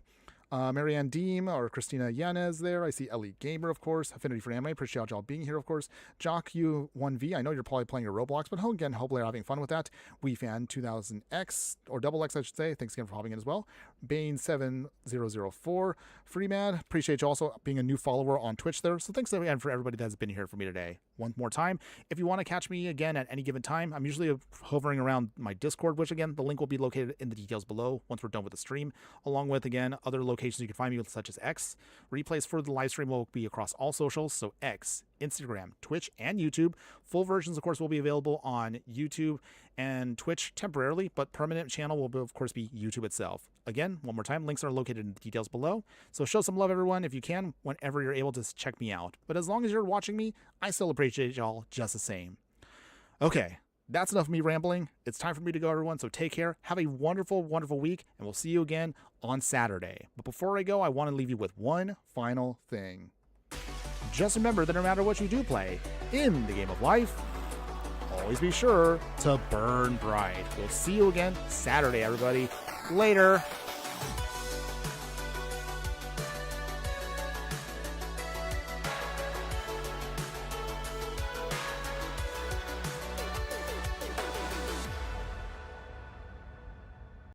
Marianne Deem or Christina Yanez there. I see Elite Gamer, of course. Affinity for Anime. Appreciate y'all being here, of course. Jock U1V. I know you're probably playing your Roblox, but again, hopefully you're having fun with that. WeFan 2000X, or Double X, I should say. Thanks again for hopping in as well. Bane7004. Freemad. Appreciate you also being a new follower on Twitch there. So thanks again for everybody that's been here for me today. One more time, if you want to catch me again at any given time, I'm usually hovering around my Discord, which again, the link will be located in the details below once we're done with the stream, along with, again, other locations you can find me with, such as X. Replays for the live stream will be across all socials, so X, Instagram, Twitch, and YouTube. Full versions, of course, will be available on YouTube and Twitch temporarily, but permanent channel will, of course, be YouTube itself. Again, one more time, links are located in the details below. So show some love, everyone, if you can, whenever you're able to check me out. But as long as you're watching me, I still appreciate y'all just the same. Okay, that's enough of me rambling. It's time for me to go, everyone, so take care. Have a wonderful, wonderful week, and we'll see you again on Saturday. But before I go, I want to leave you with one final thing. Just remember that no matter what you do play in the game of life, always be sure to burn bright. We'll see you again Saturday, everybody. Later.